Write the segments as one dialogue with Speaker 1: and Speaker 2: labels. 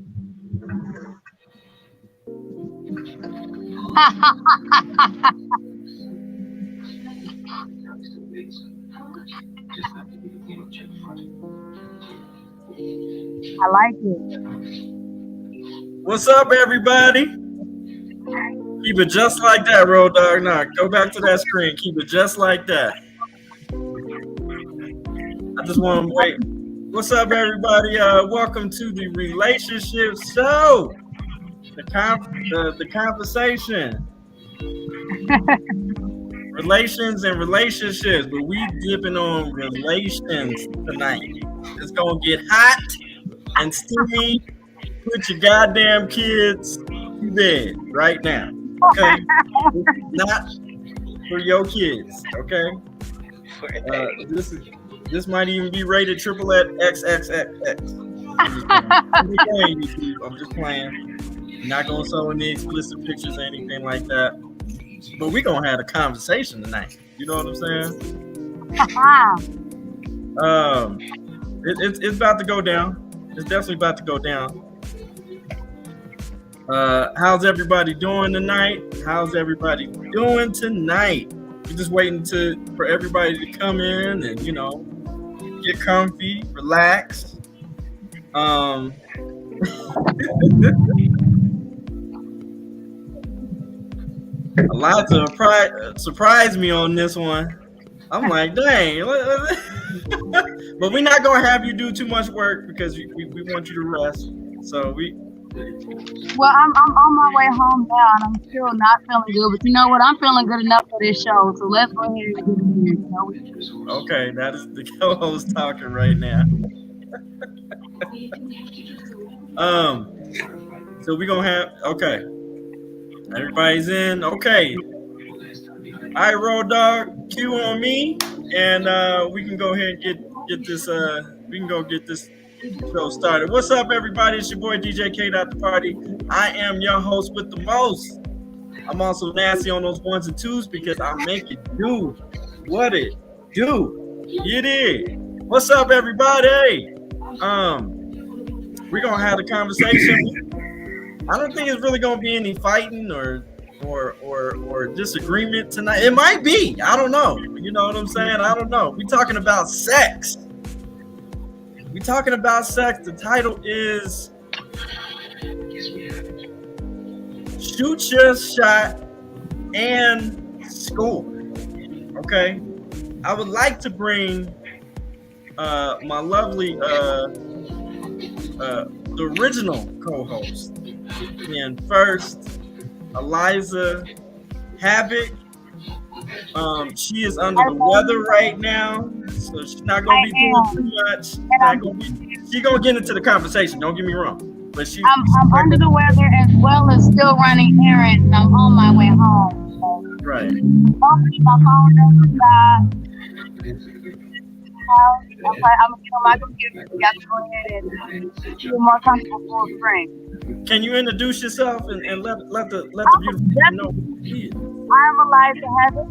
Speaker 1: I like it.
Speaker 2: What's up, everybody? Keep it just like that, Road Dog. Now, go back to that screen. Keep it just like that. I just want to wait. What's up, everybody? Welcome to the relationship show. The conversation. Relations and relationships, but we dipping on relations tonight. It's gonna get hot and steamy. Put your goddamn kids to bed right now. Okay? Not for your kids, okay? This might even be rated triple XXXX. I'm just playing. Not gonna show any explicit pictures or anything like that. But we're gonna have a conversation tonight. You know what I'm saying? It's about to go down. It's definitely about to go down. How's everybody doing tonight? How's everybody doing tonight? We're just waiting for everybody to come in and get comfy, relax. Eliza surprised me on this one. I'm like, dang. But we're not going to have you do too much work because we want you to rest. So
Speaker 1: Well, I'm on my way home now, and I'm still not feeling good. But you know what? I'm feeling good enough for this show. So let's go ahead and get it here.
Speaker 2: Okay, that is the co-host talking right now. So we're going to have, okay. Everybody's in. Okay. All right, Road Dog, cue on me, and we can go ahead and get this. We can go get this show started. What's up, everybody? It's your boy DJ Kdot the Party. I am your host with the most. I'm also nasty on those ones and twos because I make it do what it do. You did. What's up, everybody? We're gonna have a conversation. I don't think it's really gonna be any fighting or disagreement tonight. It might be. I don't know. You know what I'm saying? I don't know. We're talking about sex. We're talking about sex. The title is Shoot Your Shot and Score. Okay? I would like to bring my lovely the original co-host. And first, Eliza Havoc. She is under the weather right now, so she's not gonna be doing too much. She's gonna get into the conversation. Don't get me wrong, but
Speaker 1: I'm under the weather as well as still running errands. I'm on my way home. So.
Speaker 2: Right.
Speaker 1: My phone doesn't die. I'm gonna get on my computer. You got to go ahead and feel more comfortable full screen.
Speaker 2: Can you introduce yourself and let the beautiful people know who you is?
Speaker 1: I am Eliza Havoc.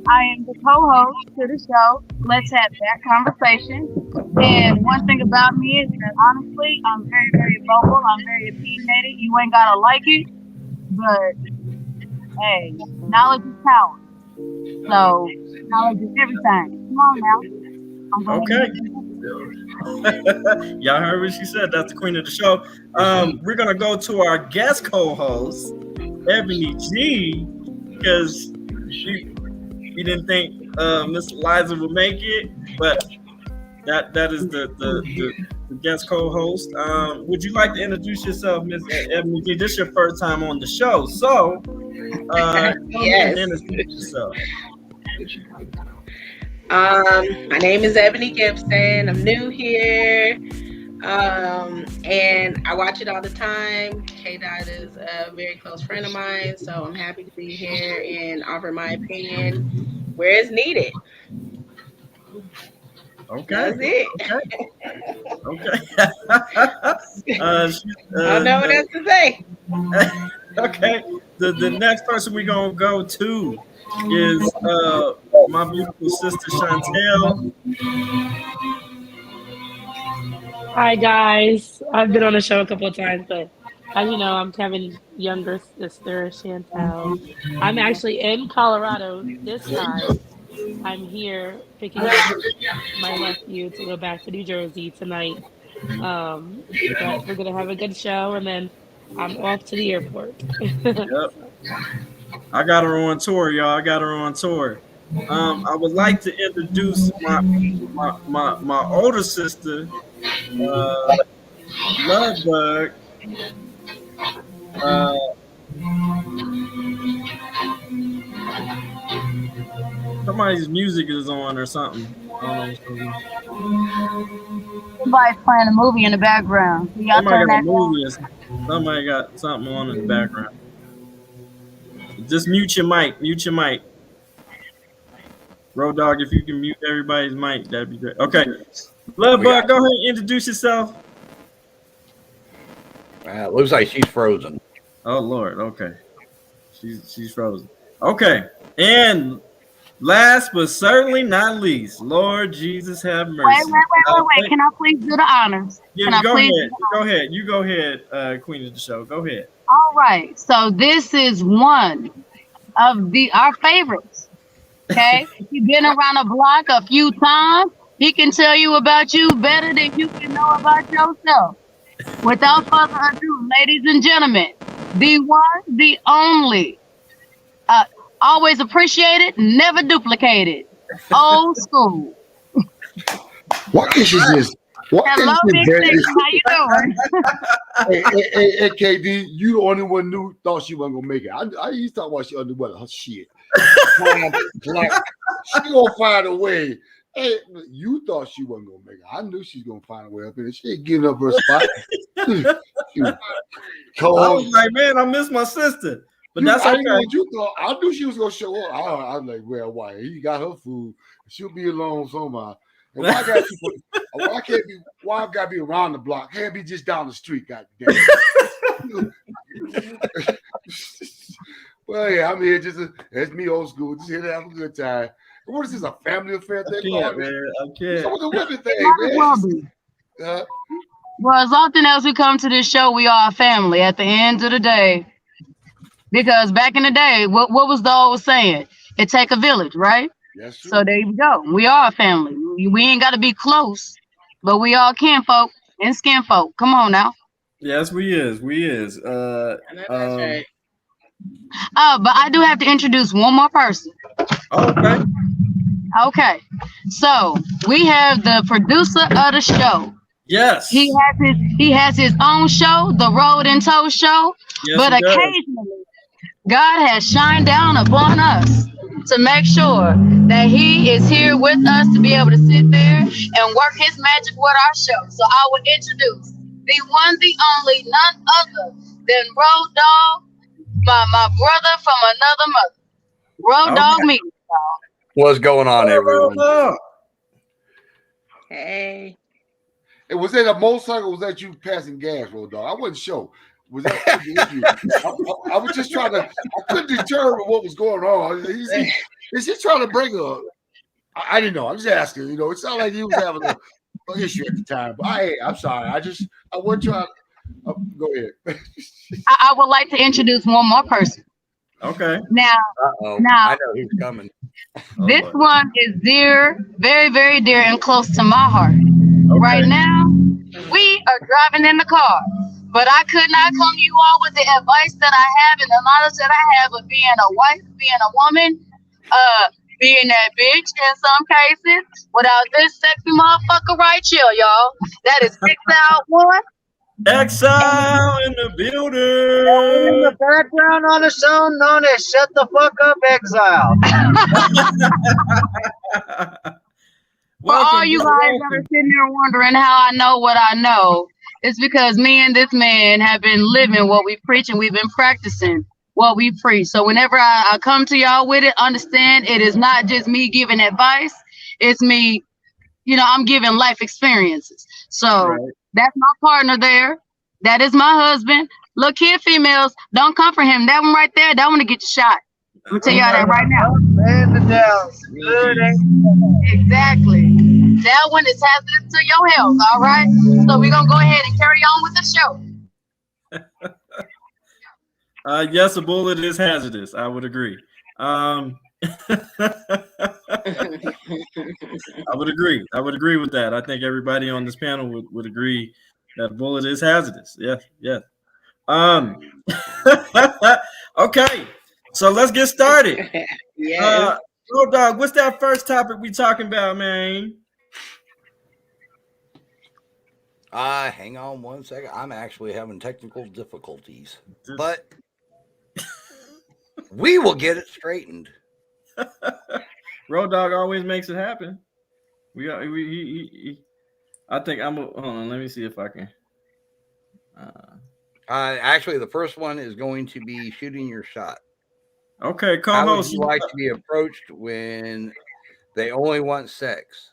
Speaker 1: I am the co-host to the show. Let's have that conversation. And one thing about me is that honestly, I'm very, very vocal. I'm very opinionated. You ain't gotta like it, but hey, knowledge is power. So knowledge is everything. Come on now.
Speaker 2: Okay. Y'all heard what she said. That's the queen of the show. We're gonna go to our guest co-host, Ebony G, because she didn't think Miss Eliza would make it, but that is the guest co-host. Would you like to introduce yourself, Miss Ebony G? This is your first time on the show, so
Speaker 3: yes.
Speaker 2: Introduce yourself.
Speaker 3: My name is Ebony Gibson. I'm new here, and I watch it all the time. Kdot is a very close friend of mine, so I'm happy to be here and offer my opinion where it's needed.
Speaker 2: Okay.
Speaker 3: That's it.
Speaker 2: Okay.
Speaker 3: I don't know what else to say.
Speaker 2: Okay. The next person we're gonna go to is my beautiful sister Chantel.
Speaker 4: Hi guys. I've been on the show a couple of times, but as you know, I'm Kevin's younger sister, Chantel. I'm actually in Colorado this time. I'm here picking up my nephew to go back to New Jersey tonight. But we're gonna have a good show, and then I'm off to the airport.
Speaker 2: Yep.
Speaker 4: So,
Speaker 2: I got her on tour, y'all. I got her on tour. I would like to introduce my older sister, Love Bug. Somebody's music is on or something. I don't know what's going on.
Speaker 1: Somebody's playing a movie in the background. Can y'all
Speaker 2: Somebody
Speaker 1: turn
Speaker 2: got a
Speaker 1: that down?
Speaker 2: movie. Somebody got something on in the background. Just mute your mic. Mute your mic. Road Dog, if you can mute everybody's mic, that'd be great. Okay. Love Bug, go ahead and introduce yourself.
Speaker 5: Looks like she's frozen.
Speaker 2: Oh Lord, okay. She's frozen. Okay. And last but certainly not least, Lord Jesus have mercy.
Speaker 1: Wait. Can I please do the honors?
Speaker 2: Yeah, go ahead. You go ahead, Queen of the show. Go ahead.
Speaker 1: All right. So this is one of our favorites. Okay. He's been around the block a few times. He can tell you about you better than you can know about yourself. Without further ado, ladies and gentlemen, the one, the only, always appreciated, never duplicated, old school.
Speaker 6: What is this?
Speaker 1: Hello, Big Six. How you doing?
Speaker 6: Hey, KD, you the only one thought she wasn't gonna make it. I used to talk about she underwater. Her shit. She gonna find a way. Hey, you thought she wasn't gonna make it. I knew she's gonna find a way up in it. She ain't giving up her spot.
Speaker 2: I was like, man, I miss my sister. But that's okay.
Speaker 6: You thought. I knew she was gonna show up. I was like, well, why? He got her food. She'll be alone somehow. And why I gotta be around the block? Can't be just down the street, goddamn. Well, yeah, I'm here it's me old school, just here to have a good time. What is this, a family affair thing?
Speaker 2: I can't.
Speaker 6: Some of the women thing, man.
Speaker 1: Well, as often as we come to this show, we are a family at the end of the day. Because back in the day, what was the old saying? It take a village, right?
Speaker 6: Yes, true.
Speaker 1: So there you go. We are a family. We ain't got to be close, but we all kinfolk and skinfolk. Come on now.
Speaker 2: Yes, we is.
Speaker 3: That's right.
Speaker 1: But I do have to introduce one more person.
Speaker 2: Okay.
Speaker 1: Okay. So we have the producer of the show.
Speaker 2: Yes.
Speaker 1: He has his own show, the Road and Toe Show.
Speaker 2: Yes,
Speaker 1: but occasionally, God has shined down upon us to make sure that he is here with us to be able to sit there and work his magic with our show. So I will introduce the one, the only, none other than Road Dog, my brother from another mother. Road Dog Media, y'all.
Speaker 5: What's going on, everyone?
Speaker 3: Hey.
Speaker 6: It was that a motorcycle? Or was that you passing gas, Road Dog? I wasn't sure. Was that I was just trying to. I couldn't determine what was going on. Is he trying to bring up? I didn't know. I'm just asking. You know, it sounded like he was having an issue at the time. But I'm sorry. I wasn't trying. Go ahead.
Speaker 1: I would like to introduce one more person.
Speaker 2: Okay.
Speaker 1: Now,
Speaker 5: I know who's coming.
Speaker 1: This one is dear, very, very dear and close to my heart. Okay. Right now, we are driving in the car, but I could not come to you all with the advice that I have and the knowledge that I have of being a wife, being a woman, being that bitch in some cases, without this sexy motherfucker right here, y'all. That is Exile One.
Speaker 2: Exile in the building.
Speaker 7: In the background on the song known as Shut the Fuck Up Exile.
Speaker 1: For all you guys that are sitting there wondering how I know what I know, it's because me and this man have been living what we preach and we've been practicing what we preach. So whenever I come to y'all with it, understand it is not just me giving advice. It's me, I'm giving life experiences. So that's my partner there. That is my husband. Look here, females, don't come for him. That one right there, that one to get you shot. I'm gonna tell y'all that right now.
Speaker 7: Man, sounds good.
Speaker 1: Exactly. That one is hazardous to your health. All right. So we're gonna go ahead and carry on with the show.
Speaker 2: Yes, a bullet is hazardous. I would agree. I would agree. I would agree with that. I think everybody on this panel would agree that a bullet is hazardous. Yes, yes. Okay, so let's get started.
Speaker 3: Yes.
Speaker 2: Road Dog, what's that first topic we talking about, man?
Speaker 5: Hang on one second. I'm actually having technical difficulties, but we will get it straightened.
Speaker 2: Road Dog always makes it happen. I think hold on. Let me see if I can.
Speaker 5: Actually, the first one is going to be shooting your shot.
Speaker 2: Okay,
Speaker 5: How would
Speaker 2: co-host.
Speaker 5: you like to be approached when they only want sex?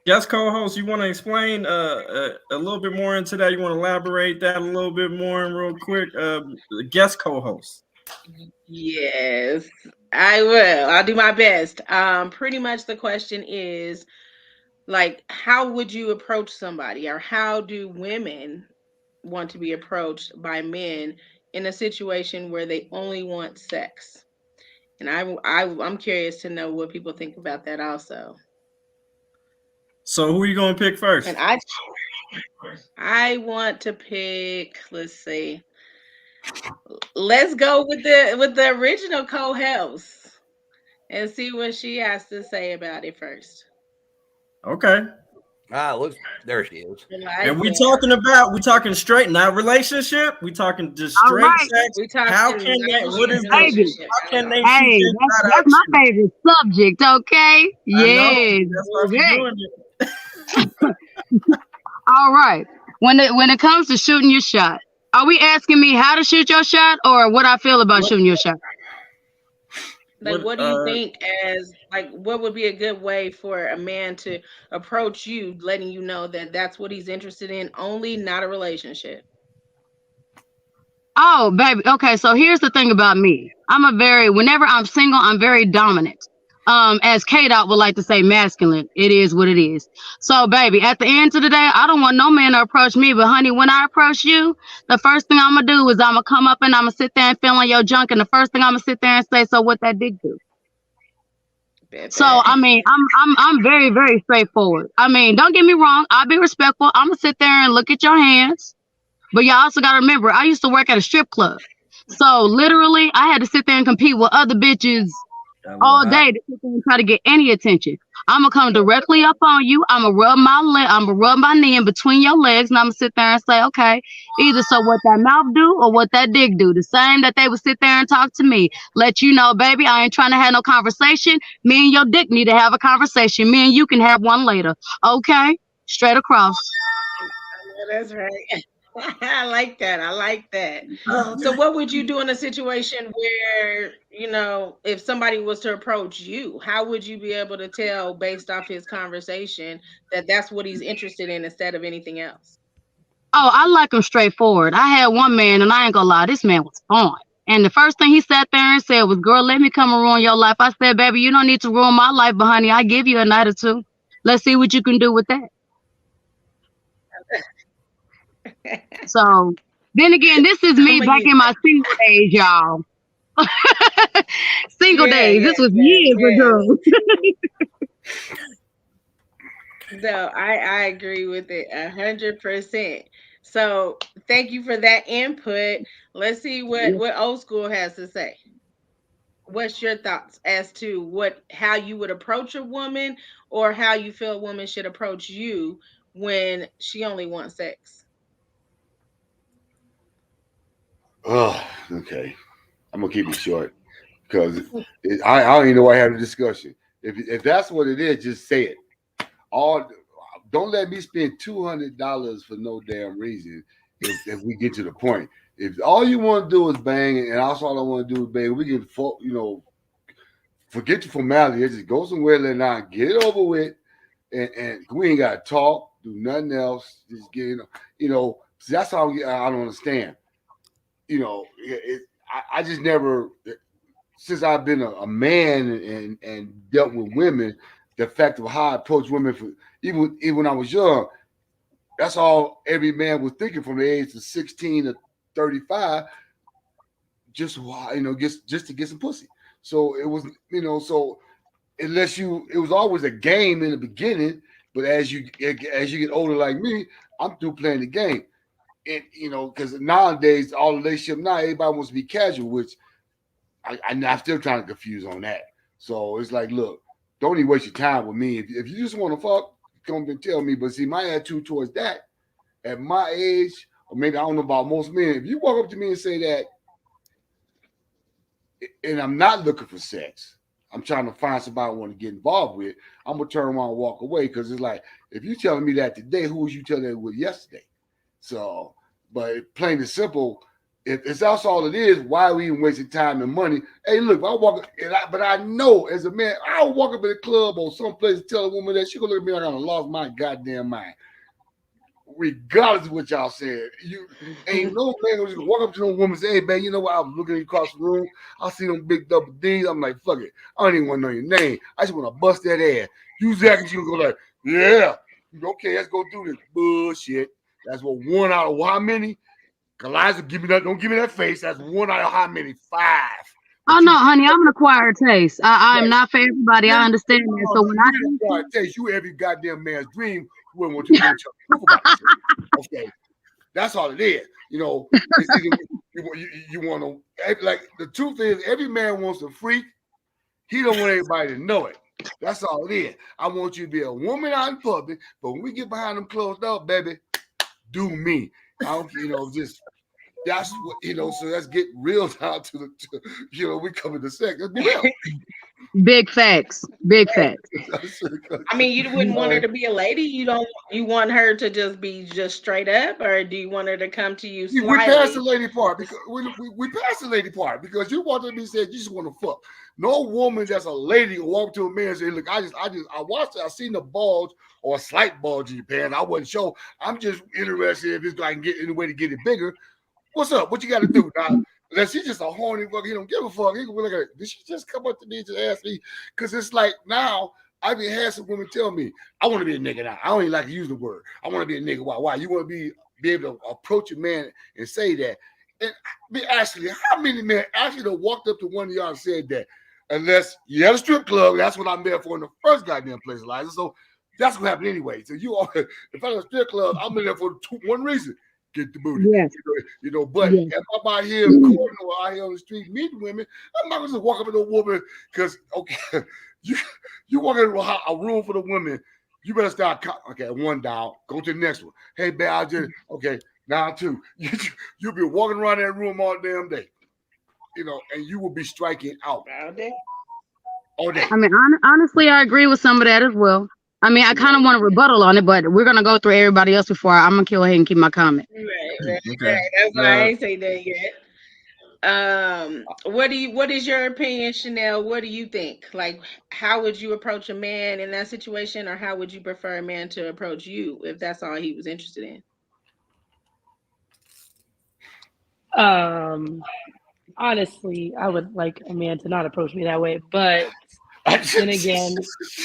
Speaker 2: Yes, co-host, you want to explain a little bit more into that? You want to elaborate that a little bit more real quick? Guest co-host.
Speaker 3: Yes, I will. I'll do my best. Pretty much the question is like, how would you approach somebody, or how do women want to be approached by men in a situation where they only want sex? And I'm curious to know what people think about that also.
Speaker 2: So who are you going to pick first?
Speaker 3: And I want to pick, let's see. Let's go with the original co-host and see what she has to say about it first.
Speaker 2: Okay.
Speaker 5: Look, there she is.
Speaker 2: And we talking straight, not relationship. We talking just straight sex.
Speaker 3: We talking
Speaker 2: how can they? What is
Speaker 1: Baby.
Speaker 2: how can they
Speaker 1: Hey,
Speaker 2: shoot
Speaker 1: that's my favorite subject, okay?
Speaker 2: Yes.
Speaker 1: That's
Speaker 2: why we're doing
Speaker 1: it. All right. When it comes to shooting your shot, are we asking me how to shoot your shot or what I feel about shooting your shot?
Speaker 3: Like, what do you think as, like, what would be a good way for a man to approach you, letting you know that that's what he's interested in only, not a relationship?
Speaker 1: Oh, baby. Okay, so here's the thing about me. Whenever I'm single, I'm very dominant. As Kdot would like to say, masculine. It is what it is. So, baby, at the end of the day, I don't want no man to approach me. But, honey, when I approach you, the first thing I'm going to do is I'm going to come up and I'm going to sit there and feel on your junk. And the first thing I'm going to sit there and say, so what that dick do? So, I mean, I'm very, very straightforward. I mean, don't get me wrong. I'll be respectful. I'm going to sit there and look at your hands. But y'all also got to remember, I used to work at a strip club. So, literally, I had to sit there and compete with other bitches all day to sit there and try to get any attention. I'm gonna come directly up on you. I'm gonna rub my knee in between your legs, and I'm gonna sit there and say, okay, either so what that mouth do or what that dick do. The same that they would sit there and talk to me. Let you know, baby, I ain't trying to have no conversation. Me and your dick need to have a conversation. Me and you can have one later. Okay? Straight across.
Speaker 3: That's right. I like that. I like that. So what would you do in a situation where, if somebody was to approach you, how would you be able to tell based off his conversation that that's what he's interested in instead of anything else?
Speaker 1: Oh, I like him straightforward. I had one man, and I ain't gonna lie, this man was fine. And the first thing he sat there and said was, girl, let me come and ruin your life. I said, baby, you don't need to ruin my life, but honey, I give you a night or two. Let's see what you can do with that. So then again, this is me back in my single days, y'all. Days. This was years ago.
Speaker 3: No, I agree with it 100%. So thank you for that input. Let's see what old school has to say. What's your thoughts as to how you would approach a woman, or how you feel a woman should approach you when she only wants sex?
Speaker 6: Oh, okay. I'm gonna keep it short because I don't even know why I have a discussion. If that's what it is, just say it. Don't let me spend $200 for no damn reason. If we get to the point, if all you want to do is bang, and also all I want to do is bang, we can forget the formality. Just go somewhere, let out, get it over with, and we ain't got to talk, do nothing else. Just get so that's how I don't understand. I just never. since I've been a man and dealt with women, the fact of how I approach women for even when I was young, that's all every man was thinking from the age of 16 to 35, just just to get some pussy. So it was, so unless it was always a game in the beginning, but as you get older like me, I'm through playing the game. And because nowadays all the relationship now, everybody wants to be casual, which I'm still trying to confuse on that. So it's like, look, don't even waste your time with me. If you just want to fuck, come and tell me. But see, my attitude towards that at my age, or maybe I don't know about most men, if you walk up to me and say that, and I'm not looking for sex, I'm trying to find somebody I want to get involved with, I'm gonna turn around and walk away, because it's like, if you telling me that today, who was you telling that with yesterday? So, but plain and simple, if that's all it is, why are we even wasting time and money? Hey, look, but I know as a man, I'll walk up in a club or someplace and tell a woman that she gonna look at me like I done lost my goddamn mind. Regardless of what y'all said, you ain't no man gonna just walk up to no woman and say, "Hey, man, you know what? I was looking across the room. I see them big double D's. I'm like, fuck it. I don't even want to know your name. I just want to bust that ass." You exactly, you gonna go like, "Yeah, okay, let's go do this bullshit." That's what one out of how many? Eliza, give me that. Don't give me that face. That's one out of how many? 5.
Speaker 1: Oh
Speaker 6: But
Speaker 1: no, honey, I'm an acquired taste. I'm not for everybody. I
Speaker 6: no,
Speaker 1: understand that. So when I
Speaker 6: you
Speaker 1: do,
Speaker 6: taste you every goddamn man's dream. Who want to proof about this? Okay, that's all it is. It's either you want to, like, the truth is, every man wants a freak. He don't want everybody to know it. That's all it is. I want you to be a woman out in public, but when we get behind them closed doors, baby, do me. I don't, just that's what So let's get real down to we coming to sex. Let's be real.
Speaker 1: big facts, big facts.
Speaker 3: I mean, you wouldn't want her to be a lady. You want her to just be just straight up, or do you want her to come to you
Speaker 6: We passed the
Speaker 3: slyly?
Speaker 6: lady part because we passed the lady part because you want to be said you just want to fuck. No woman that's a lady will walk to a man and say, "Look, I watched it. I seen the bulge or a slight bulge in your pants. I wasn't sure. I'm just interested if it's like get any way to get it bigger. What's up? What you got to do now?" Unless she's just a horny fuck, he don't give a fuck. He can be like, "Did she just come up to me and just ask me?" Because it's like now I've been had some women tell me, "I want to be a nigga now. I don't even like to use the word. I want to be a nigga." Why? You want to be able to approach a man and say that? And actually, how many men actually walked up to one of y'all and said that? Unless you had a strip club, that's what I'm there for in the first goddamn place, Eliza. So that's what happened anyway. So if I was a strip club, I'm in there for one reason: get the booty.
Speaker 1: Yes,
Speaker 6: But
Speaker 1: yes.
Speaker 6: if I'm out here in court or out here on the street meeting women, I'm not gonna just walk up to a woman because you walk into a room for the women. You better start. Okay, one down. Go to the next one. Hey, babe, I just okay. Now 2. You'll be walking around that room all damn day. And you will be striking out
Speaker 3: All day.
Speaker 6: all day.
Speaker 1: I mean, honestly, I agree with some of that as well. I mean, I kind of want to rebuttal on it, but we're gonna go through everybody else before I'm gonna go ahead and keep my comment.
Speaker 2: Okay.
Speaker 3: That's why I ain't say that yet. What is your opinion, Chanel? What do you think? Like, how would you approach a man in that situation, or how would you prefer a man to approach you if that's all he was interested in?
Speaker 4: Honestly, I would like a man to not approach me that way, but then again,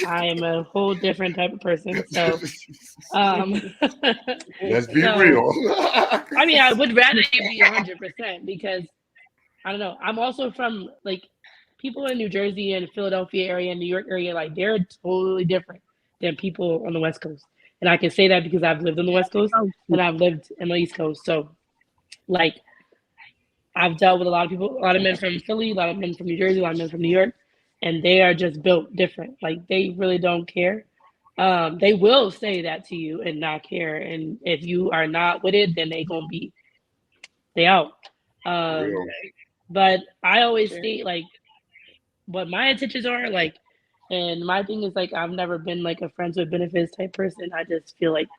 Speaker 4: I am a whole different type of person. So, um,
Speaker 6: Let's be
Speaker 4: so
Speaker 6: real.
Speaker 4: I mean, I would rather you be 100% because I don't know. I'm also from like people in New Jersey and Philadelphia area and New York area, like they're totally different than people on the West Coast. And I can say that because I've lived on the West Coast
Speaker 1: Oh,
Speaker 4: and I've lived in the East Coast. So, like, I've dealt with a lot of people, a lot of men from Philly, a lot of men from New Jersey, a lot of men from New York, and they are just built different. Like they really don't care. They will say that to you and not care. And if you are not with it, then they out.
Speaker 6: Real.
Speaker 4: But I always state like what my intentions are, like, and my thing is like I've never been like a friends with benefits type person. I just feel like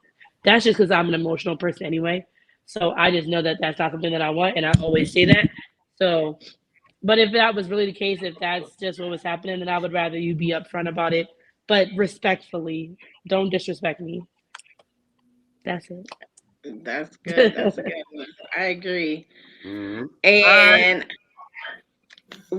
Speaker 4: that's just because I'm an emotional person anyway. So I just know that that's not something that I want, and I always say that. So, but if that was really the case, if that's just what was happening, then I would rather you be upfront about it, but respectfully. Don't disrespect me. That's
Speaker 3: That's good. That's a
Speaker 4: it.
Speaker 3: good one. I agree.
Speaker 6: Mhm.
Speaker 2: All right.
Speaker 3: And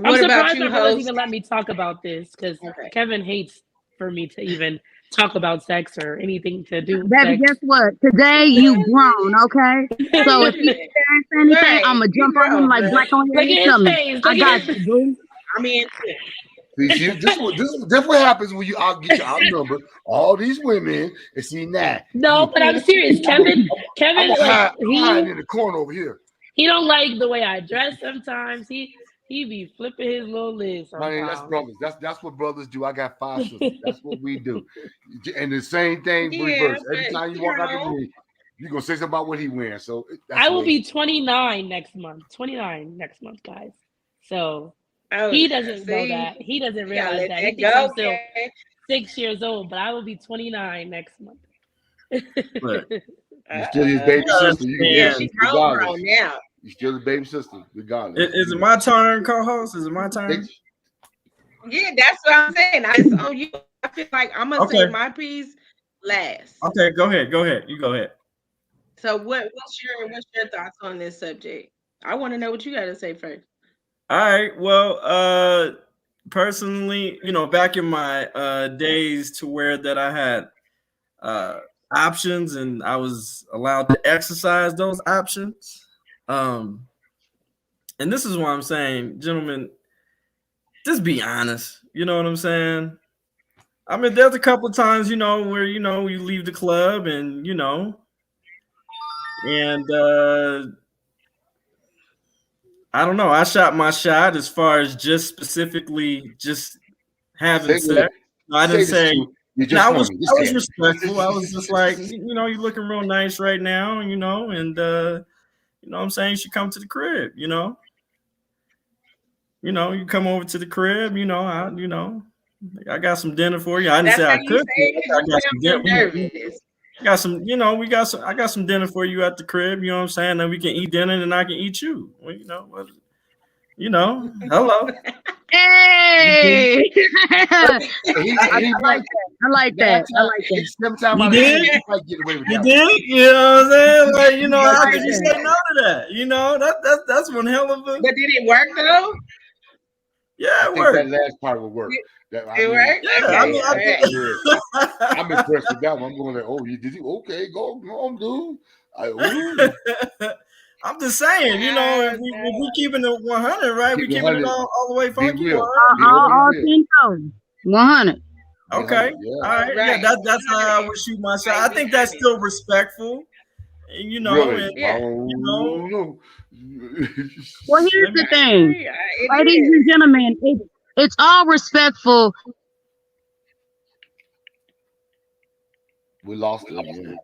Speaker 4: I'm
Speaker 3: What about
Speaker 4: surprised
Speaker 3: you,
Speaker 4: my brothers
Speaker 3: host?
Speaker 4: even let me talk about this because
Speaker 3: Okay.
Speaker 4: Kevin hates for me to even talk about sex or anything to do with
Speaker 1: Baby,
Speaker 4: sex.
Speaker 1: guess what? Today you grown, okay? So if he sit there and say anything,
Speaker 3: Right.
Speaker 1: I'ma
Speaker 3: You
Speaker 1: jump on him
Speaker 3: grown,
Speaker 1: like
Speaker 3: bro.
Speaker 1: black on
Speaker 4: Look
Speaker 1: here. You
Speaker 4: at his
Speaker 1: tell me.
Speaker 4: face.
Speaker 1: I
Speaker 4: Look
Speaker 1: got
Speaker 4: at
Speaker 1: you,
Speaker 4: his.
Speaker 1: boo.
Speaker 3: I'm into
Speaker 6: See, this what happens when you get your outnumber all these women and see now.
Speaker 4: No, but I'm
Speaker 3: it.
Speaker 4: serious.
Speaker 6: I'm
Speaker 4: Kevin,
Speaker 6: gonna
Speaker 4: like
Speaker 6: hide in the corner over here.
Speaker 4: he don't like the way I dress sometimes. He be flipping his little lid
Speaker 6: Honey, that's
Speaker 4: sometimes.
Speaker 6: brothers. That's what brothers do. I got 5 sisters. That's what we do. And the same thing
Speaker 3: Yeah,
Speaker 6: reverse. Every
Speaker 3: but
Speaker 6: time you
Speaker 3: you
Speaker 6: walk out the
Speaker 3: know,
Speaker 6: room, you gonna say something about what he wearing. So that's
Speaker 4: I
Speaker 6: the
Speaker 4: will
Speaker 6: way.
Speaker 4: be 29 next month. 29 next month, guys. So
Speaker 3: oh,
Speaker 4: he doesn't know
Speaker 3: see,
Speaker 4: that. He doesn't
Speaker 3: you gotta
Speaker 4: realize
Speaker 3: let
Speaker 4: that. He
Speaker 3: that
Speaker 4: thinks I'm
Speaker 3: go,
Speaker 4: still
Speaker 3: okay?
Speaker 4: 6 years old, but I will be 29 next month.
Speaker 2: But
Speaker 6: You're still his baby
Speaker 2: you gotta
Speaker 6: sister.
Speaker 3: Yeah,
Speaker 2: understand.
Speaker 3: she grown
Speaker 6: Regardless.
Speaker 3: now.
Speaker 6: You're still the baby sister, regardless.
Speaker 2: Is it my turn, co-host? Is it my
Speaker 6: They-
Speaker 2: turn?
Speaker 3: Yeah, that's what I'm saying. It's on you. I feel like I'm gonna say
Speaker 2: Okay.
Speaker 3: my piece last.
Speaker 2: Okay. Go ahead. Go ahead. You go ahead.
Speaker 3: So what's your thoughts on this subject? I want to know what you got to say first.
Speaker 2: All right. Well, personally, back in my days to where that I had uh options and I was allowed to exercise those options. Um, and this is why I'm saying, gentlemen, just be honest. You know what I'm saying? I mean, there's a couple times, where you leave the club and I don't know. I shot my shot as far as just specifically just having
Speaker 6: say the
Speaker 2: sex. I didn't
Speaker 6: say this
Speaker 2: say,
Speaker 6: truth. You're
Speaker 2: and
Speaker 6: just
Speaker 2: I was
Speaker 6: horny.
Speaker 2: I
Speaker 6: Just
Speaker 2: was
Speaker 6: say
Speaker 2: respectful. I was just like,
Speaker 6: it.
Speaker 2: you're looking real nice right now, and what I'm saying, you should come to the crib, you come over to the crib, I got some dinner for you. I didn't
Speaker 3: That's
Speaker 2: say
Speaker 3: how
Speaker 2: I
Speaker 3: you
Speaker 2: cooked
Speaker 3: say
Speaker 2: it.
Speaker 3: it because
Speaker 2: I
Speaker 3: you
Speaker 2: got
Speaker 3: sound
Speaker 2: some
Speaker 3: so
Speaker 2: dinner.
Speaker 3: nervous.
Speaker 2: Got some, I got some dinner for you at the crib. You know what I'm saying? Then we can eat dinner, and then I can eat you. Well, hello.
Speaker 1: Hey, I
Speaker 6: And he might
Speaker 1: like
Speaker 6: nine
Speaker 1: that. I
Speaker 6: times,
Speaker 1: like that.
Speaker 6: 7 times
Speaker 2: You
Speaker 6: out of 10,
Speaker 2: did?
Speaker 6: he might get away with
Speaker 2: You
Speaker 6: that one.
Speaker 2: did? You know what I'm saying? Like,
Speaker 6: He might
Speaker 2: how
Speaker 6: get
Speaker 2: could you
Speaker 6: away
Speaker 2: say
Speaker 6: with
Speaker 2: no
Speaker 6: that one.
Speaker 2: to that? That's one hell of a
Speaker 3: But did it work though?
Speaker 2: yeah,
Speaker 6: I
Speaker 2: it
Speaker 6: think that
Speaker 2: worked.
Speaker 6: last part will work. That I
Speaker 3: It
Speaker 6: mean,
Speaker 3: worked.
Speaker 2: Yeah, I
Speaker 3: Okay.
Speaker 2: mean,
Speaker 3: All
Speaker 2: I
Speaker 3: right.
Speaker 6: yeah, I'm impressed with that one. I'm going like, oh, you did you? Okay, go on, dude. Ooh,
Speaker 2: think I'm just saying, if we keeping it 100, right? We
Speaker 6: keep it
Speaker 2: keeping it
Speaker 6: 100.
Speaker 2: all the way
Speaker 6: Be
Speaker 2: funky,
Speaker 6: real.
Speaker 2: right?
Speaker 6: Be open and
Speaker 1: All
Speaker 6: real.
Speaker 1: 10 toes. 100.
Speaker 6: Be
Speaker 2: Okay.
Speaker 6: 100. Yeah,
Speaker 2: All right. Yeah,
Speaker 3: Right.
Speaker 2: that's how I would shoot my shot. I
Speaker 3: Like, be
Speaker 2: think that's
Speaker 3: honest.
Speaker 2: still respectful. And
Speaker 6: really.
Speaker 2: and
Speaker 3: Yeah.
Speaker 6: No.
Speaker 1: Well, here's
Speaker 2: let me
Speaker 1: the
Speaker 3: I
Speaker 1: thing,
Speaker 3: agree. It
Speaker 1: ladies and
Speaker 3: is.
Speaker 1: gentlemen, it's all respectful.
Speaker 6: We lost it again.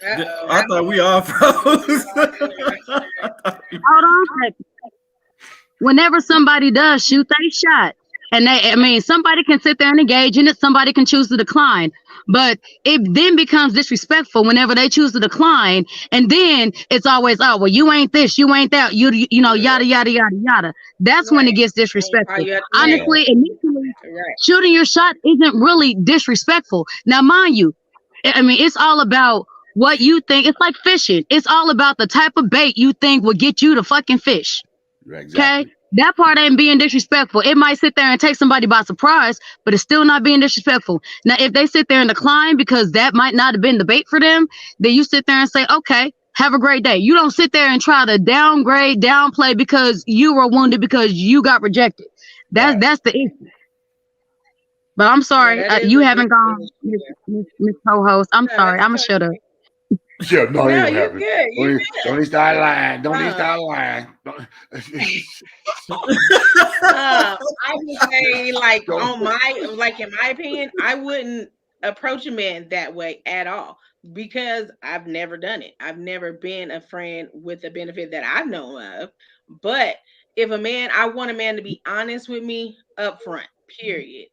Speaker 3: Uh-oh.
Speaker 2: I thought we all froze.
Speaker 1: Hold on a second. Whenever somebody does shoot they shot, and somebody can sit there and engage in it, somebody can choose to decline. But it then becomes disrespectful whenever they choose to decline, and then it's always, oh well, you ain't this, you ain't that, yada yada yada yada. That's when it
Speaker 3: Right.
Speaker 1: gets
Speaker 3: And call
Speaker 1: disrespectful.
Speaker 3: you out the name.
Speaker 1: Honestly, initially,
Speaker 3: Right.
Speaker 1: shooting your shot isn't really disrespectful. Now, mind you, it's all about what you think. It's like fishing. It's all about the type of bait you think will get you to fucking fish.
Speaker 6: Right,
Speaker 1: Okay?
Speaker 6: exactly.
Speaker 1: That part ain't being disrespectful. It might sit there and take somebody by surprise, but it's still not being disrespectful. Now, if they sit there and decline because that might not have been the bait for them, then you sit there and say, okay, have a great day. You don't sit there and try to downplay because you were wounded because you got rejected.
Speaker 6: Right.
Speaker 1: That's the issue. But I'm
Speaker 3: Yeah,
Speaker 1: sorry,
Speaker 3: that is
Speaker 1: you
Speaker 3: a
Speaker 1: haven't
Speaker 3: big
Speaker 1: gone,
Speaker 3: issue.
Speaker 1: Miss Co-host. I'm
Speaker 3: No,
Speaker 1: sorry.
Speaker 3: that's
Speaker 1: I'm gonna shut up.
Speaker 6: Yeah, no, it
Speaker 3: no,
Speaker 6: ain't gonna
Speaker 3: you
Speaker 6: happen.
Speaker 3: good. You
Speaker 6: Don't even start lying. Don't even
Speaker 3: good.
Speaker 6: start lying. Don't-
Speaker 3: I would say, like
Speaker 6: don't-
Speaker 3: in my opinion, I wouldn't approach a man that way at all because I've never done it. I've never been a friend with a benefit that I've known of. But if I want a man to be honest with me up front. Period.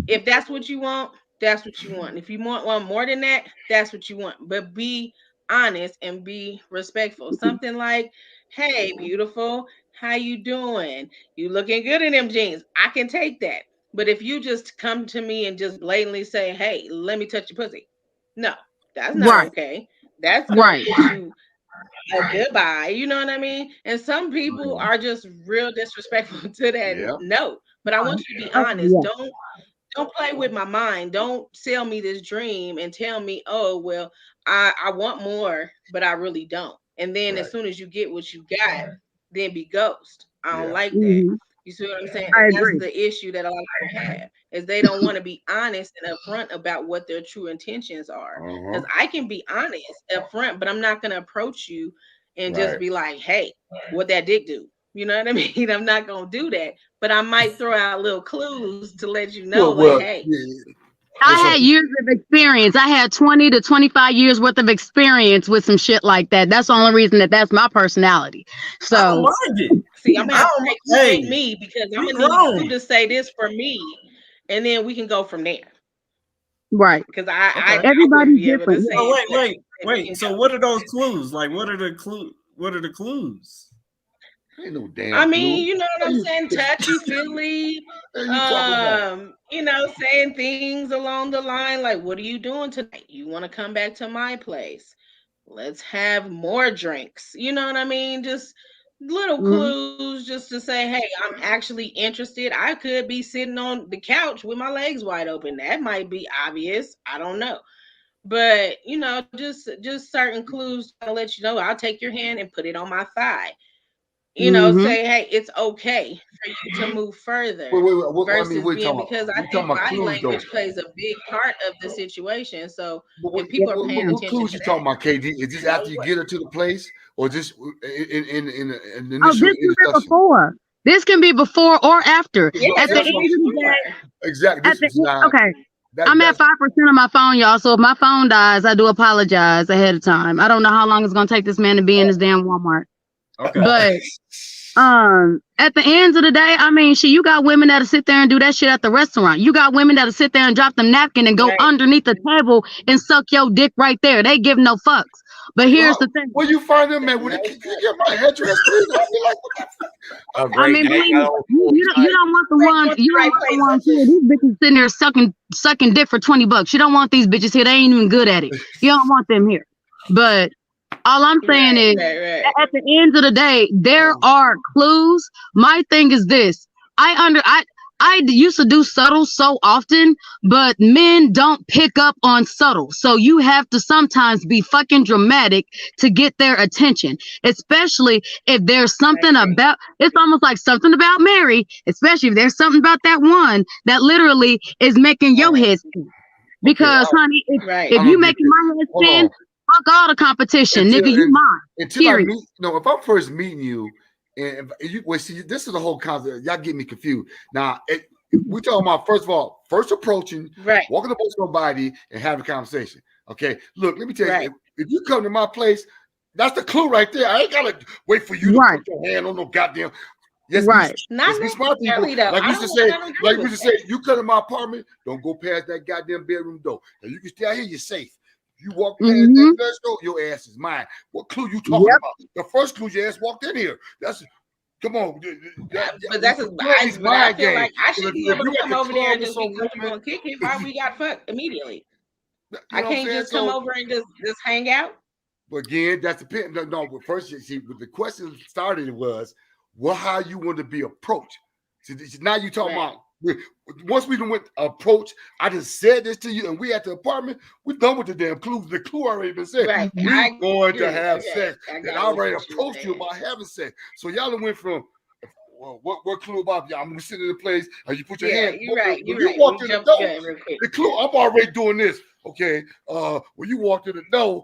Speaker 3: If that's what you want, that's what you want. If you want more than that, that's what you want. But be honest and be respectful. Something like, "Hey, beautiful, how you doing? You looking good in them jeans." I can take that. But if you just come to me and just blatantly say, "Hey, let me touch your pussy," no, that's not
Speaker 1: Right,
Speaker 3: okay. That's going
Speaker 1: right.
Speaker 3: to a goodbye. You know what I mean? And some people are just real disrespectful to that
Speaker 6: Yeah.
Speaker 3: note. But I want you to be
Speaker 1: Oh,
Speaker 3: honest.
Speaker 1: yeah.
Speaker 3: Don't play with my mind. Don't sell me this dream and tell me, oh well, I want more, but I really don't. And then as
Speaker 6: Right.
Speaker 3: soon as you get what you got, then be ghost. I don't
Speaker 6: Yeah.
Speaker 3: like that.
Speaker 1: Hmm.
Speaker 3: You see what I'm saying?
Speaker 1: I
Speaker 3: And that's
Speaker 1: agree.
Speaker 3: the issue that a lot of people have is they don't want to be honest and upfront about what their true intentions are.
Speaker 6: Uh-huh.
Speaker 3: Because I can be honest upfront, but I'm not gonna approach you and just
Speaker 6: Right.
Speaker 3: be like, hey, what that dick do? You know what I mean? I'm not gonna do that. But I might throw out little clues to let you know,
Speaker 6: Well,
Speaker 3: like,
Speaker 6: well,
Speaker 3: hey,
Speaker 6: yeah.
Speaker 1: I
Speaker 6: It's
Speaker 1: had years of experience. I had 20 to 25 years worth of experience with some shit like that. That's the only reason that that's my personality.
Speaker 2: I don't
Speaker 1: So,
Speaker 2: mind it.
Speaker 3: see, I'm gonna
Speaker 2: I
Speaker 3: have to
Speaker 2: don't.
Speaker 3: say who
Speaker 2: Hey,
Speaker 3: ain't me because I'm
Speaker 2: we
Speaker 3: gonna need you
Speaker 2: grown.
Speaker 3: to say this for me, and then we can go from there.
Speaker 1: right.
Speaker 3: Because I
Speaker 2: Okay.
Speaker 3: wouldn't
Speaker 1: Everybody's
Speaker 3: be able to
Speaker 1: different.
Speaker 3: say
Speaker 2: Oh
Speaker 3: it,
Speaker 2: wait,
Speaker 3: but
Speaker 2: wait,
Speaker 3: we
Speaker 2: wait.
Speaker 3: can
Speaker 2: So
Speaker 3: go.
Speaker 2: what are those clues? Like, what are the clue? What are the clues?
Speaker 6: ain't no
Speaker 3: I
Speaker 6: damn glue.
Speaker 3: mean, you know what
Speaker 6: What
Speaker 3: I'm
Speaker 6: you,
Speaker 3: saying? Touchy feely,
Speaker 6: you talking about?
Speaker 3: saying things along the line like, what are you doing tonight? You want to come back to my place? Let's have more drinks. You know what I mean? Just little
Speaker 1: Hmm.
Speaker 3: clues just to say, hey, I'm actually interested. I could be sitting on the couch with my legs wide open. That might be obvious. I don't know. But just certain clues to let you know I'll take your hand and put it on my thigh.
Speaker 1: Hmm.
Speaker 3: Say, hey, it's okay for you to move further
Speaker 6: Wait. What, I mean,
Speaker 3: versus
Speaker 6: what you
Speaker 3: being
Speaker 6: talking about?
Speaker 3: because I
Speaker 6: We talking
Speaker 3: think
Speaker 6: about
Speaker 3: body
Speaker 6: clues though.
Speaker 3: language plays a big part of the situation. So
Speaker 6: But
Speaker 3: if
Speaker 1: Yes,
Speaker 3: people are paying
Speaker 1: ma'am.
Speaker 6: what
Speaker 3: attention
Speaker 6: clues
Speaker 3: to
Speaker 6: you
Speaker 3: that,
Speaker 6: talking about, KD? Is this
Speaker 3: know
Speaker 6: after you
Speaker 3: what.
Speaker 6: get her to the place, or just in the
Speaker 1: Oh,
Speaker 6: initial
Speaker 1: this can be
Speaker 6: introduction?
Speaker 1: before. This can be before or after.
Speaker 3: Yeah,
Speaker 1: At the
Speaker 3: it
Speaker 1: end
Speaker 3: can be
Speaker 1: of the day,
Speaker 3: before.
Speaker 6: Exactly.
Speaker 1: at
Speaker 6: This
Speaker 1: the
Speaker 6: is not
Speaker 1: okay, I'm at
Speaker 6: that's
Speaker 1: 5% of my phone, y'all. So if my phone dies, I do apologize ahead of time. I don't know how long it's gonna take this man to be in this damn Walmart.
Speaker 2: Okay.
Speaker 1: But at the end of the day, I mean, shit, you got women that'll sit there and do that shit at the restaurant. You got women that'll sit there and drop the napkin and go
Speaker 3: Right.
Speaker 1: underneath the table and suck your dick right there. They give no fucks. But here's the thing.
Speaker 6: where you find them, man?
Speaker 3: No
Speaker 6: Can you
Speaker 3: fuck.
Speaker 6: get my address, please? I be like, what the
Speaker 5: Oh,
Speaker 1: I
Speaker 5: great.
Speaker 1: mean,
Speaker 5: Now you
Speaker 1: believe
Speaker 5: got
Speaker 1: me,
Speaker 5: old
Speaker 1: you,
Speaker 5: school
Speaker 1: you don't you
Speaker 5: type.
Speaker 1: don't want the
Speaker 3: Right,
Speaker 1: ones
Speaker 3: going to
Speaker 1: you
Speaker 3: the
Speaker 1: don't
Speaker 3: right
Speaker 1: want the
Speaker 3: places.
Speaker 1: ones here. These bitches sitting there sucking dick for $20. You don't want these bitches here. They ain't even good at it. You don't want them here. But all I'm saying
Speaker 3: Right,
Speaker 1: is,
Speaker 3: right.
Speaker 1: at the end of the day, there
Speaker 6: fuck?
Speaker 1: are clues. My thing is this: I used to do subtle so often, but men don't pick up on subtle. So you have to sometimes be fucking dramatic to get their attention, especially if there's
Speaker 3: I
Speaker 1: something
Speaker 3: agree.
Speaker 1: about. It's almost like something about Mary, especially if there's something about that one that literally is making your
Speaker 3: Right,
Speaker 1: head spin.
Speaker 6: Okay,
Speaker 1: Because, honey,
Speaker 3: right.
Speaker 1: if
Speaker 6: I
Speaker 1: you
Speaker 6: don't get
Speaker 1: making
Speaker 6: this.
Speaker 1: my head
Speaker 6: Hold
Speaker 1: spin,
Speaker 6: on.
Speaker 1: fuck all the competition, nigga. You mine.
Speaker 6: Until I
Speaker 1: Period.
Speaker 6: meet, no, if I'm first meeting you, and if you, well, see, this is the whole concept. Y'all get me confused. Now, we talking about first of all, first approaching,
Speaker 3: Right,
Speaker 6: walking up to somebody and having a conversation. Okay, look, let me tell you,
Speaker 3: right.
Speaker 6: if you come to my place, that's the clue right there. I ain't gotta wait for you to
Speaker 1: Right.
Speaker 6: put your hand on no goddamn.
Speaker 1: Right.
Speaker 3: Not
Speaker 6: Let's be smart people.
Speaker 3: necessarily though.
Speaker 6: Like we used to say,
Speaker 3: I don't agree with that.
Speaker 6: you come to my apartment, don't go past that goddamn bedroom door. Now you can stay out here, you're safe. If you walk past that
Speaker 1: Mm-hmm.
Speaker 6: door, your ass is mine. What clue you talking
Speaker 1: Yep.
Speaker 6: about? The first clue your ass walked in here. That's come on.
Speaker 3: But
Speaker 6: We
Speaker 3: that's just,
Speaker 6: play these
Speaker 3: but I
Speaker 6: mind
Speaker 3: feel
Speaker 6: games.
Speaker 3: like I
Speaker 6: So
Speaker 3: should be
Speaker 6: if
Speaker 3: able to
Speaker 6: you at
Speaker 3: come
Speaker 6: the
Speaker 3: over there
Speaker 6: club
Speaker 3: and
Speaker 6: with
Speaker 3: just be
Speaker 6: some
Speaker 3: comfortable
Speaker 6: woman,
Speaker 3: and kick it. Why we got fucked immediately?
Speaker 6: you
Speaker 3: I
Speaker 6: know what I'm
Speaker 3: can't
Speaker 6: saying?
Speaker 3: just come
Speaker 6: So
Speaker 3: over and just hang out.
Speaker 6: but again, that's the no. But first, see, the question started was, well, how you want to be approached. See, now you talking
Speaker 3: Right.
Speaker 6: about once we went approach. I just said this to you, and we at the apartment. We done with the damn clues. The clue already been said.
Speaker 3: Right.
Speaker 6: We
Speaker 3: I
Speaker 6: going to
Speaker 3: agree.
Speaker 6: have
Speaker 3: Okay.
Speaker 6: sex,
Speaker 3: I
Speaker 6: and I
Speaker 3: got what
Speaker 6: already
Speaker 3: you
Speaker 6: approached you
Speaker 3: saying.
Speaker 6: about having sex. So y'all done went from. Well, what clue about y'all? I'm gonna sit in the place. You put your
Speaker 3: Yeah,
Speaker 6: hand.
Speaker 3: you're right.
Speaker 6: When
Speaker 3: You're
Speaker 6: you
Speaker 3: right. We
Speaker 6: walked in the
Speaker 3: jumped the
Speaker 6: door,
Speaker 3: gun real quick.
Speaker 6: the clue. I'm already doing this. Okay. When you walked in the door,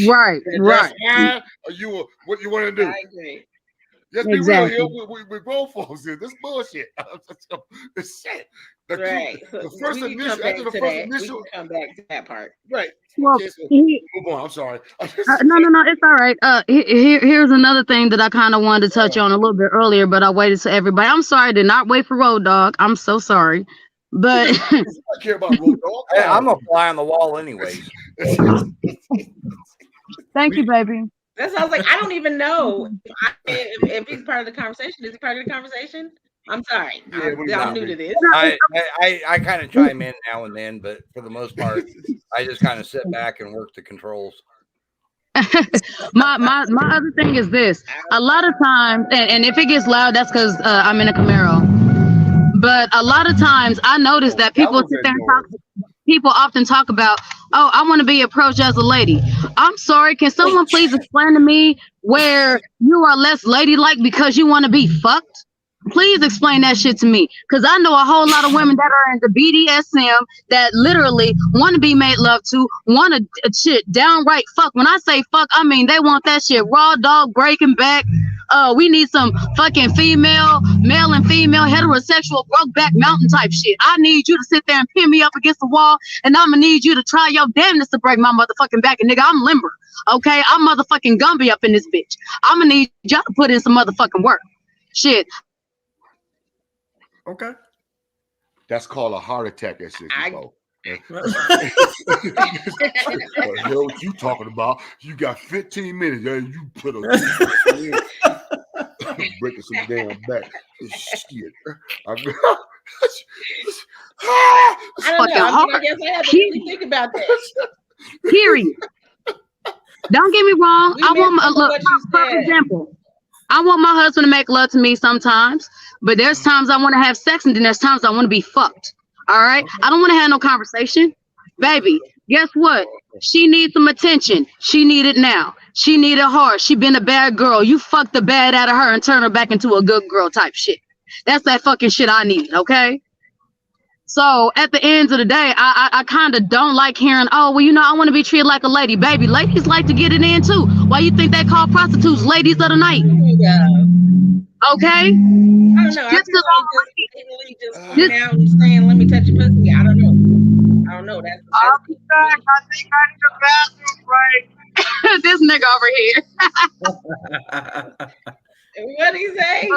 Speaker 1: Right.
Speaker 6: that's
Speaker 1: Right.
Speaker 6: mine. Or you what you want to do?
Speaker 3: I agree.
Speaker 6: Let's be real here.
Speaker 1: Exactly.
Speaker 6: We grown folks here. This bullshit. This shit. The clue.
Speaker 3: Right. So
Speaker 6: The first
Speaker 3: we can come
Speaker 6: initial.
Speaker 3: back
Speaker 6: After the
Speaker 3: to
Speaker 6: first
Speaker 3: that. We
Speaker 6: initial.
Speaker 3: can come back to that part.
Speaker 6: Right.
Speaker 1: Well,
Speaker 6: Okay. So
Speaker 1: he,
Speaker 6: move on. I'm sorry.
Speaker 1: no, it's all right. Here's another thing that I kind of wanted to touch on a little bit earlier, but I waited to everybody. I'm sorry, I did not wait for Road Dog. I'm so sorry. But
Speaker 6: I care about road dog.
Speaker 5: Hey, I'm a fly on the wall, anyways.
Speaker 1: thank you, baby.
Speaker 3: That sounds like I don't even know if he's part of the conversation. Is he part of the conversation? I'm sorry.
Speaker 6: Yeah, what do you
Speaker 3: I'm
Speaker 5: No,
Speaker 3: new
Speaker 6: mean?
Speaker 3: to this.
Speaker 5: I kind of chime in now and then, but for the most part, I just kind of sit back and work the controls.
Speaker 1: my other thing is this. A lot of times, and if it gets loud, that's because I'm in a Camaro. But a lot of times, I notice
Speaker 6: Oh,
Speaker 1: that
Speaker 6: that
Speaker 1: people
Speaker 6: was
Speaker 1: sit
Speaker 6: that
Speaker 1: there and talk.
Speaker 6: noise.
Speaker 1: People often talk about, oh, I want to be approached as a lady. I'm sorry, can someone please explain to me where you are less ladylike because you want to be fucked? Please explain that shit to me. Because I know a whole lot of women that are in the BDSM that literally want to be made love to, want to shit downright fuck. When I say fuck, I mean they want that shit raw dog breaking back. We need some fucking male and female, heterosexual, broke back mountain type shit. I need you to sit there and pin me up against the wall, and I'm gonna need you to try your damnness to break my motherfucking back. And nigga, I'm limber. Okay, I'm motherfucking Gumby up in this bitch. I'm gonna need y'all to put in some motherfucking work. Shit.
Speaker 2: Okay.
Speaker 6: That's called a heart attack at 64.
Speaker 2: Well,
Speaker 6: What the hell what you talking about? You got 15 minutes. You put a breaking some damn back. Shit.
Speaker 3: I don't know. I guess I have to really think about that.
Speaker 1: Period. Don't get me wrong.
Speaker 3: We
Speaker 1: I want
Speaker 3: missed some of
Speaker 1: look,
Speaker 3: what you
Speaker 1: for
Speaker 3: said.
Speaker 1: example, I want my husband to make love to me sometimes, but there's times I want to have sex, and then there's times I want to be fucked. All right. I don't want to have no conversation. Baby, guess what? She needs some attention. She need it now. She need it hard. She been a bad girl. You fucked the bad out of her and turn her back into a good girl type shit. That's that fucking shit I need, okay? So at the end of the day, I kind of don't like hearing, oh, well, you know, I want to be treated like a lady. Baby, ladies like to get it in too. Why you think they call prostitutes ladies of the night?
Speaker 3: Yeah.
Speaker 1: Okay?
Speaker 3: I don't know. I
Speaker 1: Just
Speaker 3: feel
Speaker 1: 'cause
Speaker 3: like just coming out and saying, "Let me touch your pussy." I don't know. I don't know. That's
Speaker 7: I'll be back. I think I need a bathroom break.
Speaker 1: this nigga over here.
Speaker 3: what did he say.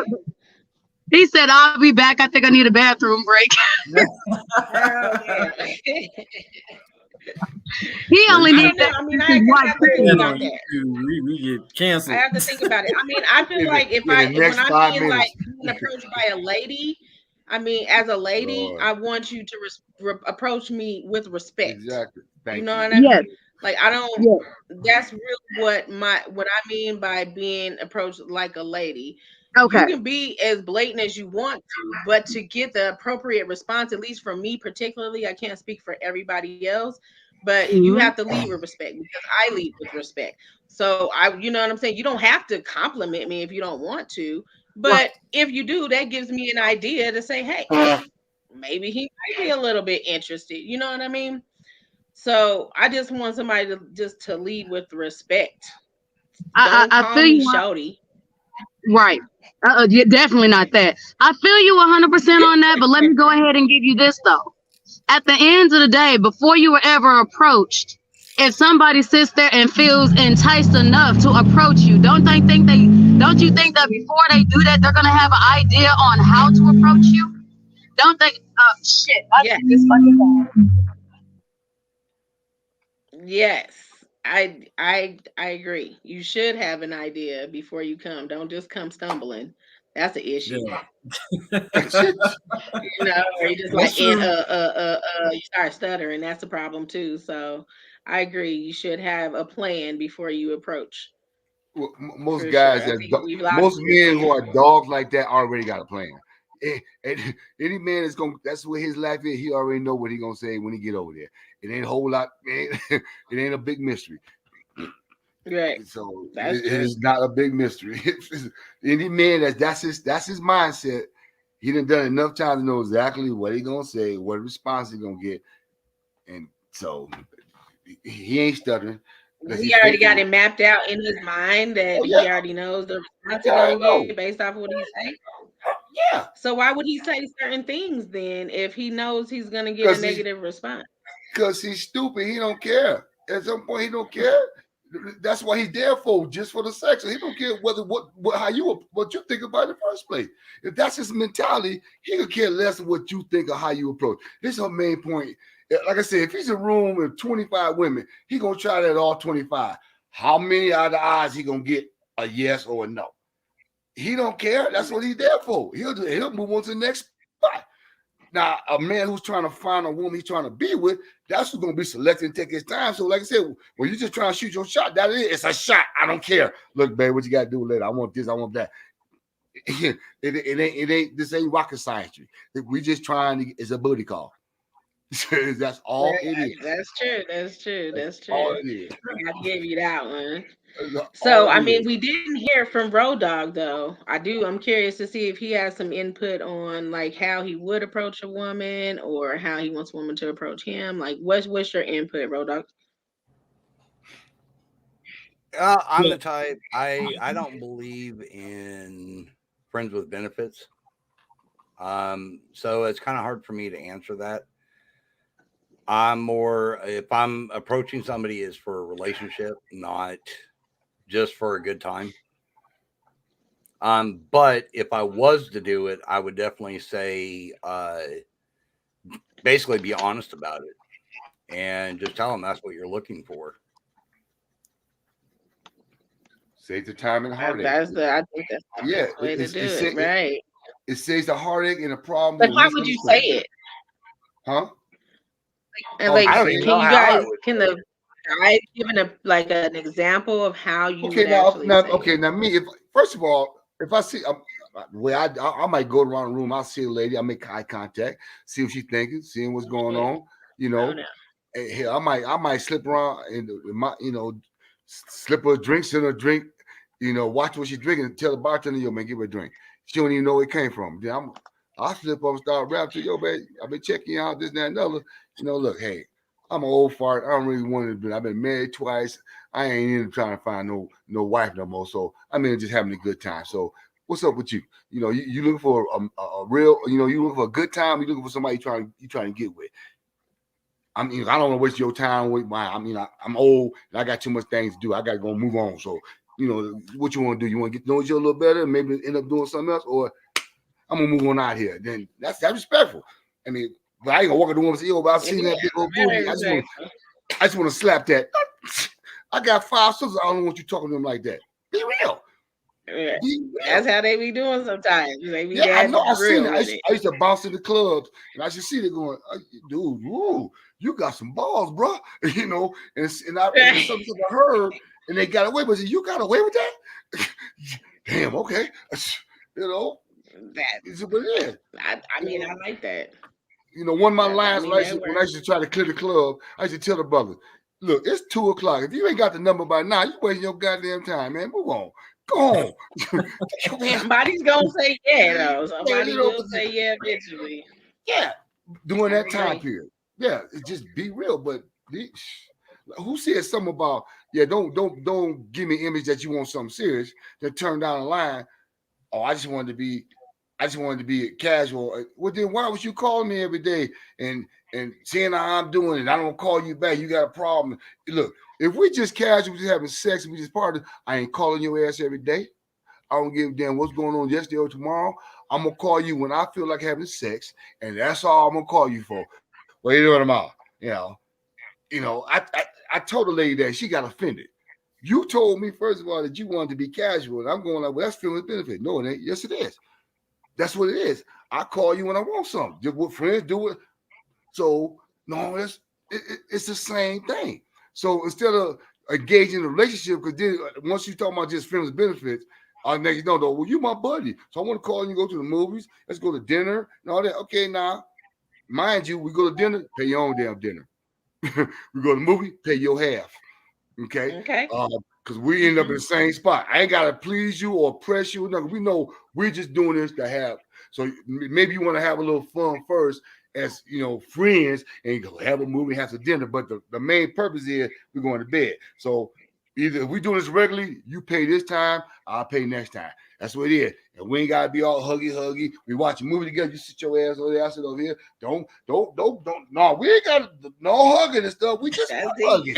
Speaker 1: He said, I'll be back. I think I need a bathroom break.
Speaker 3: Oh, yeah.
Speaker 1: He only
Speaker 3: I
Speaker 1: needs
Speaker 3: don't know.
Speaker 1: that.
Speaker 3: I mean, I have to think
Speaker 2: you
Speaker 3: about
Speaker 2: know,
Speaker 3: that.
Speaker 2: we get canceled.
Speaker 3: I have to think about it. I mean, I feel like if
Speaker 6: in the next
Speaker 3: when
Speaker 6: 5
Speaker 3: I'm being
Speaker 6: minutes.
Speaker 3: like being approached by a lady, I mean, as a lady,
Speaker 6: Lord.
Speaker 3: I want you to approach me with respect.
Speaker 6: Exactly. Thank
Speaker 3: You know
Speaker 6: you.
Speaker 3: what I mean?
Speaker 1: Yes.
Speaker 3: Like I don't.
Speaker 1: Yes.
Speaker 3: That's really what I mean by being approached like a lady.
Speaker 1: Okay.
Speaker 3: You can be as blatant as you want to, but to get the appropriate response, at least from me particularly, I can't speak for everybody else, but you
Speaker 1: Mhm.
Speaker 3: have to lead with respect because I lead with respect. So you know what I'm saying? You don't have to compliment me if you don't want to,
Speaker 1: Right.
Speaker 3: but if you do, that gives me an idea to say, hey, maybe he might be a little bit interested. You know what I mean? So I just want somebody to lead with respect. Don't
Speaker 1: I
Speaker 3: call
Speaker 1: feel
Speaker 3: me
Speaker 1: you.
Speaker 3: shouty.
Speaker 1: Right. Yeah, definitely not that. I feel you 100% on that, but let me go ahead and give you this though. At the end of the day, before you were ever approached, if somebody sits there and feels enticed enough to approach you, don't you think that before they do that, they're gonna have an idea on how to approach you? Don't they? Shit. I
Speaker 3: Yes.
Speaker 1: see this fucking thing.
Speaker 3: Yes. I agree. You should have an idea before you come. Don't just come stumbling. That's an issue.
Speaker 2: Yeah.
Speaker 3: You know, or you just
Speaker 2: That's
Speaker 3: like
Speaker 2: true.
Speaker 3: you start stuttering. That's a problem too. So I agree. You should have a plan before you approach.
Speaker 6: Well, most
Speaker 3: For
Speaker 6: guys,
Speaker 3: sure. I think we've lost
Speaker 6: most
Speaker 3: you
Speaker 6: men who
Speaker 3: again.
Speaker 6: are dogs like that already got a plan. Any man is gonna. That's what his life is. He already know what he gonna say when he get over there. It ain't a whole lot. It ain't a big mystery.
Speaker 3: Right.
Speaker 6: So
Speaker 3: That's
Speaker 6: it
Speaker 3: true.
Speaker 6: is not a big mystery. Any man that's his mindset. He done enough time to know exactly what he gonna say, what response he gonna get, and so he ain't stuttering because
Speaker 3: He
Speaker 6: he's
Speaker 3: already got
Speaker 6: thinking.
Speaker 3: it mapped out in his mind that
Speaker 6: Oh yeah,
Speaker 3: he already knows the response
Speaker 6: I
Speaker 3: he's
Speaker 6: already
Speaker 3: gonna
Speaker 6: know.
Speaker 3: get based off of what he say.
Speaker 6: Yeah,
Speaker 3: So why would he say certain things then if he knows he's gonna get a
Speaker 6: because
Speaker 3: negative response?
Speaker 6: he's stupid. He don't care. At some point, he don't care. That's why he's there for, just for the sex. So he don't care whether what you think about it in the first place. If that's his mentality, he could care less of what you think or how you approach. This is her main point. Like I said, if he's in a room with 25 women, he gonna try that all 25. How many out of the odds he gonna get a yes or a no? He don't care. That's what he's there for. He'll move on to the next spot. Now, a man who's trying to find a woman he's trying to be with, that's who's going to be selected and take his time. So, like I said, when you just trying to shoot your shot, that is, it's a shot. I don't care. Look, babe, what you got to do later? I want this, I want that. It ain't this ain't rocket science. We just trying to. It's a booty call. That's all it is.
Speaker 3: That's true. That's true. That's true.
Speaker 6: All it is.
Speaker 3: I give you that one.
Speaker 6: That's
Speaker 3: So,
Speaker 6: all
Speaker 3: I
Speaker 6: it
Speaker 3: mean,
Speaker 6: is.
Speaker 3: we didn't hear from Road Dog though. I'm curious to see if he has some input on like how he would approach a woman or how he wants a woman to approach him. Like, what's your input, Road Dog?
Speaker 5: I'm the type. I don't believe in friends with benefits. So it's kind of hard for me to answer that. I'm more, if I'm approaching somebody, is for a relationship, not just for a good time. But if I was to do it, I would definitely say, basically be honest about it and just tell them that's what you're looking for.
Speaker 6: Save the time and heartache.
Speaker 3: I think that's the way to do it, right?
Speaker 6: It saves the heartache and the problem.
Speaker 3: But how would you say it?
Speaker 6: Huh?
Speaker 3: Like,
Speaker 5: I don't
Speaker 3: can
Speaker 5: even
Speaker 3: you
Speaker 5: know how I
Speaker 3: guys
Speaker 5: would
Speaker 3: can the guys given an example of how you
Speaker 6: Okay,
Speaker 3: would
Speaker 6: now,
Speaker 3: actually
Speaker 6: now,
Speaker 3: say
Speaker 6: okay,
Speaker 3: it?
Speaker 6: now me. If first of all, if I see the way I might go around the room, I'll see a lady, I make eye contact, see what she's thinking, seeing what's going on. You know,
Speaker 3: Oh, no.
Speaker 6: and here I might slip around and slip her a drink, send her a drink. Watch what she's drinking and tell the bartender, yo, man, give her a drink. She don't even know where it came from. Then I'll slip up and start rapping to yo, man. I've been checking you out, this, that, and other. Look, hey, I'm an old fart. I don't really want to be. I've been married twice. I ain't even trying to find no wife no more. So I'm just having a good time. So what's up with you? You looking for a real, you looking for a good time. You looking for somebody you trying to get with. I don't want to waste your time with I'm old and I got too much things to do. I got to go move on. So what you want to do? You want to get to know you a little better, and maybe end up doing something else, or I'm gonna move on out here. Then that's respectful. But I ain't gonna walk in the room and say, yo, but I've seen that big old booty. I just want to slap that. I got 5 sisters. I don't want you talking to them like that. Be real.
Speaker 3: Yeah. That's how they be doing sometimes. They be
Speaker 6: I know. I seen it.
Speaker 3: it.
Speaker 6: I used to bounce in the clubs, and I should see them going, dude, woo, you got some balls, bro. And I something I heard, and they got away with it. You got away with that? Damn. Okay.
Speaker 3: That
Speaker 6: is what it is.
Speaker 3: I mean, I like that.
Speaker 6: One of my lines when I used to try to clear the club, I used to tell the brothers, look, it's 2:00. If you ain't got the number by now, you wasting your goddamn time, man. Move on. Go on.
Speaker 3: Somebody's gonna say yeah, though. Somebody will say yeah eventually.
Speaker 6: Yeah. During that time period. Yeah, just be real. But who said something about, don't give me an image that you want something serious, then turn down the line. Oh, I just wanted to be casual. Well, then why was you calling me every day and seeing how I'm doing and I don't call you back? You got a problem. Look, if we just casual, just having sex, and we just party, I ain't calling your ass every day. I don't give a damn what's going on yesterday or tomorrow. I'm gonna call you when I feel like having sex, and that's all I'm gonna call you for. What you doing tomorrow? I told the lady that, she got offended. You told me, first of all, that you wanted to be casual, and I'm going like, well, that's feeling benefit. No, it ain't. Yes, it is. That's what it is. I call you when I want something. Just what friends do it. So no, it's the same thing. So instead of engaging in a relationship, because then once you talk about just friends benefits, next though, well, you my buddy. So I want to call you, go to the movies. Let's go to dinner and all that. Okay, now, mind you, we go to dinner, pay your own damn dinner. We go to the movie, pay your half. Okay. Because we end up in the same spot. I ain't gotta please you or press you. No, we know we're just doing this to have. So maybe you want to have a little fun first, as friends, and go have a movie, have some dinner. But the main purpose is we're going to bed. So either if we do this regularly, you pay this time, I'll pay next time. That's what it is. And we ain't gotta be all huggy. We watch a movie together. You sit your ass over there, I sit over here. Don't. No, we ain't got no hugging and stuff. We just hugging.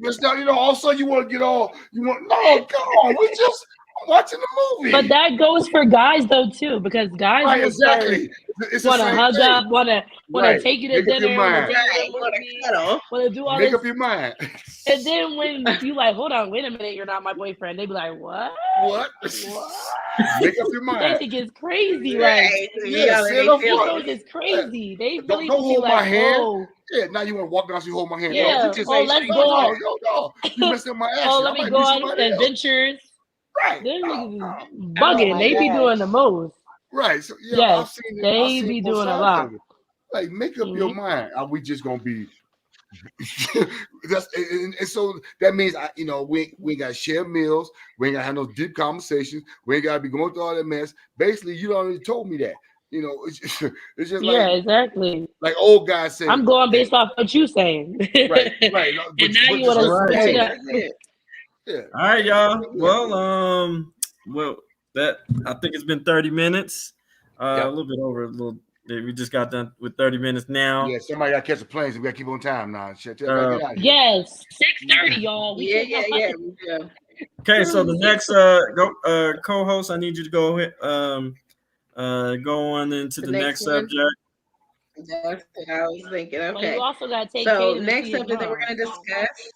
Speaker 6: Just now, all of a sudden you want to get all. No, come on. We just watching the movie.
Speaker 4: But that goes for guys though too, because guys
Speaker 6: Right,
Speaker 4: will start
Speaker 6: exactly. It's the
Speaker 4: want to
Speaker 6: same
Speaker 4: hug
Speaker 6: thing.
Speaker 4: up, want to
Speaker 6: Right.
Speaker 4: take you to
Speaker 6: Make up your
Speaker 4: dinner, want
Speaker 6: mind.
Speaker 4: to take you
Speaker 3: Right,
Speaker 4: to
Speaker 3: want
Speaker 4: the
Speaker 3: to
Speaker 4: movie,
Speaker 3: cuddle.
Speaker 4: want to do all
Speaker 6: Make
Speaker 4: this.
Speaker 6: up your mind.
Speaker 4: And then when you like, hold on, wait a minute, you're not my boyfriend. They be like, what?
Speaker 6: What?
Speaker 4: What?
Speaker 6: Make up your
Speaker 4: They
Speaker 6: mind.
Speaker 4: think it's crazy. Like
Speaker 3: Right.
Speaker 6: Yeah,
Speaker 3: Y'all
Speaker 6: say
Speaker 3: they
Speaker 6: no
Speaker 3: feel
Speaker 6: front.
Speaker 4: think it's crazy. They
Speaker 6: Don't
Speaker 4: really be
Speaker 6: hold my
Speaker 4: like,
Speaker 6: hand.
Speaker 4: oh,
Speaker 6: Yeah, now you want to walk down, so you hold my hand.
Speaker 3: Yeah,
Speaker 6: No,
Speaker 3: we just
Speaker 4: oh,
Speaker 3: ain't
Speaker 4: let's
Speaker 3: street
Speaker 4: go
Speaker 3: like
Speaker 4: on.
Speaker 3: that.
Speaker 6: no. You messing up my action.
Speaker 4: Oh,
Speaker 6: I
Speaker 4: let me
Speaker 6: might
Speaker 4: go
Speaker 6: be
Speaker 4: on
Speaker 6: somebody else.
Speaker 4: adventures.
Speaker 6: Right.
Speaker 4: Them
Speaker 6: No,
Speaker 4: niggas
Speaker 6: no.
Speaker 4: is
Speaker 3: Oh
Speaker 4: bugging.
Speaker 3: my
Speaker 4: They be doing the
Speaker 3: gosh.
Speaker 4: most.
Speaker 6: Right. So yeah,
Speaker 4: Yes,
Speaker 6: I've seen it. I've
Speaker 4: they
Speaker 6: seen
Speaker 4: be
Speaker 6: both
Speaker 4: doing a
Speaker 6: sides
Speaker 4: lot.
Speaker 6: of it. Like, make up your mind. Are we just gonna be? and so that means we ain't got to share meals. We ain't got to have no deep conversations. We ain't got to be going through all that mess. Basically, you already told me that. It's just
Speaker 4: Yeah,
Speaker 6: like
Speaker 4: exactly.
Speaker 6: old guys say.
Speaker 4: I'm going based off what you saying.
Speaker 6: Right. No,
Speaker 4: And now you want
Speaker 2: All
Speaker 4: to
Speaker 2: right.
Speaker 4: switch it up.
Speaker 3: That's it.
Speaker 6: Yeah.
Speaker 2: All right, y'all. Well, that I think it's been 30 minutes. A little bit over. We just got done with 30 minutes now.
Speaker 6: Yeah, somebody got to catch the planes. We got to keep on time now. Shit, tell everybody get out of here.
Speaker 4: Yes, 6:30, y'all. We
Speaker 3: Yeah,
Speaker 4: can't
Speaker 3: yeah, yeah. We do.
Speaker 2: Okay, so the next co-host, I need you to go ahead, go on into the next
Speaker 3: one.
Speaker 2: subject.
Speaker 3: That's what I was thinking.
Speaker 4: Well,
Speaker 3: Okay.
Speaker 4: you also got to take
Speaker 3: So
Speaker 4: Kaden to
Speaker 3: next
Speaker 4: see his
Speaker 3: subject that we're
Speaker 4: mom.
Speaker 3: going to discuss.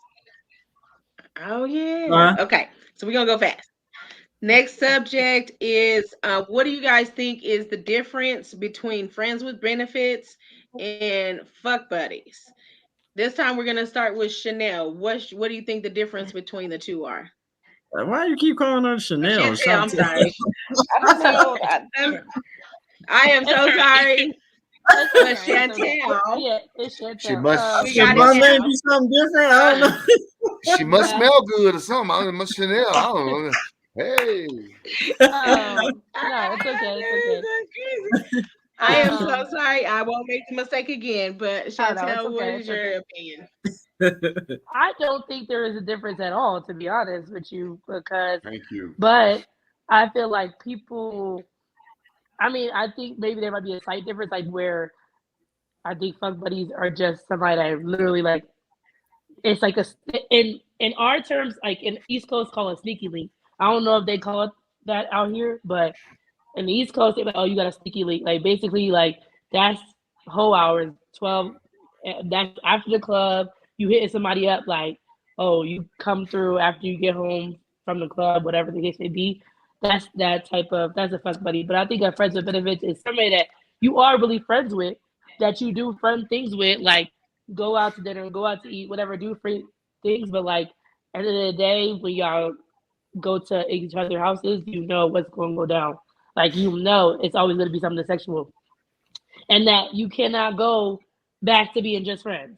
Speaker 3: Oh yeah.
Speaker 2: Huh?
Speaker 3: Okay. So we're gonna go fast. Next subject is what do you guys think is the difference between friends with benefits and fuck buddies? This time we're gonna start with Chanel. What do you think the difference between the two are?
Speaker 2: Why do you keep calling her Chanel?
Speaker 3: Chantel, I'm sorry. I don't know. I am so sorry.
Speaker 4: It's
Speaker 3: But
Speaker 4: okay, it's okay.
Speaker 3: Chantel,
Speaker 4: Yeah, it's Chantel.
Speaker 6: She must.
Speaker 3: we
Speaker 2: Should
Speaker 3: got
Speaker 2: my
Speaker 3: it
Speaker 2: name
Speaker 3: now.
Speaker 2: be something different? I don't know.
Speaker 6: She must
Speaker 4: Yeah.
Speaker 6: smell good or something. I don't know. Chanel. I don't know. Hey.
Speaker 4: No, it's okay. It's okay.
Speaker 3: I am so sorry. I won't make the mistake again. But
Speaker 4: I know, it's
Speaker 3: Chantel, what
Speaker 4: okay.
Speaker 3: is
Speaker 4: It's okay.
Speaker 3: your opinion?
Speaker 4: I don't think there is a difference at all, to be honest with you, because,
Speaker 6: Thank you.
Speaker 4: but I feel like people, I mean, I think maybe there might be a slight difference, like where I think fuck buddies are just somebody that literally like, it's like in our terms, like in East Coast, call it sneaky link. I don't know if they call it that out here, but in the East Coast, they're like, oh, you got a sneaky link. Like basically, like that's whole hours, 12. That's after the club. You hitting somebody up like, oh, you come through after you get home from the club, whatever the case may be. That's a fuck buddy. But I think a friends with benefits is somebody that you are really friends with, that you do fun things with, like go out to dinner, go out to eat, whatever, do free things. But like at the end of the day, when y'all go to each other's houses, you know what's going to go down. Like you know, it's always going to be something sexual, and that you cannot go back to being just friends.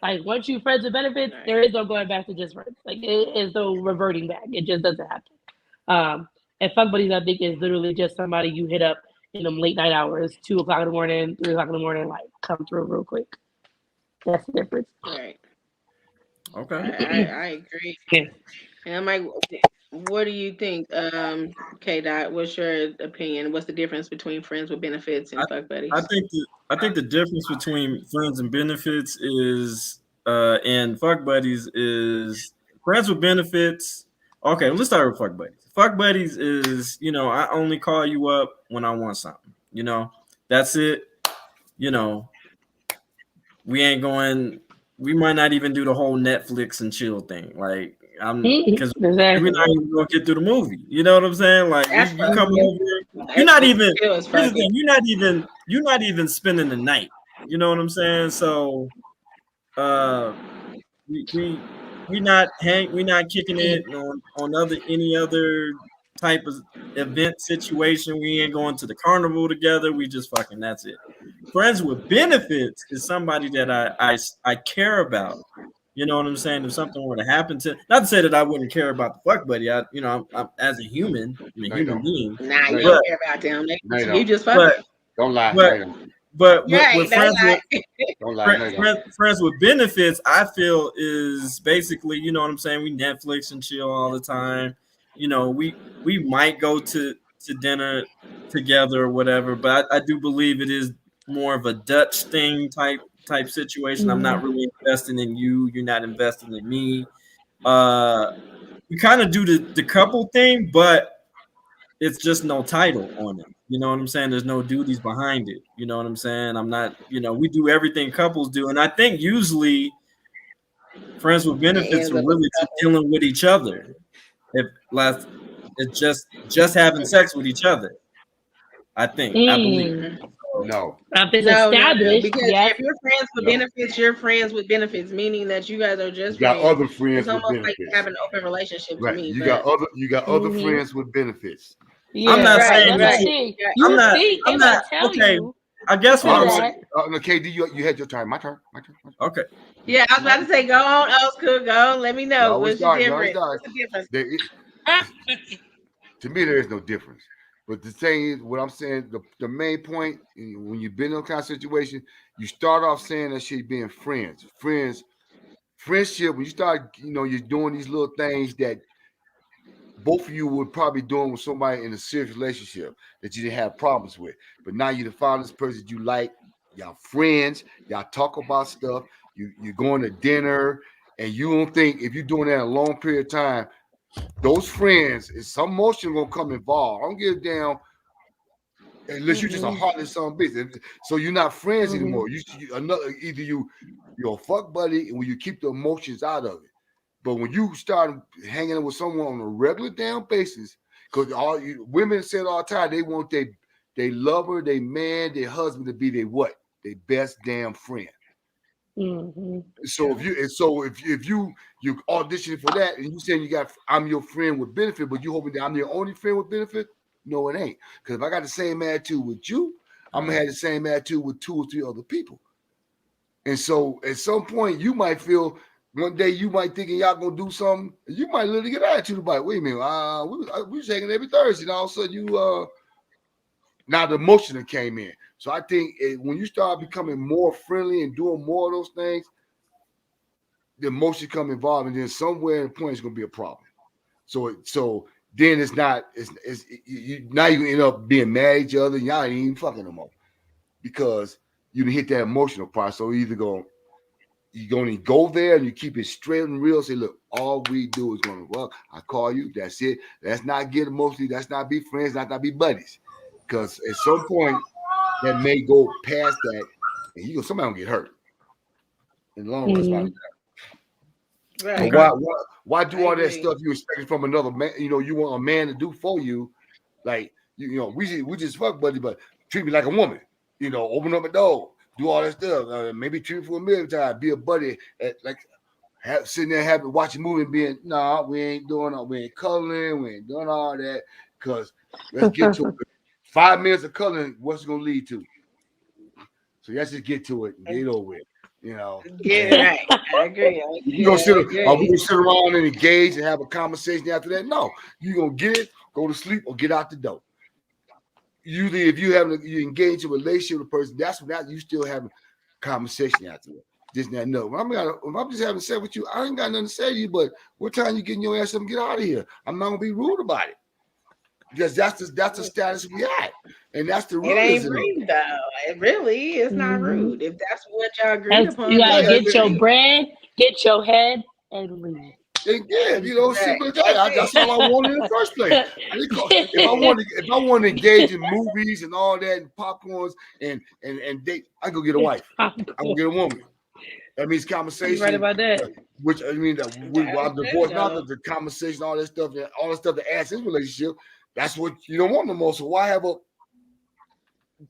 Speaker 4: Like once you friends with benefits,
Speaker 3: Right.
Speaker 4: there is no going back to just friends. Like it is no reverting back. It just doesn't happen. And fuck buddies, I think, is literally just somebody you hit up in them late night hours, 2 o'clock in the morning, 3 o'clock in the morning, like come through real quick. That's the difference.
Speaker 3: Right.
Speaker 2: Okay.
Speaker 3: I agree.
Speaker 4: Yeah.
Speaker 3: And I'm like, what do you think, Kdot? What's your opinion? What's the difference between friends with benefits and fuck
Speaker 2: I
Speaker 3: buddies?
Speaker 2: think the difference between friends and benefits is and fuck buddies is friends with benefits. Okay, let's start with fuck buddies. Fuck buddies is, I only call you up when I want something. That's it. We ain't going. We might not even do the whole Netflix and chill thing. Like because
Speaker 4: Exactly.
Speaker 2: we're not even gonna get through the movie. You know what I'm saying? Like
Speaker 3: That's
Speaker 2: you come
Speaker 3: fucking-
Speaker 2: over, you're not even.
Speaker 3: It was
Speaker 2: Here's the
Speaker 3: fucking.
Speaker 2: thing: you're not even spending the night. You know what I'm saying? So, we not kicking it on any other type of event situation. We ain't going to the carnival together. We just fucking. That's it. Friends with benefits is somebody that I care about. You know what I'm saying? If something were to happen to, not to say that I wouldn't care about the fuck buddy. I'm as a human, I'm a
Speaker 6: No, you
Speaker 2: human
Speaker 6: don't.
Speaker 2: being.
Speaker 3: Nah, you
Speaker 6: But-
Speaker 3: don't care about them.
Speaker 6: No, you
Speaker 3: You
Speaker 6: don't.
Speaker 3: just fucking.
Speaker 6: Don't lie.
Speaker 2: But-
Speaker 6: No, you don't.
Speaker 2: But
Speaker 3: Right,
Speaker 2: with
Speaker 3: don't
Speaker 2: friends
Speaker 3: lie.
Speaker 6: Don't lie. No, you don't.
Speaker 2: friends with benefits, I feel is basically, you know what I'm saying? We Netflix and chill all the time. We might go to dinner together or whatever, but I do believe it is more of a Dutch thing type situation. I'm not really investing in you. You're not investing in me. we kind of do the couple thing, but it's just no title on it. You know what I'm saying? There's no duties behind it. You know what I'm saying? I'm not, we do everything couples do. And I think usually friends with benefits are really just dealing with each other. If last it's just having sex with each other. I believe.
Speaker 6: No.
Speaker 4: If it's
Speaker 3: No,
Speaker 4: established,
Speaker 3: because
Speaker 4: yes.
Speaker 3: if you're friends with benefits, you're friends with benefits, meaning that you guys are just
Speaker 6: You got
Speaker 3: friends.
Speaker 6: other friends
Speaker 3: It's
Speaker 6: with
Speaker 3: almost like
Speaker 6: benefits.
Speaker 3: you have an open relationship to
Speaker 6: Right.
Speaker 3: me.
Speaker 6: You
Speaker 3: but
Speaker 6: got other friends with benefits.
Speaker 4: Yeah,
Speaker 2: I'm not
Speaker 4: right,
Speaker 2: saying
Speaker 4: that's
Speaker 2: that
Speaker 4: the thing.
Speaker 3: Yeah.
Speaker 4: You
Speaker 2: I'm not.
Speaker 4: think
Speaker 2: I'm
Speaker 4: they
Speaker 2: not.
Speaker 4: might tell
Speaker 2: Okay.
Speaker 4: you.
Speaker 2: I guess what I'm
Speaker 4: that.
Speaker 2: saying.
Speaker 6: No, Katie, you had your turn. My turn.
Speaker 2: Okay.
Speaker 3: Yeah, I was about to say, go on, old school, go. Let me
Speaker 6: You
Speaker 3: know
Speaker 6: always
Speaker 3: what's the
Speaker 6: start.
Speaker 3: difference. What's the difference?
Speaker 6: To me, there is no difference. But the thing is, what I'm saying, the main point, when you've been in that kind of situation, you start off saying that shit being friends. Friendship, when you start, you're doing these little things that both of you would probably doing with somebody in a serious relationship that you didn't have problems with. But now you found this person that you like, y'all friends, y'all talk about stuff, you're going to dinner, and you don't think if you're doing that a long period of time, those friends, is some emotion gonna come involved. I don't give a damn unless you're just a heartless son of a bitch. So you're not friends anymore. Either you're a fuck buddy, and when you keep the emotions out of it. But when you start hanging out with someone on a regular damn basis, because women say it all the time, they want they lover, they man, their husband to be their what? Their best damn friend. So if you auditioning for that and you saying I'm your friend with benefit, but you hoping that I'm your only friend with benefit, no, it ain't. Because if I got the same attitude with you, I'm gonna have the same attitude with 2 or 3 other people. And so at some point you might feel one day you might thinking y'all gonna do something, you might literally get attitude about it. Wait a minute, we was hanging every Thursday, and all of a sudden you now the emotion that came in. So I think when you start becoming more friendly and doing more of those things, the emotion come involved, and then somewhere in the point it's gonna be a problem. So then it's not now you end up being mad at each other, and y'all ain't even fucking no more because you didn't hit that emotional part. So you're gonna go there and you keep it straight and real. Say, look, all we do is I call you. That's it. Let's not get emotionally. Let's not be friends. Let's not be buddies. Because at some point that may go past that, and somebody gonna get hurt. In the long run, somebody
Speaker 3: Right.
Speaker 6: But why do all that stuff you expect from another man? You want a man to do for you, like we just fuck buddy, but treat me like a woman. Open up a door, do all that stuff. Maybe treat me for a million times, be a buddy, sitting there watching a movie and being, we ain't doing all, we ain't coloring, we ain't doing all that. Because let's get to it. 5 minutes of coloring, what's it gonna lead to? So let's just get to it and get over it.
Speaker 3: Yeah, right. I agree.
Speaker 6: We gonna sit around and engage and have a conversation after that? No, you gonna get it, go to sleep, or get out the door. Usually, if you engage in a relationship with a person, that's when you still having conversation after that. This and that. No, if I'm just having sex with you, I ain't got nothing to say to you. But what time you getting your ass up and get out of here? I'm not gonna be rude about it. Because that's the status we at, and that's the
Speaker 3: It ain't rude though. It really is not rude. If that's what y'all agreed upon,
Speaker 4: you gotta get your bread, get your head, and leave.
Speaker 6: Yeah, simple as that. That's all I wanted in the first place. If I want to engage in movies and all that and popcorns and date, I go get a wife. I go get a woman. That means conversation.
Speaker 4: You're right about that.
Speaker 6: Which I mean, I'm divorced now. The conversation, all that stuff that adds in relationship. That's what you don't want no more. So why have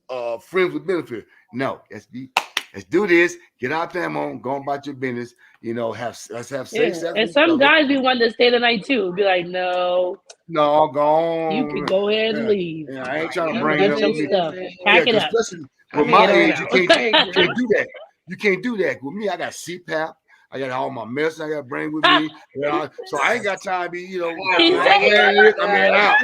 Speaker 6: a friends with benefit? No, let's do this. Get our family on. Go about your business. Let's have sex.
Speaker 4: And some guys be wanting to stay the night too. Be like, no,
Speaker 6: go on.
Speaker 4: You can go ahead and leave.
Speaker 6: Yeah, I ain't trying to bring it up.
Speaker 4: Your stuff. Pack it up.
Speaker 6: Especially with my age, you can't do that. You can't do that. With me, I got CPAP. I got all my medicine I got to bring with me. So I ain't got time to be, I'm in out. I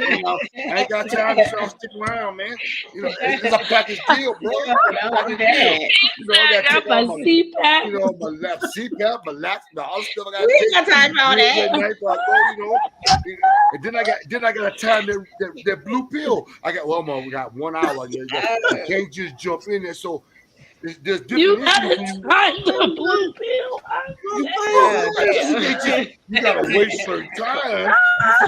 Speaker 6: ain't got time to try to stick around, man. It's a package deal, bro. I got to take all my CPAP. My lap CPAP, my laps, all the stuff I got to take.
Speaker 3: We ain't got time for all that.
Speaker 6: And then I got to time that blue pill. We got 1 hour. You can't just jump in there. So there's different
Speaker 4: you have to time the blue pill.
Speaker 6: You You gotta wait a certain time.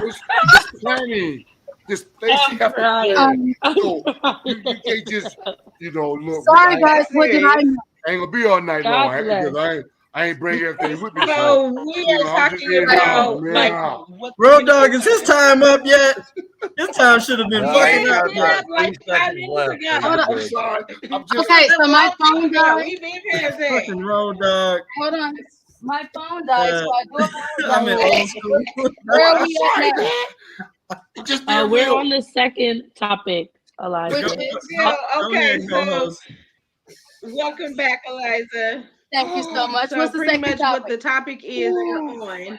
Speaker 6: It's planning. This place you have to plan. So you can't just, look.
Speaker 1: Sorry, guys. What did I miss?
Speaker 6: I ain't gonna be all night long
Speaker 4: God
Speaker 6: because I ain't bring everything with me.
Speaker 3: So we are
Speaker 6: I'm just
Speaker 3: talking
Speaker 6: in
Speaker 3: about
Speaker 6: now,
Speaker 3: like
Speaker 6: man.
Speaker 3: what
Speaker 2: Road dog, is his time up yet? His time should have been
Speaker 5: No,
Speaker 2: fucking
Speaker 5: he's
Speaker 2: up.
Speaker 5: got
Speaker 3: Yeah,
Speaker 5: about
Speaker 3: like
Speaker 5: 3
Speaker 3: 5
Speaker 5: seconds
Speaker 3: minutes
Speaker 5: left.
Speaker 3: ago.
Speaker 5: So you're
Speaker 6: I'm
Speaker 5: good.
Speaker 6: sorry. I'm just
Speaker 1: Okay, so my phone
Speaker 3: Yeah,
Speaker 1: died.
Speaker 3: we been past that.
Speaker 2: Fucking road dog.
Speaker 1: Hold on. My phone died, so I do
Speaker 2: I'm in
Speaker 1: apologize.
Speaker 2: old school.
Speaker 1: Where are
Speaker 6: I'm
Speaker 1: we
Speaker 6: sorry,
Speaker 1: at now?
Speaker 6: man. Just being
Speaker 4: We're
Speaker 6: real.
Speaker 4: on the second topic, Eliza.
Speaker 1: Which
Speaker 2: Go,
Speaker 1: is,
Speaker 3: Yeah,
Speaker 2: go
Speaker 3: okay,
Speaker 2: ahead,
Speaker 3: so
Speaker 2: co-host.
Speaker 3: welcome back, Eliza.
Speaker 1: thank you so much.
Speaker 3: So
Speaker 1: What's the
Speaker 3: pretty
Speaker 1: second
Speaker 3: much what
Speaker 1: topic?
Speaker 3: the topic is we're on.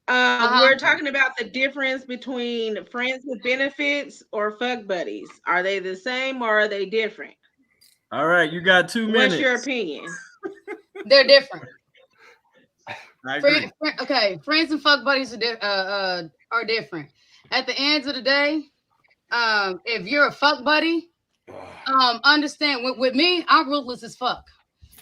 Speaker 1: Uh-huh.
Speaker 3: We're talking about the difference between friends with benefits or fuck buddies. Are they the same or are they different?
Speaker 2: All right, you got 2 minutes.
Speaker 3: What's your opinion?
Speaker 1: They're different.
Speaker 2: I agree.
Speaker 1: Friends and fuck buddies are different. At the end of the day, if you're a fuck buddy, understand with me, I'm ruthless as fuck.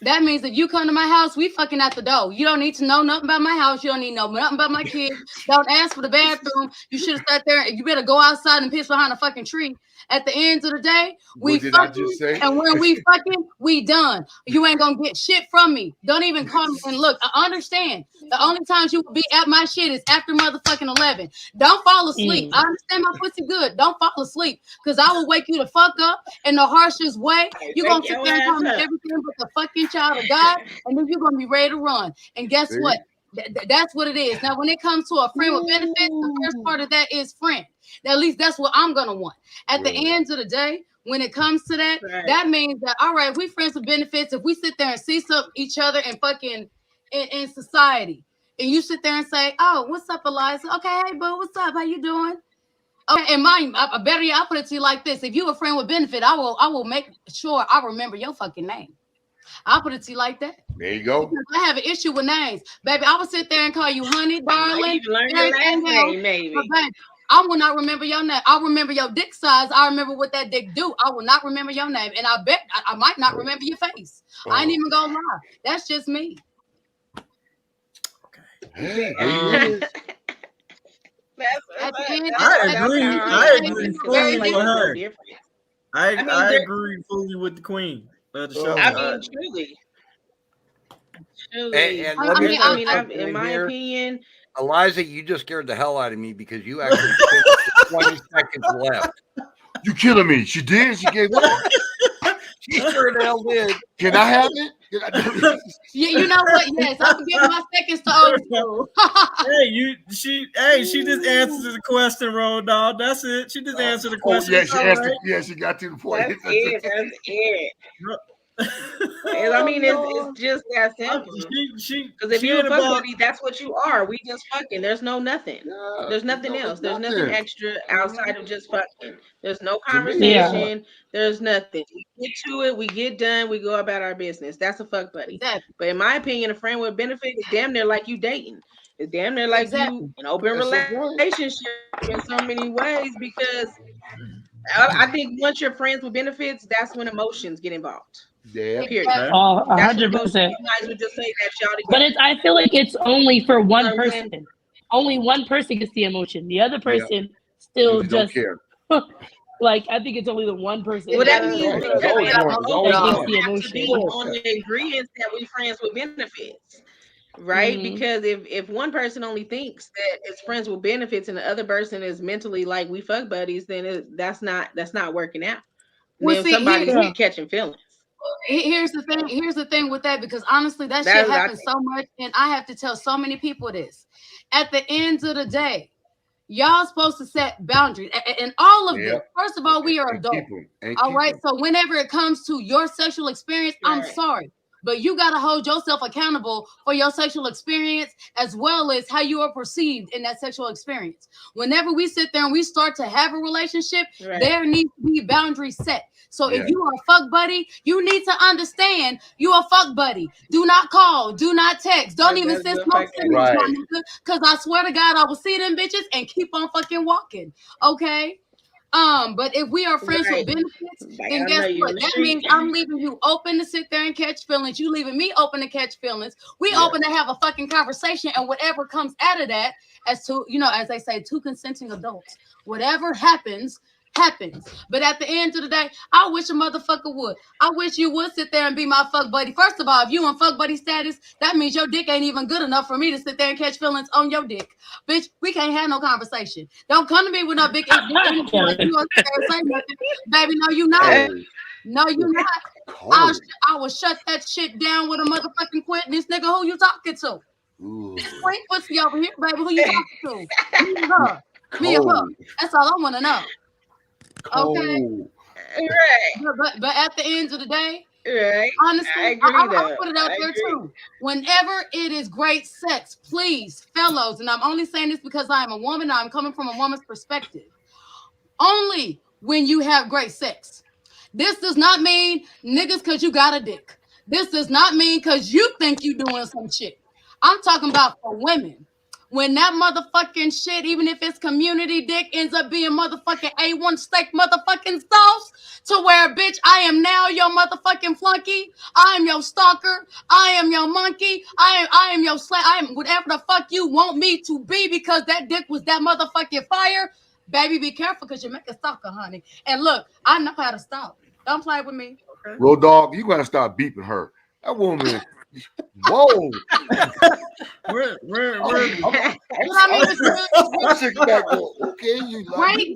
Speaker 1: That means if you come to my house, we fucking at the door. You don't need to know nothing about my house. You don't need to know nothing about my kids. Don't ask for the bathroom. You should have sat there. You better go outside and piss behind a fucking tree. At the end of the day, we
Speaker 6: What did I
Speaker 1: fucking,
Speaker 6: just say?
Speaker 1: and when we fucking, we done. You ain't gonna get shit from me. Don't even call me. And look, I understand. The only times you will be at my shit is after motherfucking 11. Don't fall asleep. I understand my pussy good. Don't fall asleep, because I will wake you the fuck up in the harshest way. You're gonna sit there and call me everything but the fucking child of God, and then you're gonna be ready to run. And guess
Speaker 6: See?
Speaker 1: what? That's what it is. Now, when it comes to a friend with benefits, the first part of that is friend. At least that's what I'm gonna want. At the end of the day, when it comes to that, that means that all right, we friends with benefits. If we sit there and see some each other and fucking in society, and you sit there and say, "Oh, what's up, Eliza? Okay, hey boo, what's up? How you doing?" Okay, and mind, I better I'll put it to you like this: if you a friend with benefit, I will make sure I remember your fucking name. I'll put it to you like that.
Speaker 6: There you go.
Speaker 1: Because I have an issue with names, baby. I will sit there and call you honey, darling,
Speaker 3: You learn your last
Speaker 1: everything else.
Speaker 3: name, maybe.
Speaker 1: But baby, I will not remember your name. I'll remember your dick size. I remember what that dick do. I will not remember your name, and I bet I might not remember your face. I ain't even gonna lie. That's just me.
Speaker 6: Hey,
Speaker 2: I agree fully with her. I agree fully with the queen of the show.
Speaker 3: I mean, truly.
Speaker 5: And let me say something
Speaker 3: in my
Speaker 5: here.
Speaker 3: opinion,
Speaker 5: Eliza, you just scared the hell out of me because you actually finished 20 seconds left.
Speaker 6: You killing me. She did. She gave up.
Speaker 5: She sure the hell did.
Speaker 6: Can I have it?
Speaker 1: Yeah, you know what? Yes, I can give my seconds to old school.
Speaker 2: She just answered the question, Road Dog. That's it. She just answered the question.
Speaker 6: Yeah, she answered. Right. Yeah, she got to the point.
Speaker 3: That's it. I mean, it's just that simple. Because if you're a fuck buddy, that's what you are. We just fucking. There's nothing.
Speaker 6: Yeah,
Speaker 3: there's nothing else. There's nothing extra outside of just fucking. There's no
Speaker 1: Yeah.
Speaker 3: conversation. There's nothing. We get to it. We get done. We go about our business. That's a fuck buddy.
Speaker 1: Exactly.
Speaker 3: But in my opinion, a friend with benefit is damn near like you dating. It's damn near like you an open relationship in so many ways, because I think once you're friends with benefits, that's when emotions get involved.
Speaker 6: Yeah.
Speaker 3: Period.
Speaker 4: 100%.
Speaker 3: You might as well just say that y'all together.
Speaker 4: But I feel like it's only for one person. Only one person gets the emotion. The other person still just
Speaker 6: don't care.
Speaker 4: Like, I think it's only the one person
Speaker 3: Well, that means
Speaker 4: that
Speaker 3: gets
Speaker 4: the emotion.
Speaker 3: to be on the agreement that we friends with benefits, right?
Speaker 4: Mm-hmm.
Speaker 3: Because if one person only thinks that it's friends with benefits and the other person is mentally like we fuck buddies, then that's not working out.
Speaker 1: Well,
Speaker 3: then somebody's catching feelings.
Speaker 1: Here's the thing with that, because honestly, that shit happens so much, and I have to tell so many people this. At the end of the day, y'all supposed to set boundaries, and all of them. First of all, we are adults. All right. So whenever it comes to your sexual experience, I'm sorry, but you got to hold yourself accountable for your sexual experience, as well as how you are perceived in that sexual experience. Whenever we sit there and we start to have a relationship, there needs to be boundaries set. So if you are a fuck buddy, you need to understand you a fuck buddy. Do not call, do not text, don't even send smoke signals, my nigga, because I swear to God, I will see them bitches and keep on fucking walking. Okay.
Speaker 8: But if we are friends with benefits, then guess what? That means I'm leaving you open to sit there and catch feelings. You leaving me open to catch feelings. We open to have a fucking conversation, and whatever comes out of that, as to as they say, two consenting adults, whatever happens. But at the end of the day, I wish a motherfucker would. I wish you would sit there and be my fuck buddy. First of all, if you in fuck buddy status, that means your dick ain't even good enough for me to sit there and catch feelings on your dick. Bitch, we can't have no conversation. Don't come to me with no big energy like you gonna say nothing. Baby, no, you not. No, you not. I will shut that shit down with a motherfucking quit. This nigga, who you talking to? Quit pussy over here, baby. Who you talking to? Me and her. Me and her. That's all I want to know. Okay. Right. But at the end of the day, right. Honestly, I'll put it out there too. Whenever it is great sex, please, fellows, and I'm only saying this because I am a woman, I'm coming from a woman's perspective. Only when you have great sex. This does not mean niggas because you got a dick. This does not mean because you think you doing some shit. I'm talking about for women. When that motherfucking shit, even if it's community dick, ends up being motherfucking A1 steak motherfucking sauce, to where, bitch, I am now your motherfucking flunky. I am your stalker. I am your monkey. I am your slave. I am whatever the fuck you want me to be because that dick was that motherfucking fire. Baby, be careful because you make a stalker, honey. And look, I know how to stalk. Don't play with me.
Speaker 6: Okay. Road dog, you gotta start beeping her. That woman. Whoa.
Speaker 2: We're
Speaker 8: Great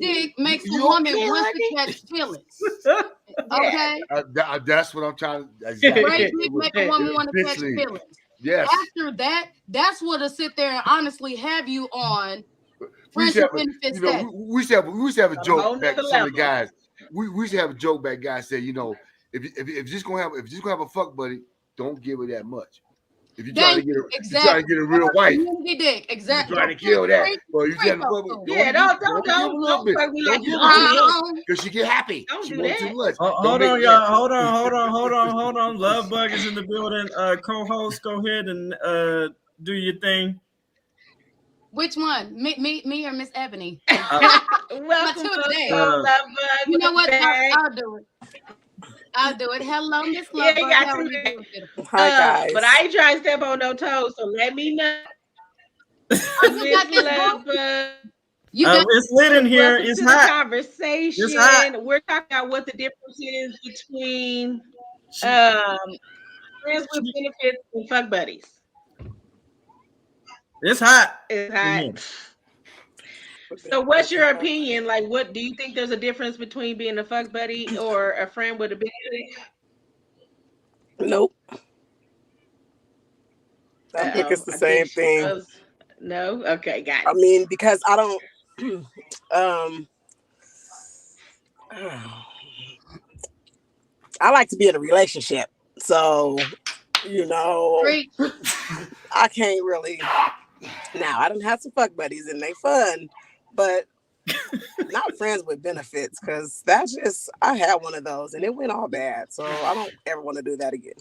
Speaker 8: dick makes a woman want to catch feelings. Okay.
Speaker 6: That's what I'm trying to.
Speaker 8: Exactly. Great dick make a woman want to catch feelings.
Speaker 6: Yes.
Speaker 8: After that, that's what'll sit there and honestly have you on friendship benefits.
Speaker 6: We used to have a joke back to some of the guys. We used to have a joke back. Guys say, if you're just gonna have a fuck buddy, don't give her that much. If you're trying to get a real wife,
Speaker 8: dick, exactly.
Speaker 6: You're trying to kill that. Well, you can't. Don't because she get happy.
Speaker 3: Don't
Speaker 6: she
Speaker 3: do
Speaker 6: wants
Speaker 3: that.
Speaker 6: too much.
Speaker 2: Hold on, y'all. Hold on. Love Bug is in the building. Co-host, go ahead and do your thing.
Speaker 8: Which one? Me or Miss Ebony?
Speaker 3: Welcome to Love Bug.
Speaker 8: You know what? I'll do it. Hello, Miss Love.
Speaker 3: Yeah, got you. Hi, guys. But I ain't trying to step on no toes, so let me know.
Speaker 8: Miss Love Bug.
Speaker 2: It's lit in here. It's hot.
Speaker 3: Conversation.
Speaker 2: It's hot.
Speaker 3: We're talking about what the difference is between friends with benefits and fuck buddies.
Speaker 2: It's hot.
Speaker 3: It's hot. So what's your opinion? Like, what do you think there's a difference between being a fuck buddy or a friend with a benefit?
Speaker 9: Nope. I think it's the same thing.
Speaker 3: No? Okay, got it.
Speaker 9: I mean, because I don't I like to be in a relationship. So, I can't really. Now, I done have some fuck buddies and they fun, but not friends with benefits, because that's just, I had one of those and it went all bad. So I don't ever want to do that again.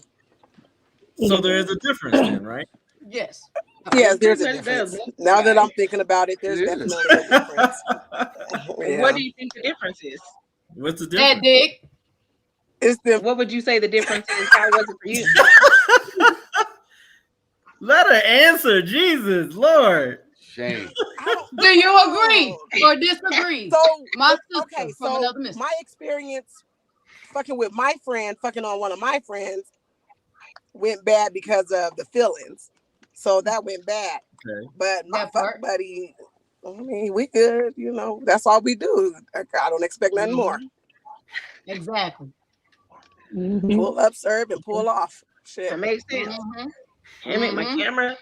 Speaker 2: So there is a difference then, right?
Speaker 8: Yes.
Speaker 9: Yes, there's a difference. Now that I'm thinking about it, there's definitely a difference.
Speaker 3: Yeah. What do you think the difference is?
Speaker 2: What's the difference?
Speaker 8: That dick.
Speaker 3: What would you say the difference is? How was it for you?
Speaker 2: Let her answer. Jesus, Lord.
Speaker 6: Shame.
Speaker 8: Do you agree or disagree?
Speaker 9: So
Speaker 8: my
Speaker 9: experience fucking with my friend, fucking on one of my friends, went bad because of the feelings. So that went bad. Okay. But my fuck buddy, I mean, we good, that's all we do. I don't expect nothing more.
Speaker 8: Exactly.
Speaker 9: Pull up, serve, and pull off. Shit.
Speaker 3: That makes sense. Damn it, my camera.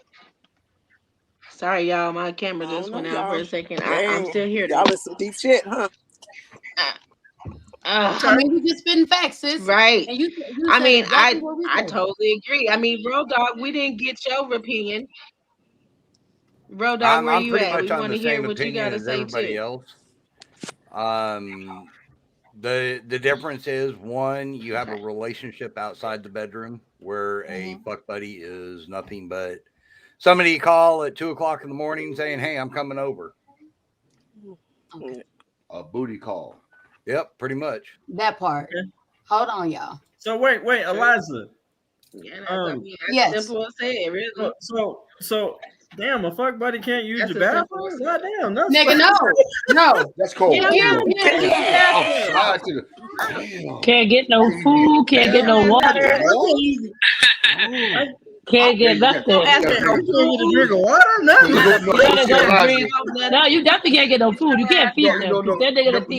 Speaker 3: Sorry, y'all. My camera just went out for a second. I'm still here.
Speaker 9: Y'all in some deep shit, huh?
Speaker 8: I mean, you just spitting facts, sis.
Speaker 3: Right.
Speaker 8: And you
Speaker 3: I mean, exactly I totally agree. I mean, Road Dog, we didn't get your opinion. Road Dog, where you at? We want to hear what you got to say
Speaker 5: everybody
Speaker 3: too.
Speaker 5: Else. The difference is, one, you have a relationship outside the bedroom where a fuck buddy is nothing but somebody you call at 2:00 in the morning saying, "Hey, I'm coming over."
Speaker 6: A booty call.
Speaker 5: Yep, pretty much.
Speaker 8: That part.
Speaker 2: Okay.
Speaker 8: Hold on, y'all.
Speaker 2: So wait, Eliza.
Speaker 3: Yeah, that's
Speaker 8: Yes.
Speaker 3: simple as said, really.
Speaker 2: So damn, a fuck buddy can't use your bathroom? God damn, that's
Speaker 8: Nigga, no.
Speaker 6: That's cold.
Speaker 4: Can't get no food, can't get no water. Can't get nothing.
Speaker 2: You can't get a drink of water? Nothing.
Speaker 4: No, you definitely can't get no food. You can't feed them. That nigga gonna feed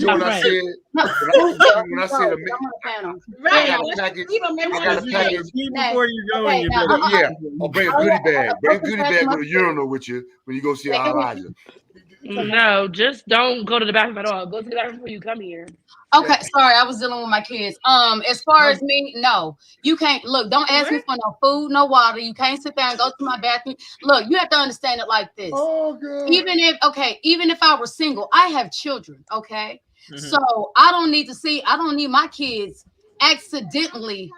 Speaker 6: you know what I said? When I said I got a package
Speaker 2: before you go.
Speaker 6: Yeah, I'll bring a goodie bag. Bring a goodie bag with a urinal with you when you go see Elijah.
Speaker 4: No, just don't go to the bathroom at all. Go to the bathroom before you come here.
Speaker 8: Okay, sorry, I was dealing with my kids. As far as me, no, you can't look. Don't ask me for no food, no water. You can't sit there and go to my bathroom. Look, you have to understand it like this.
Speaker 6: Oh, God.
Speaker 8: Even if I were single, I have children. Okay, so I don't need my kids accidentally.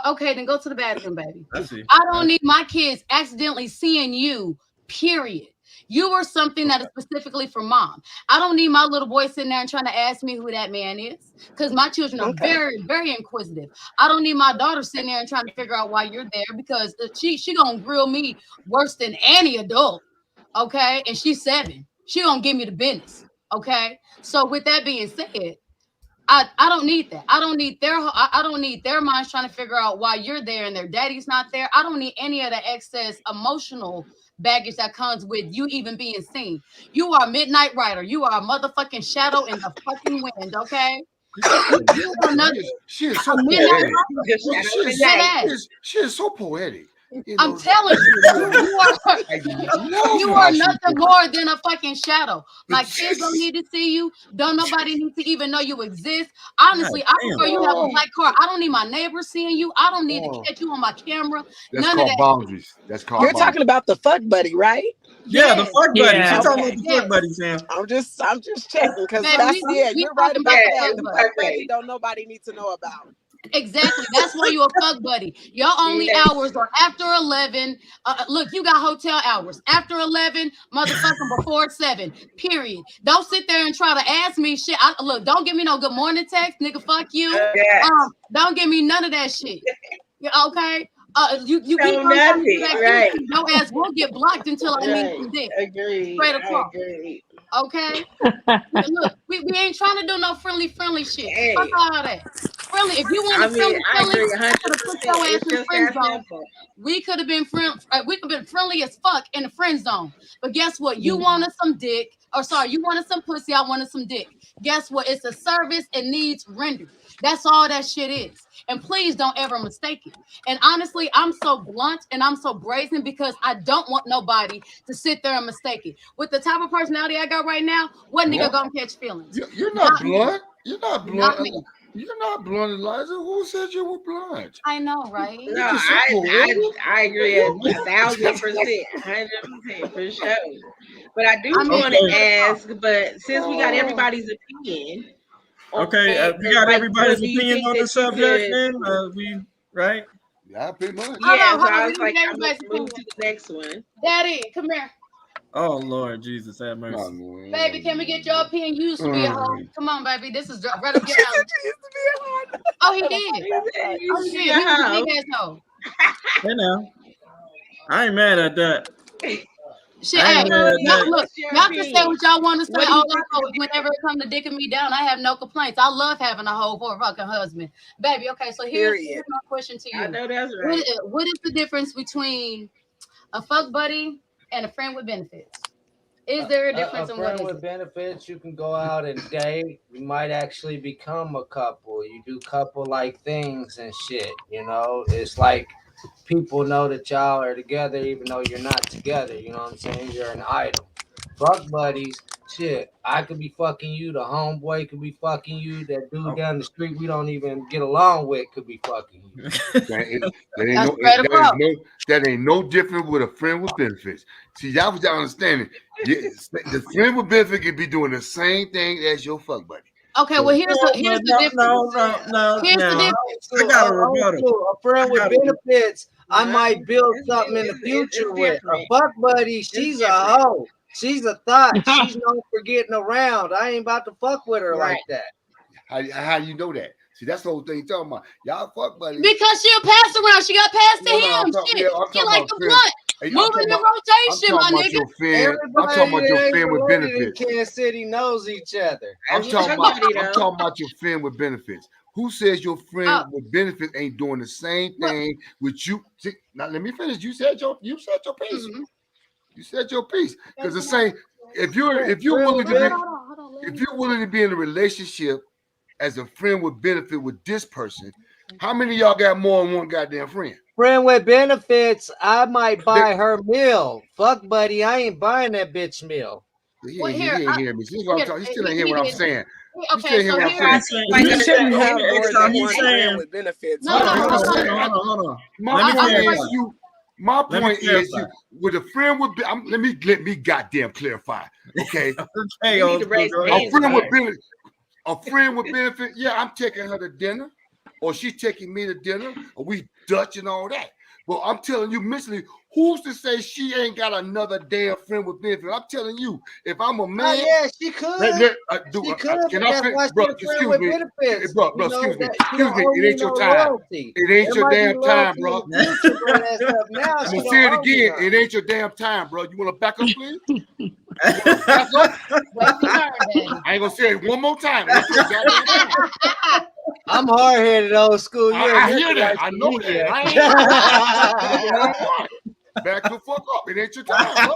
Speaker 8: Okay, then go to the bathroom, baby. I don't need my kids accidentally seeing you. Period. You are something that is specifically for mom. I don't need my little boy sitting there and trying to ask me who that man is, because my children are very, very inquisitive. I don't need my daughter sitting there and trying to figure out why you're there, because she gonna grill me worse than any adult. Okay, and she's 7. She gonna give me the business. Okay, so with that being said, I don't need that. I don't need their minds trying to figure out why you're there and their daddy's not there. I don't need any of the excess emotional baggage that comes with you even being seen. You are a midnight rider. You are a motherfucking shadow in the fucking wind, okay?
Speaker 6: She is so poetic. She is so poetic.
Speaker 8: I'm telling you are nothing more than a fucking shadow. My kids don't need to see you. Don't nobody need to even know you exist. Honestly, I prefer you have a black car. I don't need my neighbors seeing you. I don't need to catch you on my camera.
Speaker 6: That's
Speaker 8: None
Speaker 6: called
Speaker 8: of that.
Speaker 6: boundaries. That's called
Speaker 9: You're talking about the fuck buddy, right?
Speaker 2: Yeah, the fuck buddy. She's talking about the fuck buddy, Sam.
Speaker 9: I'm just checking, because that's you're right about that. The fuck buddy don't nobody need to know about.
Speaker 8: Exactly. That's why you a fuck buddy. Your only hours are after 11. Look, you got hotel hours after 11, motherfucking before 7. Period. Don't sit there and try to ask me shit. Look, don't give me no good morning text, nigga. Fuck you. Don't give me none of that shit. Okay. You keep on nothing, right? Your ass will get blocked until I meet you dick.
Speaker 3: Agree.
Speaker 8: Straight across. Okay. Look, we ain't trying to do no friendly shit. Hey. Fuck all that. Friendly. If you want to friendly, we could have been friendly as fuck in the friend zone. But guess what? You wanted some dick, you wanted some pussy. I wanted some dick. Guess what? It's a service. It needs rendered. That's all that shit is. And please don't ever mistake it. And honestly, I'm so blunt and I'm so brazen because I don't want nobody to sit there and mistake it. With the type of personality I got right now, what nigga gonna catch feelings?
Speaker 6: You're not blunt. You're not blunt. You're not blunt, Eliza. Who said you were blunt?
Speaker 8: I know, right?
Speaker 3: No, I agree 1,000%, 100% for sure. But I do want to ask, but since we got everybody's opinion.
Speaker 2: Okay, we got everybody's opinion on the subject, then right?
Speaker 6: Yeah, pretty much.
Speaker 3: Yeah, so I was like, I'm going to move to the next one.
Speaker 8: Daddy, come here.
Speaker 2: Oh, Lord Jesus, have mercy.
Speaker 8: Baby, can we get your opinion? You used to be a hoe. Come on, baby. This is right up your alley. Oh, he did. Oh, he did. He was a big ass hoe.
Speaker 2: Hey, now. I ain't mad at that.
Speaker 8: Shit, hey, y'all can say what y'all want to say. Whenever it comes to dicking me down, I have no complaints. I love having a hoe for a fucking husband. Baby, okay, so here's my question to you.
Speaker 3: I know that's right.
Speaker 8: What is the difference between a fuck buddy and a friend with benefits? Is there a difference in what is it?
Speaker 7: A friend with benefits, you can go out and date. You might actually become a couple. You do couple-like things and shit, you know? It's like people know that y'all are together even though you're not together. You know what I'm saying? You're an item. Fuck buddies, shit. I could be fucking you. The homeboy could be fucking you. That dude down the street we don't even get along with could be fucking you.
Speaker 6: That ain't no different with a friend with benefits. See, y'all was understanding. The friend with benefits could be doing the same thing as your fuck buddy.
Speaker 8: Okay, well here's the difference.
Speaker 7: No.
Speaker 8: Here's the difference.
Speaker 2: I got a rebuttal.
Speaker 7: A friend with benefits, I might build something in the future with. A fuck buddy, she's a hoe. She's a thought. She's known for getting around. I ain't about to fuck with her like that.
Speaker 6: How do you know that? See, that's the whole thing you're talking about. Y'all fuck buddies.
Speaker 8: Because she'll pass around. She got passed to him. She like the blunt. Moving in rotation, my nigga.
Speaker 6: I'm talking about your friend with benefits.
Speaker 7: In Kansas City knows each other.
Speaker 6: I'm talking about your friend with benefits. Who says your friend with benefits ain't doing the same thing with you? Now let me finish. You said your piece. Mm-hmm. You said your piece. Because the same, if you're willing to be in a relationship as a friend with benefit with this person, how many of y'all got more than one goddamn friend?
Speaker 7: Friend with benefits, I might buy her meal. Fuck, buddy, I ain't buying that bitch meal.
Speaker 6: He ain't hearing me. He still ain't hearing what I'm saying.
Speaker 8: Okay, so
Speaker 9: you shouldn't have more than one friend with benefits.
Speaker 6: Hold on. My point is, with a friend with, let me goddamn clarify. Okay. A friend with benefit. Yeah, I'm taking her to dinner, or she's taking me to dinner, or we Dutch and all that. But I'm telling you, mentally, who's to say she ain't got another damn friend with benefit? I'm telling you, if I'm a man,
Speaker 7: yeah, she could.
Speaker 6: Can I finish, bro? Excuse me, bro. Excuse me. It ain't your time. It ain't your damn time, bro. I'm gonna say it again. It ain't your damn time, bro. You want to back up, please? Back up? I ain't gonna say it one more time.
Speaker 7: I'm hard-headed, old school.
Speaker 6: I hear that. I know that. Back the fuck up. It ain't your time, bro.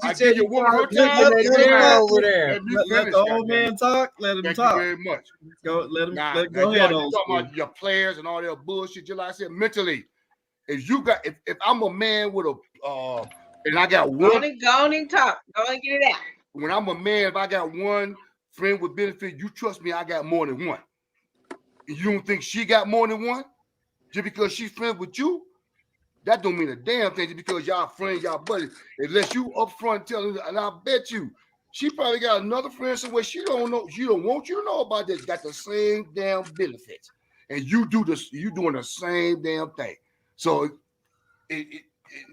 Speaker 7: I give you one more time over there.
Speaker 2: Let the old man talk. Let him talk.
Speaker 6: Thank you very much.
Speaker 2: Go ahead.
Speaker 6: Talking about your players and all that bullshit. Just like I said, mentally, if I'm a man with a and I got one,
Speaker 3: go and talk. Go and get it out.
Speaker 6: When I'm a man, if I got one friend with benefit, you trust me, I got more than one. You don't think she got more than one? Just because she's friends with you, that don't mean a damn thing. Just because y'all friends, y'all buddies, unless you upfront tell her, and I bet you, she probably got another friend somewhere she don't know. She don't want you to know about this. Got the same damn benefits, and you doing the same damn thing. So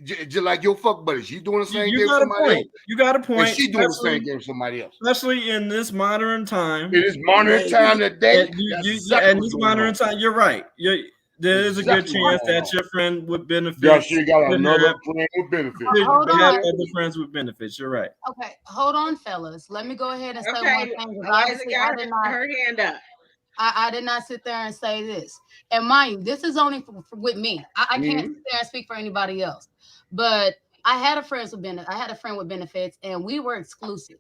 Speaker 6: just like your fuck buddy, she doing the same thing with somebody else.
Speaker 2: You got a point.
Speaker 6: And she doing the same thing with somebody else.
Speaker 2: Especially in this modern time.
Speaker 6: In this modern time today.
Speaker 2: In this modern time, you're right. There is a good chance that your friend with benefits.
Speaker 6: Yeah, she got another friend with benefits.
Speaker 8: Hold on.
Speaker 2: Have other friends with benefits. You're right.
Speaker 8: Okay, hold on, fellas. Let me go ahead and say one thing.
Speaker 3: Obviously, I did not her hand up.
Speaker 8: I did not sit there and say this. And mind you, this is only with me. I can't sit there and speak for anybody else. But I had a friend with benefits, and we were exclusive.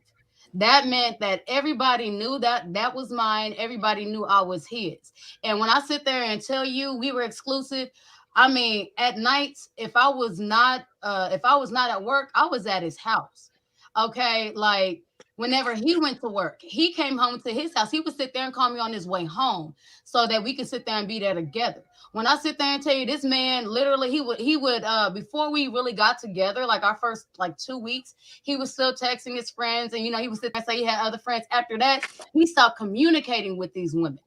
Speaker 8: That meant that everybody knew that was mine. Everybody knew I was his. And when I sit there and tell you we were exclusive, I mean, at nights, if I was not at work, I was at his house. Okay, like whenever he went to work, he came home to his house. He would sit there and call me on his way home so that we could sit there and be there together. When I sit there and tell you this man, literally, he would before we really got together, like our first 2 weeks, he was still texting his friends, and he would sit there and say he had other friends. After that, he stopped communicating with these women.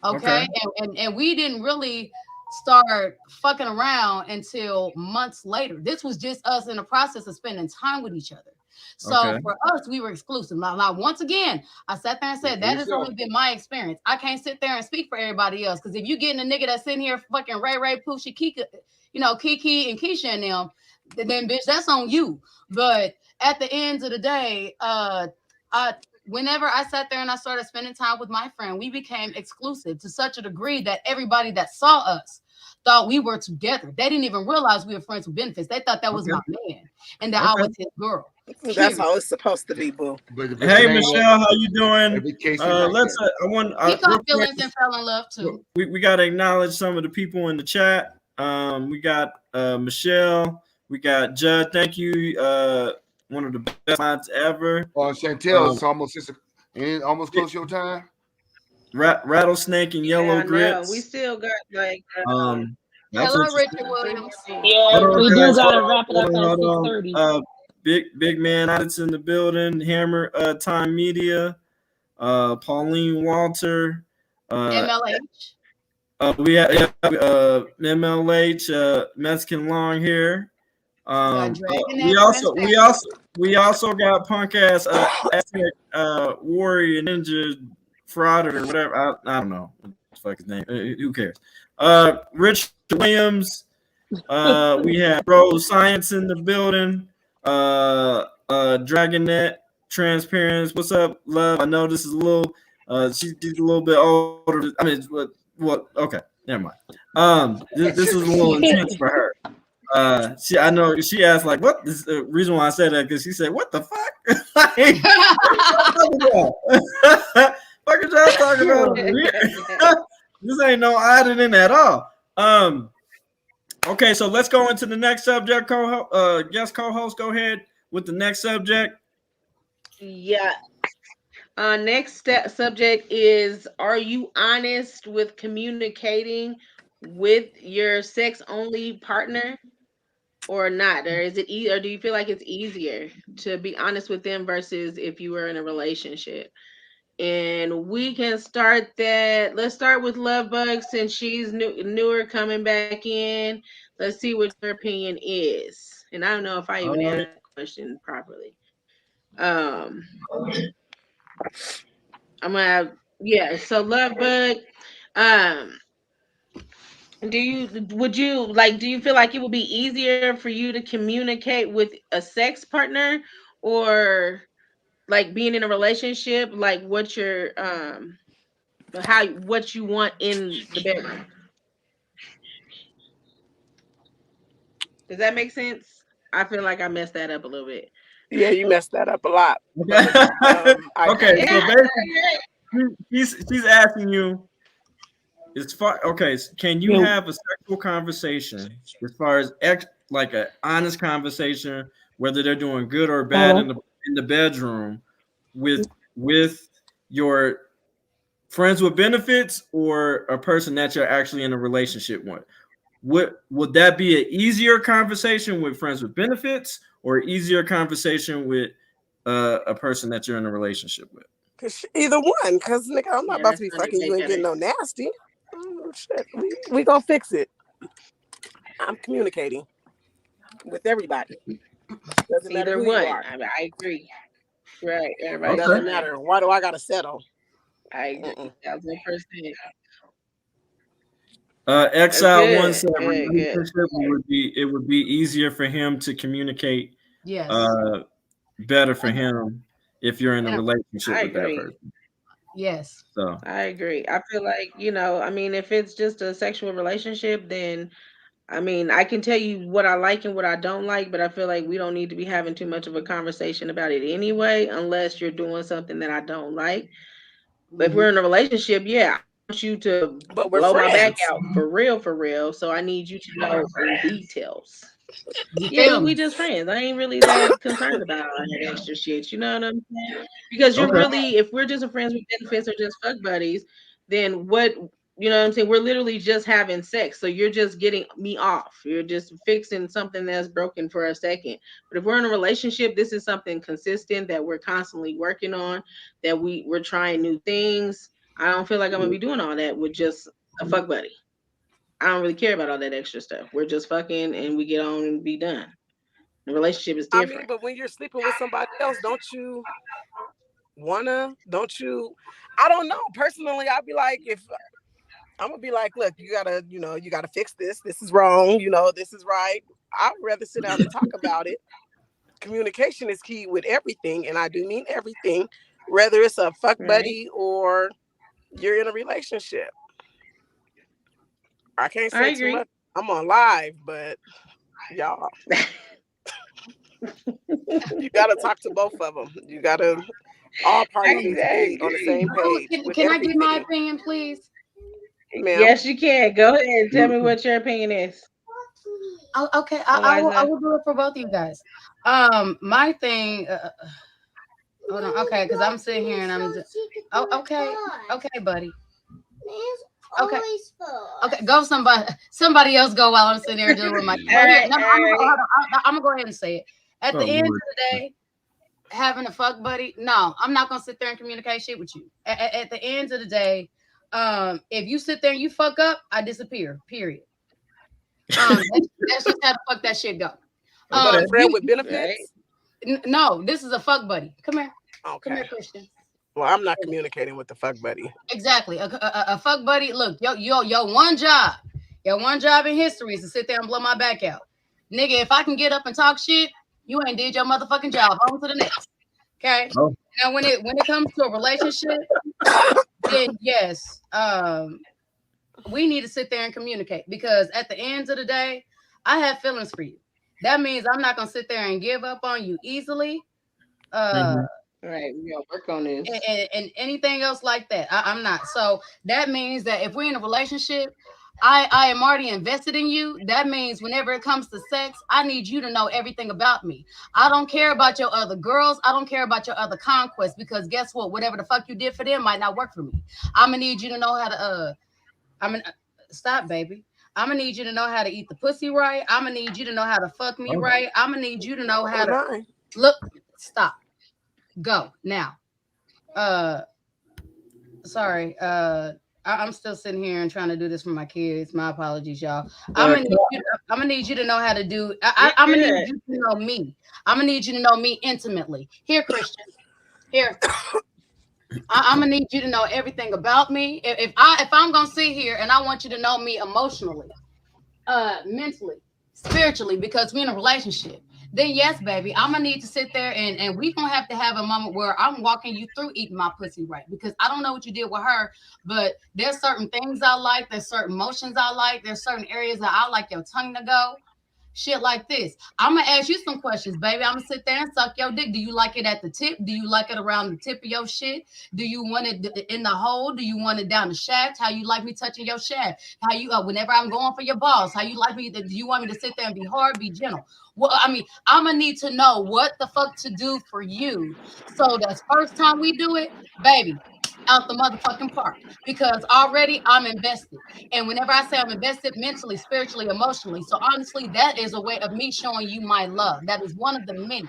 Speaker 8: Okay. And we didn't really start fucking around until months later. This was just us in the process of spending time with each other. So for us, we were exclusive. Now, once again, I sat there and said that has only been my experience. I can't sit there and speak for everybody else, because if you getting a nigga that's sitting here fucking Ray, Poochie, Kiki, Kiki and Keisha and them, then bitch, that's on you. But at the end of the day, whenever I sat there and I started spending time with my friend, we became exclusive to such a degree that everybody that saw us thought we were together. They didn't even realize we were friends with benefits. They thought that was my man and that I was his girl.
Speaker 9: That's how it's supposed to be, boo.
Speaker 2: Hey, Michelle, how you doing?
Speaker 8: He caught feelings and fell in love too.
Speaker 2: We got to acknowledge some of the people in the chat. We got Michelle. We got Judd. Thank you. One of the best lines ever.
Speaker 6: Chantel, it's almost close to your time.
Speaker 2: Rattlesnake and Yellow Grits.
Speaker 3: We still got
Speaker 8: hello, Richard Williams.
Speaker 4: Yeah, we do gotta wrap it up at 6:30.
Speaker 2: Big man, it's in the building. Hammer Time Media. Pauline Walter.
Speaker 8: MLH.
Speaker 2: We have MLH, Mexican long hair. We also we also got punk ass Aztec, warrior ninja fraud or whatever. I don't know what the fuck his name. Who cares? Rich Williams. We have Rose Science in the building. Dragonet Transparent. What's up, love? I know this is a little. She's a little bit older. I mean, what? Okay, never mind. This is a little intense for her. I know she asked like, "What?" This is the reason why I said that because she said, "What the fuck?" Like, what are y'all talking about over here? This ain't no auditing at all. Okay, so let's go into the next subject. Guest co-host, go ahead with the next subject.
Speaker 3: Yeah. Next subject is: are you honest with communicating with your sex-only partner or not? Or is it or do you feel like it's easier to be honest with them versus if you were in a relationship? And we can start that. Let's start with Lovebug since she's newer coming back in. Let's see what your opinion is. And I don't know if I even answered that question properly. I'm gonna have, yeah. So Lovebug, do you feel like it would be easier for you to communicate with a sex partner or like being in a relationship, like what what you want in the bedroom? Does that make sense? I feel like I messed that up a little bit.
Speaker 9: Yeah, you messed that up a lot. But,
Speaker 2: okay, so basically, she's asking you. As far can you have a sexual conversation as far as like an honest conversation, whether they're doing good or bad in the bedroom, with your friends with benefits or a person that you're actually in a relationship with? Would that be an easier conversation with friends with benefits or easier conversation with a person that you're in a relationship with?
Speaker 9: Either one, because nigga, I'm not about to be fucking you and getting no nasty. Shit. We gonna fix it. I'm communicating with everybody. Doesn't matter who you are.
Speaker 3: I agree. Right.
Speaker 9: It doesn't matter. Why do I gotta settle?
Speaker 3: I agree. 1000%.
Speaker 2: Exile one said it would be easier for him to communicate.
Speaker 8: Yes.
Speaker 2: Better for him if you're in a relationship with that person.
Speaker 8: Yes.
Speaker 2: So
Speaker 3: I agree. I feel like, I mean, if it's just a sexual relationship, then I mean, I can tell you what I like and what I don't like, but I feel like we don't need to be having too much of a conversation about it anyway, unless you're doing something that I don't like. But if we're in a relationship, yeah, I want you to blow my back out for real. So I need you to know details. Yeah, we just friends. I ain't really that concerned about all that extra shit. You know what I'm saying? Because you're really, if we're just friends with benefits or just fuck buddies, then what? You know what I'm saying? We're literally just having sex. So you're just getting me off. You're just fixing something that's broken for a second. But if we're in a relationship, this is something consistent that we're constantly working on, that we're trying new things. I don't feel like I'm gonna be doing all that with just a fuck buddy. I don't really care about all that extra stuff. We're just fucking and we get on and be done. The relationship is different.
Speaker 9: I mean, but when you're sleeping with somebody else, don't you? I don't know. Personally, I'd be like, if I'm gonna be like, look, you gotta fix this. This is wrong. This is right. I'd rather sit down and talk about it. Communication is key with everything, and I do mean everything, whether it's a fuck buddy or you're in a relationship. I can't say too much. I'm on live, but y'all, you gotta talk to both of them. You gotta all parties need to be on the same page.
Speaker 8: Can I give my opinion, please?
Speaker 9: Ma'am.
Speaker 3: Yes, you can. Go ahead and tell me what your opinion is.
Speaker 8: Okay, I will do it for both of you guys. My thing. Hold on. Okay, because I'm sitting here and I'm. Okay, buddy. Okay. Okay, go somebody else go while I'm sitting there doing my. I'm gonna go ahead and say it. At the end of the day, having a fuck buddy, no, I'm not gonna sit there and communicate shit with you. At the end of the day, if you sit there and you fuck up, I disappear. Period. That's just how the fuck that shit go.
Speaker 9: Friend with benefits.
Speaker 8: No, this is a fuck buddy. Come here.
Speaker 9: Okay.
Speaker 8: Come here, Christian.
Speaker 9: Well, I'm not communicating with the fuck buddy.
Speaker 8: Exactly. A fuck buddy. Look, your one job. Your one job in history is to sit there and blow my back out. Nigga, if I can get up and talk shit, you ain't did your motherfucking job. On to the next. Okay.
Speaker 2: Oh.
Speaker 8: Now when it comes to a relationship, then yes, we need to sit there and communicate, because at the end of the day, I have feelings for you. That means I'm not gonna sit there and give up on you easily.
Speaker 3: Right, we gotta work on this.
Speaker 8: And anything else like that, I'm not. So that means that if we're in a relationship, I am already invested in you. That means whenever it comes to sex, I need you to know everything about me. I don't care about your other girls. I don't care about your other conquests, because guess what? Whatever the fuck you did for them might not work for me. I'm gonna need you to know how to stop, baby. I'm gonna need you to know how to eat the pussy right. I'm gonna need you to know how to fuck me right. I'm gonna need you to know how to look. Stop. Go now. Sorry. I'm still sitting here and trying to do this for my kids. My apologies, y'all. I'm gonna need you to know how to do. I'm gonna need you to know me. I'm gonna need you to know me intimately. Here, Christian. Here. I'm gonna need you to know everything about me. If I'm gonna sit here and I want you to know me emotionally, mentally, spiritually, because we're in a relationship, then yes, baby, I'm gonna need to sit there and we gonna have to have a moment where I'm walking you through eating my pussy right, because I don't know what you did with her, but there's certain things I like, there's certain motions I like, there's certain areas that I like your tongue to go. Shit like this. I'm gonna ask you some questions, baby. I'm gonna sit there and suck your dick. Do you like it at the tip? Do you like it around the tip of your shit? Do you want it in the hole? Do you want it down the shaft? How you like me touching your shaft? How you whenever I'm going for your balls? How you like me? Do you want me to sit there and be hard, be gentle? Well, I mean, I'm gonna need to know what the fuck to do for you. So the first time we do it, baby, out the motherfucking park, because already I'm invested. And whenever I say I'm invested mentally, spiritually, emotionally, so honestly, that is a way of me showing you my love. That is one of the many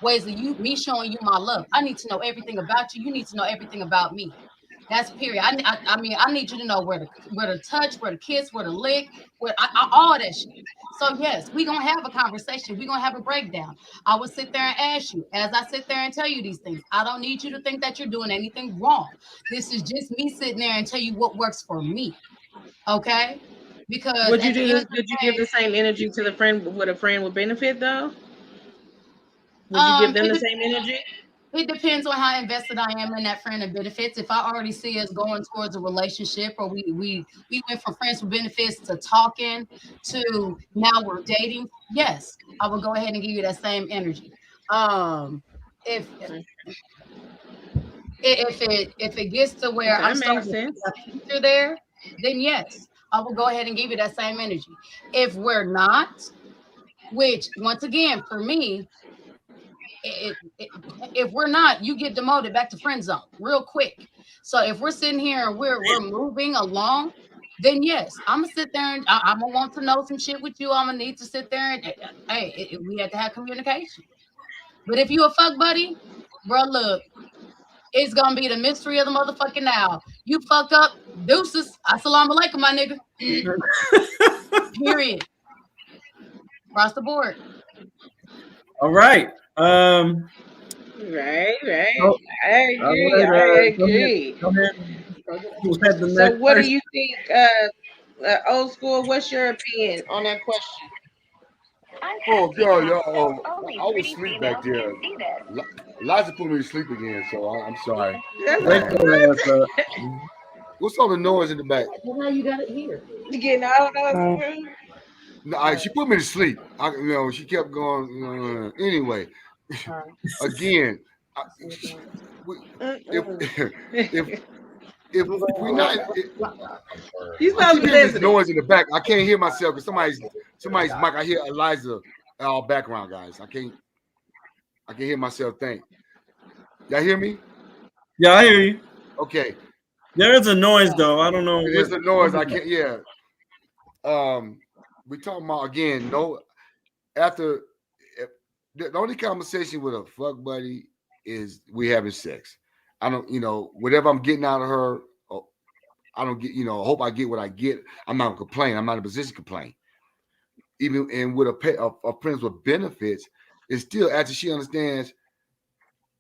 Speaker 8: ways of me showing you my love. I need to know everything about you. You need to know everything about me. That's period. I mean, I need you to know where to touch, where to kiss, where to lick, all that shit. So yes, we gonna have a conversation. We gonna have a breakdown. I will sit there and ask you, as I sit there and tell you these things. I don't need you to think that you're doing anything wrong. This is just me sitting there and tell you what works for me. Okay? Because
Speaker 3: Would you do this? Did you give the same energy to the friend? Would a friend would benefit though? Would you give them the same energy?
Speaker 8: It depends on how invested I am in that friend and benefits. If I already see us going towards a relationship, or we went from friends with benefits to talking to now we're dating, yes, I will go ahead and give you that same energy. If it gets to where I'm starting to see a future there, then yes, I will go ahead and give you that same energy. If we're not, which once again for me, if we're not, you get demoted back to friend zone real quick. So if we're sitting here and we're moving along, then yes, I'm gonna sit there and I'm gonna want to know some shit with you. I'm gonna need to sit there and hey, we have to have communication. But if you a fuck buddy, bro, look, it's gonna be the mystery of the motherfucking now. You fucked up, deuces. Assalamu alaikum, my nigga. Period. Across the board.
Speaker 2: All right.
Speaker 3: Right. I agree.
Speaker 2: Go ahead.
Speaker 3: So what do you think, old school, what's your opinion on that question?
Speaker 6: Oh God, y'all! I was asleep back there. Liza put me to sleep again, so I'm sorry. What's all the noise in the back?
Speaker 8: Well, now you got it here.
Speaker 3: You getting all those?
Speaker 6: No, she put me to sleep. She kept going. Anyway, again, if we're not, I hear this noise in the back. I can't hear myself because somebody's mic. I hear Eliza all background, guys. I can't hear myself think. Y'all hear me?
Speaker 2: Yeah, I hear you.
Speaker 6: Okay.
Speaker 2: There is a noise though. I don't know.
Speaker 6: There's a noise. I can't. Yeah. We talking about again. No, after the only conversation with a fuck buddy is we having sex. I don't, whatever I'm getting out of her, I don't get, hope I get what I get. I'm not complaining. I'm not in a position to complain. Even and with a friends with benefits, it's still after she understands.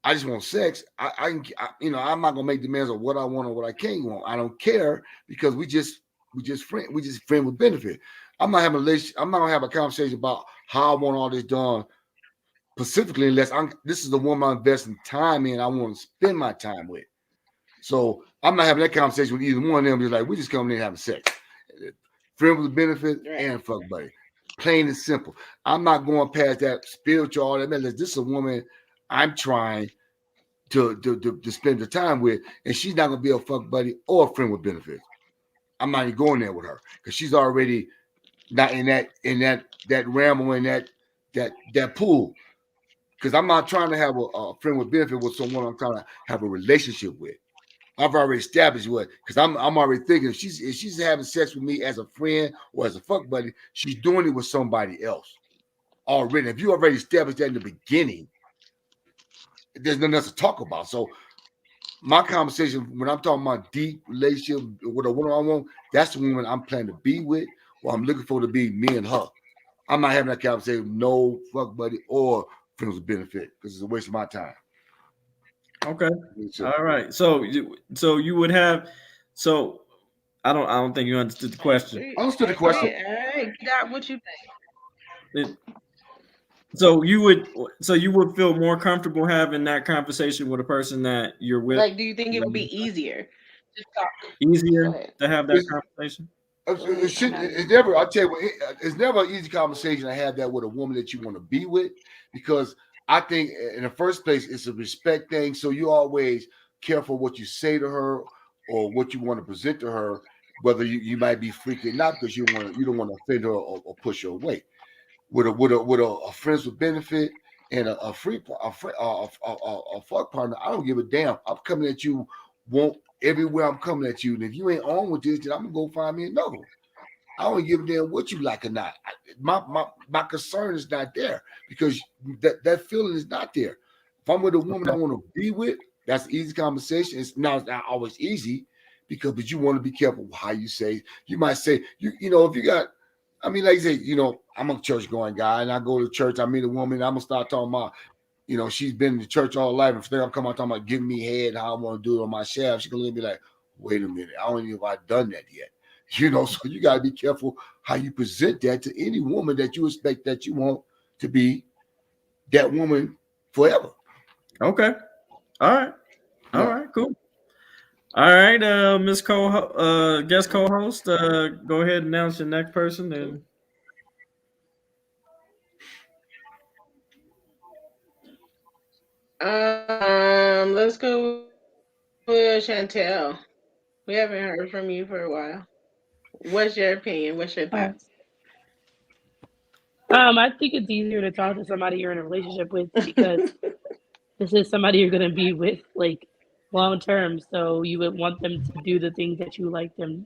Speaker 6: I just want sex. I'm not gonna make demands of what I want or what I can't want. I don't care because we just friend with benefit. I'm not having I'm not gonna have a conversation about how I want all this done specifically unless this is the woman I'm investing time in. I want to spend my time with. So I'm not having that conversation with either one of them. Just like we just coming in having sex, friend with benefit and fuck buddy, plain and simple. I'm not going past that spiritual all that. This is a woman I'm trying to spend the time with, and she's not gonna be a fuck buddy or a friend with benefits. I'm not even going there with her because she's already not in that realm or in that pool. Because I'm not trying to have a friend with benefit with someone I'm trying to have a relationship with. I've already established what, because I'm already thinking if she's having sex with me as a friend or as a fuck buddy, she's doing it with somebody else already. If you already established that in the beginning, there's nothing else to talk about. So my conversation, when I'm talking about deep relationship with a woman I want, that's the woman I'm planning to be with, or I'm looking for to be me and her. I'm not having that conversation with no fuck buddy or friends with benefit because it's a waste of my time.
Speaker 2: Okay. All right. So you would have. So I don't think you understood the question.
Speaker 6: I understood the question.
Speaker 3: All right, Kdot, what you think?
Speaker 2: So you would feel more comfortable having that conversation with a person that you're with.
Speaker 3: Like, do you think it would be easier to talk?
Speaker 2: Easier to have that conversation?
Speaker 6: It's never. I'll tell you what. It's never an easy conversation to have that with a woman that you want to be with, because I think in the first place it's a respect thing. So you always careful what you say to her or what you want to present to her, whether you might be freaking not because you don't want to offend her or push her away. With a friends with benefit and a fuck partner, I don't give a damn. I'm coming at you, everywhere I'm coming at you, and if you ain't on with this, then I'm gonna go find me another one. I don't give a damn what you like or not. My concern is not there because that feeling is not there. If I'm with a woman I want to be with, that's an easy conversation. It's not always easy but you want to be careful how you say. You might say if you got. I mean, like you say, I'm a church going guy, and I go to church. I meet a woman. I'm gonna start talking about, she's been in the church all life. And I'm coming out talking about giving me head, how I want to do it on my shaft. She's gonna be like, "Wait a minute, I don't even know if I've done that yet." So you gotta be careful how you present that to any woman that you expect that you want to be that woman forever.
Speaker 2: Okay. All right. All right. Cool. All right, Miss guest co-host, go ahead and announce your next person. And
Speaker 3: Let's go with Chantel. We haven't heard from you for a while. What's your opinion? What's your thoughts?
Speaker 4: I think it's easier to talk to somebody you're in a relationship with because this is somebody you're gonna be with like long term. So you would want them to do the things that you like.
Speaker 2: Welcome,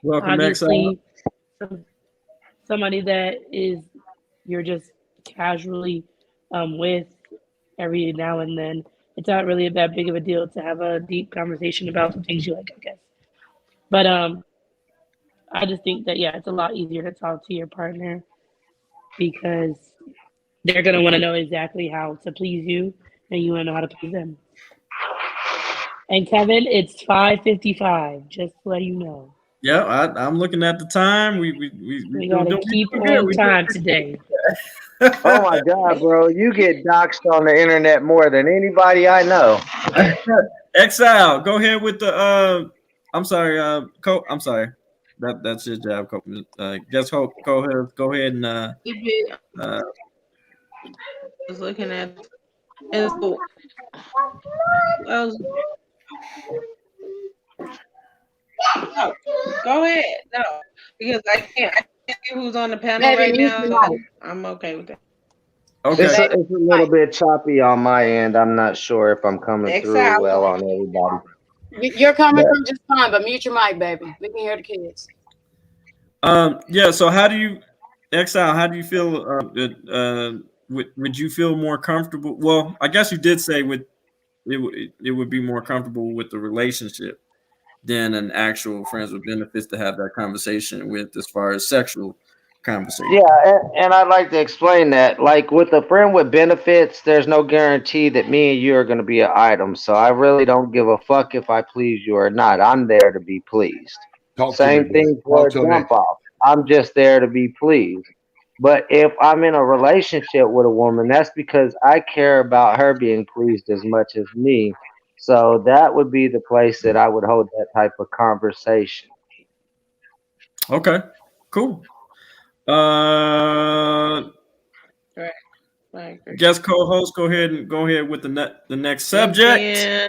Speaker 4: obviously, somebody that you're just casually with every now and then. It's not really that big of a deal to have a deep conversation about the things you like, I guess. But I just think that it's a lot easier to talk to your partner because they're gonna want to know exactly how to please you, and you want to know how to please them. And Kevin, it's 5:55. Just to let you know.
Speaker 2: Yeah, I'm looking at the time. We
Speaker 4: gotta keep on time today.
Speaker 10: Oh my God, bro! You get doxxed on the internet more than anybody I know.
Speaker 2: Exile, go ahead with the. I'm sorry, I'm sorry. That's your job, guess go ahead and.
Speaker 3: I was looking at. And so, go ahead. No, because I can't see who's on the panel right now. So I'm okay with that.
Speaker 10: Okay. It's a little bit choppy on my end. I'm not sure if I'm coming through well on everybody.
Speaker 8: You're coming through just fine, but mute your mic, baby. We can hear the kids.
Speaker 2: Yeah. So how do you, Exile? How do you feel? Would you feel more comfortable? Well, I guess you did say it would be more comfortable with the relationship than an actual friends with benefits to have that conversation with as far as sexual conversation.
Speaker 10: Yeah, and I'd like to explain that. Like with a friend with benefits, there's no guarantee that me and you are going to be an item. So I really don't give a fuck if I please you or not. I'm there to be pleased.
Speaker 6: Talk to me,
Speaker 10: Same
Speaker 6: boy.
Speaker 10: thing for
Speaker 6: Talk
Speaker 10: a
Speaker 6: to me.
Speaker 10: jump off. I'm just there to be pleased. But if I'm in a relationship with a woman, that's because I care about her being pleased as much as me. So that would be the place that I would hold that type of conversation.
Speaker 2: Okay, cool.
Speaker 3: Right.
Speaker 2: Guest co-host, go ahead with the next
Speaker 3: Jump
Speaker 2: subject.
Speaker 3: in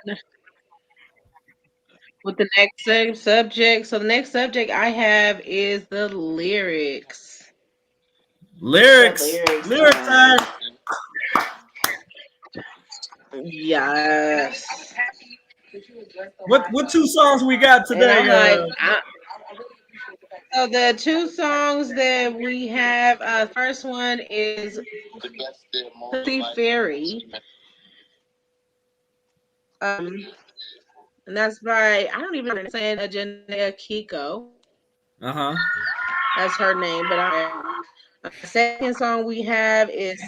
Speaker 3: with the next subject. So the next subject I have is the lyrics.
Speaker 2: Lyrics time.
Speaker 3: Yes.
Speaker 2: What two songs we got today?
Speaker 3: And I'm like, so the two songs that we have, first one is Pussy Fairy. And that's by, I don't even understand, Janelle Kiko. That's her name, but the second song we have is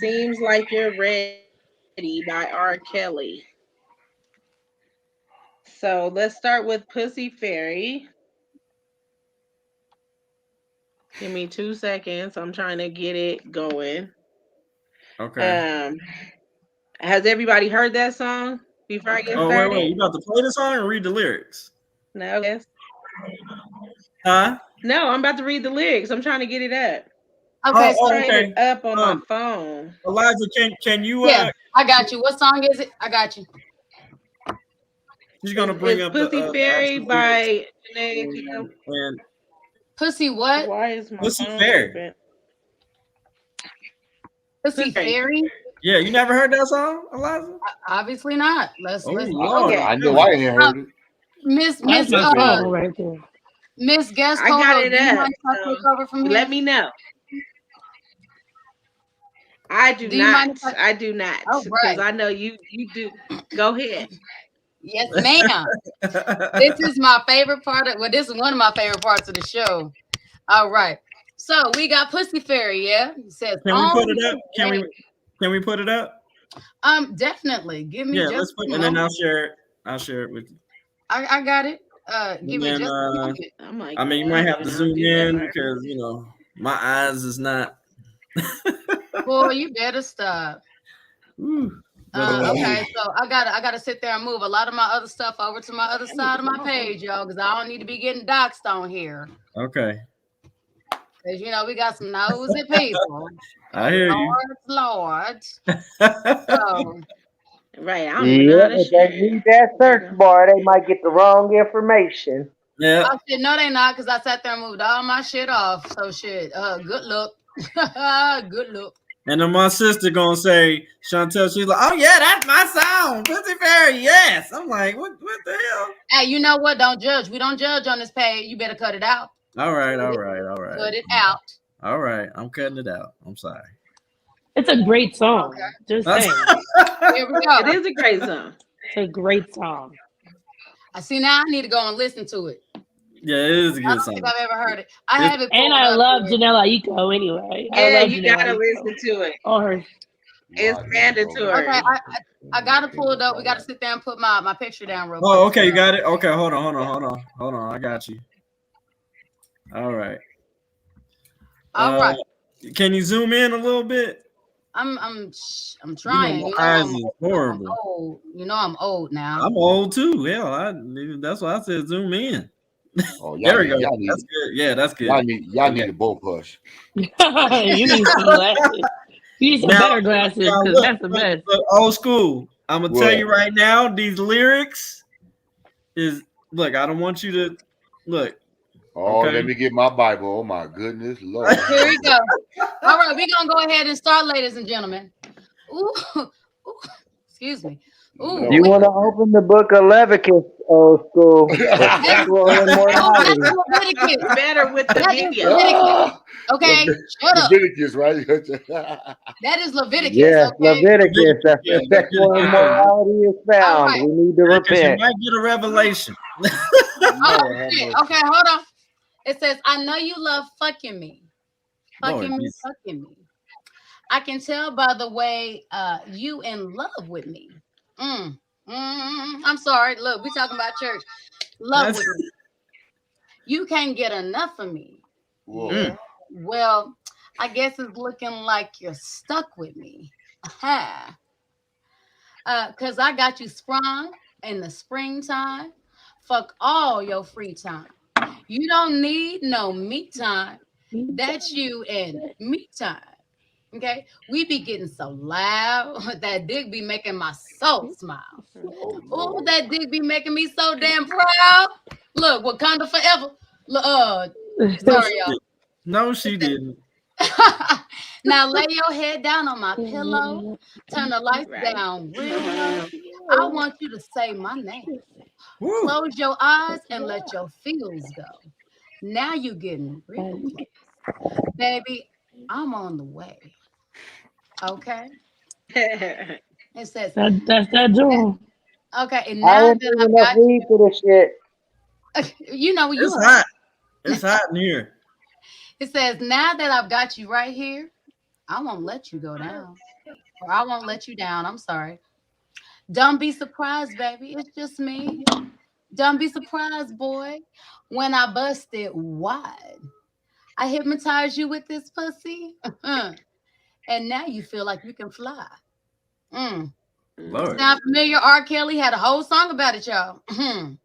Speaker 3: Seems Like You're Ready by R. Kelly. So let's start with Pussy Fairy. Give me 2 seconds. I'm trying to get it going.
Speaker 2: Okay.
Speaker 3: Has everybody heard that song before I get started?
Speaker 2: Wait. You about to play the song or read the lyrics?
Speaker 3: No. Yes.
Speaker 2: Huh?
Speaker 3: No, I'm about to read the lyrics. I'm trying to get it up.
Speaker 8: Okay.
Speaker 2: Okay.
Speaker 3: It up on my phone.
Speaker 2: Elijah, can you?
Speaker 8: Yeah, I got you. What song is it? I got you.
Speaker 2: She's gonna bring up
Speaker 3: Pussy Fairy by Janae
Speaker 2: and
Speaker 8: Pussy what?
Speaker 3: Why is my
Speaker 2: Pussy
Speaker 3: phone
Speaker 2: Fairy.
Speaker 3: open?
Speaker 8: Pussy Fairy?
Speaker 2: Yeah, you never heard that song, Eliza?
Speaker 8: Obviously not. Let's
Speaker 2: Lord,
Speaker 6: I know I ain't heard it.
Speaker 8: Miss
Speaker 4: right there.
Speaker 8: Miss Guest
Speaker 3: I got
Speaker 8: co-host,
Speaker 3: it
Speaker 8: do you
Speaker 3: up.
Speaker 8: mind if I take over from here?
Speaker 3: Let me know. I do not. I do not.
Speaker 8: Oh,
Speaker 3: Because
Speaker 8: right.
Speaker 3: I know you do. Go ahead.
Speaker 8: Yes, ma'am. This is my favorite part this is one of my favorite parts of the show. All right. So we got Pussy Fairy, yeah? It says,
Speaker 2: can we put it up? Can we put it up?
Speaker 8: Definitely. Give me just
Speaker 2: let's put, and then I'll share it with you.
Speaker 8: I got it. Give me just
Speaker 2: a moment. I mean, you might have to zoom in because my eyes is not.
Speaker 8: Boy, you better stop. Okay, so I gotta sit there and move a lot of my other stuff over to my other side of my page, y'all, because I don't need to be getting doxxed on here.
Speaker 2: Okay.
Speaker 8: Because we got some nosy people.
Speaker 2: I hear you.
Speaker 8: Lord. So,
Speaker 3: right. I don't even know how to
Speaker 10: if they need that search bar, they might get the wrong information.
Speaker 2: Yeah.
Speaker 8: Oh shit, no, they not, because I sat there and moved all my shit off. So shit. Good luck. Good luck.
Speaker 2: And then my sister gonna say, Chantel, she's like, oh yeah, that's my song, Pussy Fairy, yes. I'm like, what the hell?
Speaker 8: Hey, you know what? Don't judge. We don't judge on this page. You better cut it out.
Speaker 2: All right.
Speaker 8: Cut it out.
Speaker 2: All right, I'm cutting it out. I'm sorry.
Speaker 4: It's a great song. Okay. Just saying.
Speaker 8: Here we go.
Speaker 3: It is a great song.
Speaker 4: It's a great song.
Speaker 8: I see now. I need to go and listen to it.
Speaker 2: Yeah, it is a good song.
Speaker 8: I don't think I've ever heard it. I have it.
Speaker 4: And I love Janelle Aiko anyway.
Speaker 3: Yeah, you gotta listen to it.
Speaker 4: Or
Speaker 3: it's mandatory.
Speaker 8: Okay, I gotta pull it up. We gotta sit there and put my picture down real quick.
Speaker 2: Oh, okay, you got it. Okay, hold on. I got you. All right.
Speaker 8: All right.
Speaker 2: Can you zoom in a little bit?
Speaker 8: I'm trying.
Speaker 2: My eyes is horrible.
Speaker 8: I'm old. I'm old now.
Speaker 2: I'm old too. Hell, that's why I said zoom in.
Speaker 6: Oh,
Speaker 2: there we go. That's good. Yeah, that's good.
Speaker 6: Y'all need a bull push.
Speaker 4: You need some glasses. You need some better glasses because that's the best.
Speaker 2: Look, old school. I'm gonna tell you right now. These lyrics is look. I don't want you to look.
Speaker 6: Oh, let me get my Bible. Oh my goodness, Lord.
Speaker 8: Here we go. All right, we're gonna go ahead and start, ladies and gentlemen. Ooh. Excuse me. Ooh,
Speaker 10: you want to open the book of Leviticus, old school?
Speaker 8: That's Leviticus.
Speaker 3: Better with the video.
Speaker 8: Okay, shut up.
Speaker 6: Leviticus, right?
Speaker 8: That is Leviticus.
Speaker 10: Yes,
Speaker 8: okay?
Speaker 10: Leviticus. That's where sexual immorality is found.
Speaker 8: Right.
Speaker 10: We need to repent.
Speaker 2: You might get a revelation.
Speaker 8: Okay, hold on. It says, I know you love fucking me. Fucking me. I can tell by the way you in love with me. I'm sorry. Look, we talking about church. Love with me. You can't get enough of me. Yeah. Well, I guess it's looking like you're stuck with me. Cause I got you sprung in the springtime. Fuck all your free time. You don't need no me time. That's you and me time. Okay, we be getting so loud. That dick be making my soul smile. Oh, that dick be making me so damn proud. Look, Wakanda forever. Sorry, y'all.
Speaker 2: No, she didn't.
Speaker 8: Now lay your head down on my pillow. Turn the lights down real low. I want you to say my name. Close your eyes and let your feels go. Now you getting real close. Baby, I'm on the way. Okay. It says
Speaker 4: that's that joint.
Speaker 8: Okay, and now that I've got
Speaker 10: you for this shit.
Speaker 8: You know you
Speaker 2: it's hot. It's hot in here.
Speaker 8: It says, now that I've got you right here, I won't let you go down. Or I won't let you down. I'm sorry. Don't be surprised, baby. It's just me. Don't be surprised, boy. When I bust it wide, I hypnotize you with this pussy. And now you feel like you can fly.
Speaker 2: Lord.
Speaker 8: Sound familiar? R. Kelly had a whole song about it, y'all. I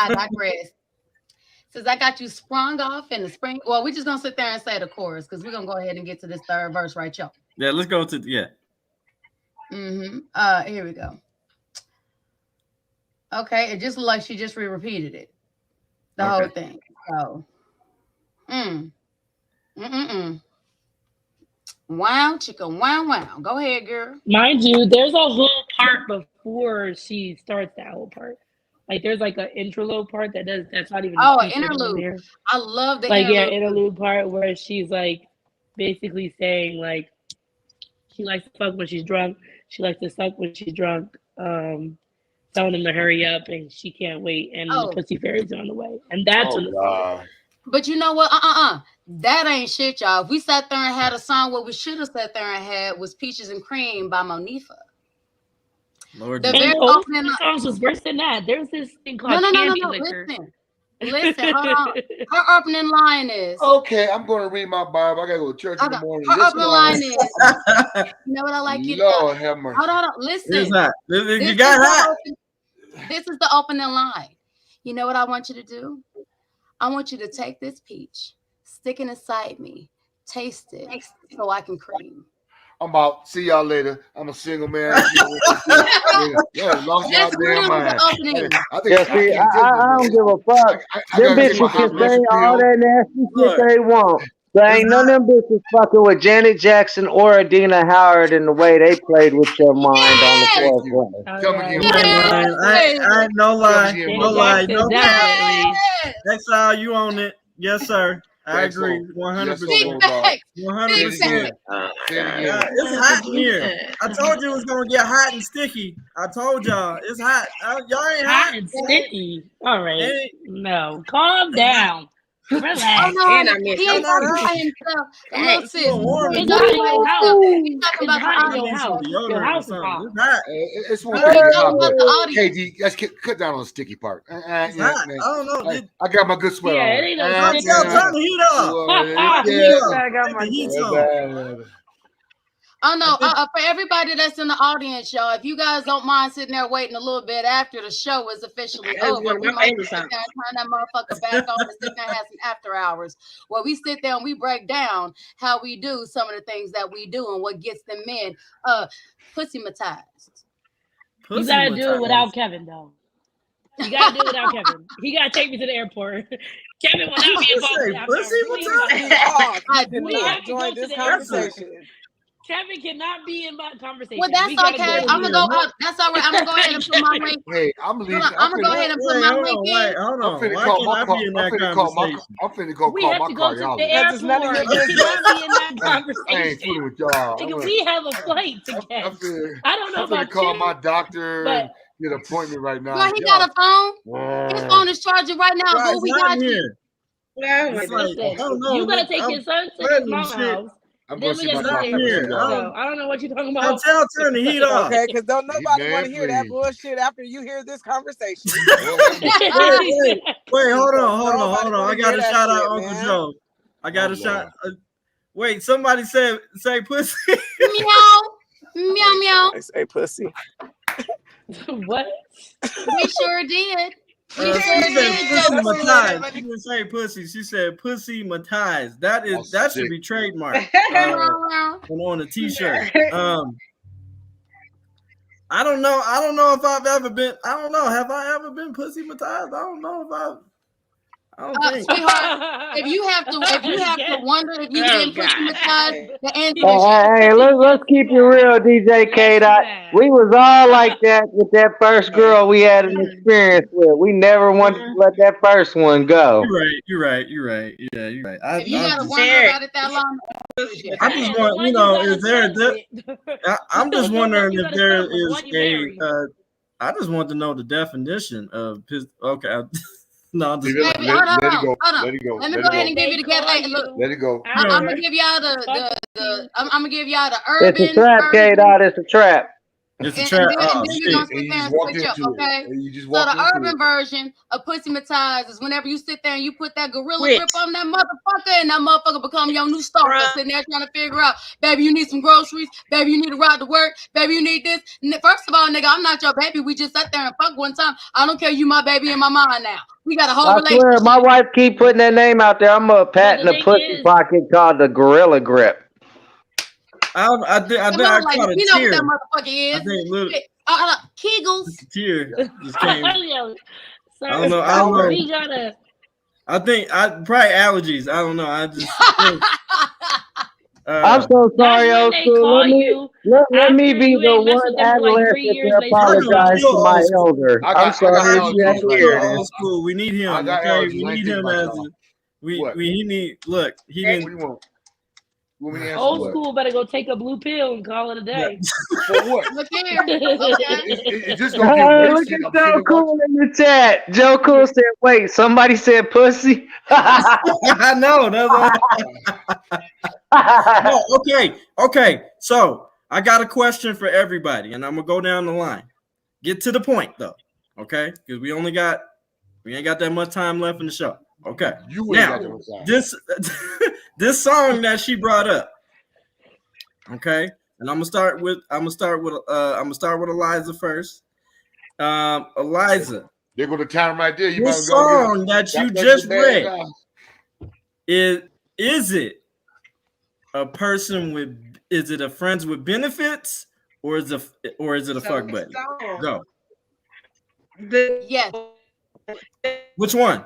Speaker 8: digress. Says I got you sprung off in the spring. Well, we're just gonna sit there and say the chorus because we're gonna go ahead and get to this third verse, right, y'all?
Speaker 2: Yeah, let's go to
Speaker 8: Here we go. Okay, it just looked like she just repeated it. The whole thing. So Wow, chicken, wow. Go ahead, girl.
Speaker 4: Mind you, there's a whole part before she starts that whole part. Like there's like an interlude part that's not even
Speaker 8: an interlude. In I love the
Speaker 4: like
Speaker 8: interlude.
Speaker 4: Interlude part where she's like basically saying like she likes to fuck when she's drunk, she likes to suck when she's drunk, telling him to hurry up and she can't wait, and the pussy fairies are on the way. And that's
Speaker 8: But you know what? That ain't shit, y'all. If we sat there and had a song, what we should have sat there and had was Peaches and Cream by Monifa.
Speaker 2: Lord,
Speaker 8: the very opening
Speaker 4: songs was worse than that. There's this thing called Candy Liquor.
Speaker 8: Listen, hold on. Her opening line is
Speaker 6: okay. I'm going to read my Bible. I got to go to church in the morning.
Speaker 8: Her opening line is you know what I like you to
Speaker 6: Lord have mercy.
Speaker 8: Hold on. Listen.
Speaker 2: You got hot.
Speaker 8: This is the opening line. You know what I want you to do? I want you to take this peach, stick it inside me, taste it so I can cream.
Speaker 6: I'm out. See y'all later. I'm a single man. Lost y'all damn mind.
Speaker 10: I don't give a fuck. Them bitches can say all that nasty shit they want. There ain't none of them bitches fucking with Janet Jackson or Adina Howard in the way they played with your mind on the foreplay.
Speaker 6: Come again.
Speaker 2: I ain't no lie. No lie. No cap. Exile, you own it. Yes, sir. I agree. 100%. 100%. It's hot in here. I told you it was gonna get hot and sticky. I told y'all it's hot. Y'all ain't hot
Speaker 4: and sticky. All right. No, calm down. Relax.
Speaker 8: Oh, no, he ain't by himself. Look, sis.
Speaker 4: It's not in your house. He's talking about the house. Your house is hot.
Speaker 6: It's one thing about the KD. Let's cut down on the sticky part. I
Speaker 2: don't know.
Speaker 6: I got my good sweat on.
Speaker 4: Yeah, it ain't no sticky.
Speaker 2: Turn the heat up.
Speaker 4: I got my
Speaker 2: heat on.
Speaker 8: Oh no! For everybody that's in the audience, y'all, if you guys don't mind sitting there waiting a little bit after the show is officially over, we might sit there and turn that motherfucker back on and sit there and have some after hours where we sit there and we break down how we do some of the things that we do and what gets the men pussymatized.
Speaker 4: You gotta do it without Kevin, though. You gotta do it without Kevin. He gotta take me to the airport. Kevin will not be involved.
Speaker 9: I do not enjoy this conversation.
Speaker 4: Kevin cannot be in my conversation.
Speaker 8: Well, that's okay. I'm gonna go up. That's all right. I'm gonna go ahead and put my link.
Speaker 6: Hey, I'm leaving.
Speaker 8: I'm gonna go ahead and put my link in.
Speaker 2: Hold on.
Speaker 6: I'm finna call my car. I'm finna go call my car. Y'all.
Speaker 9: That's none of your business.
Speaker 6: I ain't fooling with y'all.
Speaker 4: We have a flight to catch. I don't know
Speaker 6: I'm finna call my doctor and get an appointment right now.
Speaker 8: Well, he got a phone. His phone is charging right now. Boo, we got you.
Speaker 2: It's like, I
Speaker 4: Listen,
Speaker 2: don't know.
Speaker 4: you gotta take your son to the
Speaker 2: letting
Speaker 4: small
Speaker 2: shit.
Speaker 4: house.
Speaker 6: I'm
Speaker 4: Then
Speaker 6: gonna
Speaker 4: we
Speaker 6: see my
Speaker 4: gotta sit
Speaker 6: doctor.
Speaker 4: there and
Speaker 2: here.
Speaker 4: so I don't know what you're talking about.
Speaker 2: Chantel, turn the heat off.
Speaker 9: Okay, because don't nobody
Speaker 6: Man,
Speaker 9: want to hear that
Speaker 6: please.
Speaker 9: bullshit after you hear this conversation.
Speaker 2: Wait, hold on.
Speaker 9: Nobody
Speaker 2: I
Speaker 9: wanna
Speaker 2: got
Speaker 9: hear
Speaker 2: to
Speaker 9: that
Speaker 2: shout out
Speaker 9: shit,
Speaker 2: Uncle
Speaker 9: man.
Speaker 2: Joe. I got to
Speaker 6: Oh,
Speaker 2: shout. Wait, somebody say pussy.
Speaker 8: Meow. Meow meow.
Speaker 9: I say pussy.
Speaker 4: What?
Speaker 8: We sure did. We
Speaker 2: She
Speaker 8: sure
Speaker 2: said
Speaker 8: did,
Speaker 2: pussy
Speaker 8: Joe.
Speaker 2: Matized. She didn't say pussy. She said pussy Matized. That should be trademarked on a t-shirt. I don't know. I don't know if I've ever been. I don't know. Have I ever been pussy Matized? I don't know if I've. I don't think.
Speaker 8: Sweetheart, if you have to wonder if you've been pussymatized, the answer is
Speaker 10: Hey, let's keep it real, DJ Kdot. We was all like that with that first girl we had an experience with. We never wanted to let that first one go.
Speaker 2: You're right. Yeah, you're right.
Speaker 8: if you gotta wonder about it that long,
Speaker 2: I just want, is there? I'm just wondering if there is a. I just want to know the definition of. Okay. No, I'm just
Speaker 9: let
Speaker 6: it go. Let it go.
Speaker 8: Let me go ahead and give you the get. Hey, look,
Speaker 6: let it go.
Speaker 8: I'm gonna give y'all I'm gonna give y'all the urban.
Speaker 10: It's a trap, Kdot. It's a trap.
Speaker 2: It's a trap.
Speaker 8: And then you're gonna sit there and switch up, okay? So the urban version of pussymatized is whenever you sit there and you put that gorilla grip on that motherfucker, and that motherfucker become your new stalker, sitting there trying to figure out, baby, you need some groceries, baby, you need to ride to work, baby, you need this. First of all, nigga, I'm not your baby. We just sat there and fuck one time. I don't care, you my baby in my mind now. We got a whole relationship.
Speaker 10: Swear, my wife keep putting that name out there. I'm a pat in the pussy pocket called the gorilla grip.
Speaker 2: I caught a tear.
Speaker 8: You know what that motherfucker is.
Speaker 2: I think little
Speaker 8: Kegels.
Speaker 2: Tear just came. I
Speaker 4: Sir,
Speaker 2: don't know.
Speaker 4: We gotta.
Speaker 2: I think probably allergies. I don't know. I just.
Speaker 10: I'm so sorry, old school. Let me be the one adolescent to apologize to my elder. I'm sorry.
Speaker 2: Old school. We need him. Okay, we need him as a. He need. Look, he didn't.
Speaker 4: Old school better go take a blue pill and call it a day.
Speaker 6: For what?
Speaker 8: Look here.
Speaker 6: It's just gonna
Speaker 10: look at Joe Cool in the chat. Joe Cool said, "Wait, somebody said pussy."
Speaker 2: I know. No, okay. So I got a question for everybody, and I'm gonna go down the line. Get to the point though, okay? Because we ain't got that much time left in the show. Okay. Now this song that she brought up, okay, and I'm gonna start with Eliza first. Eliza,
Speaker 6: there go the time right there.
Speaker 2: This song that you just read is it a person with? Is it a friends with benefits or is it a fuck buddy? Go.
Speaker 8: Yes.
Speaker 2: Which one?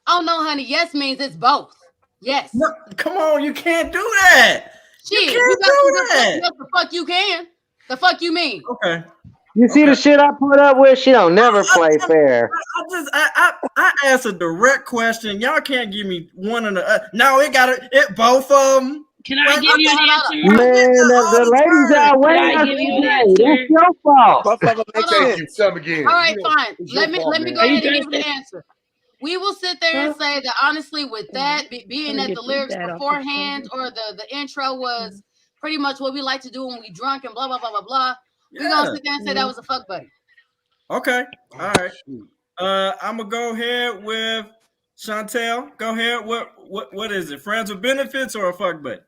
Speaker 8: Oh no, honey. Yes means it's both. Yes.
Speaker 2: No, come on, you can't do that.
Speaker 8: Shit,
Speaker 2: you can't do that.
Speaker 8: Yes, the fuck you can. The fuck you mean?
Speaker 2: Okay.
Speaker 10: You see the shit I put up with? She don't never play fair.
Speaker 2: I asked a direct question. Y'all can't give me one of the. No, it both of them.
Speaker 4: Can I give you an answer?
Speaker 10: Man, the ladies out waiting.
Speaker 4: Can I give you an answer?
Speaker 10: That's your fault.
Speaker 9: Both of them make sense.
Speaker 6: Tell me again.
Speaker 8: All right, fine. Let me go ahead and give you the answer. We will sit there and say that honestly, with that being that the lyrics beforehand or the intro was pretty much what we like to do when we drunk and blah blah blah blah blah. We're gonna sit there and say that was a fuck buddy.
Speaker 2: Okay. All right. I'm gonna go ahead with Chantel. Go ahead. What is it? Friends with benefits or a fuck buddy?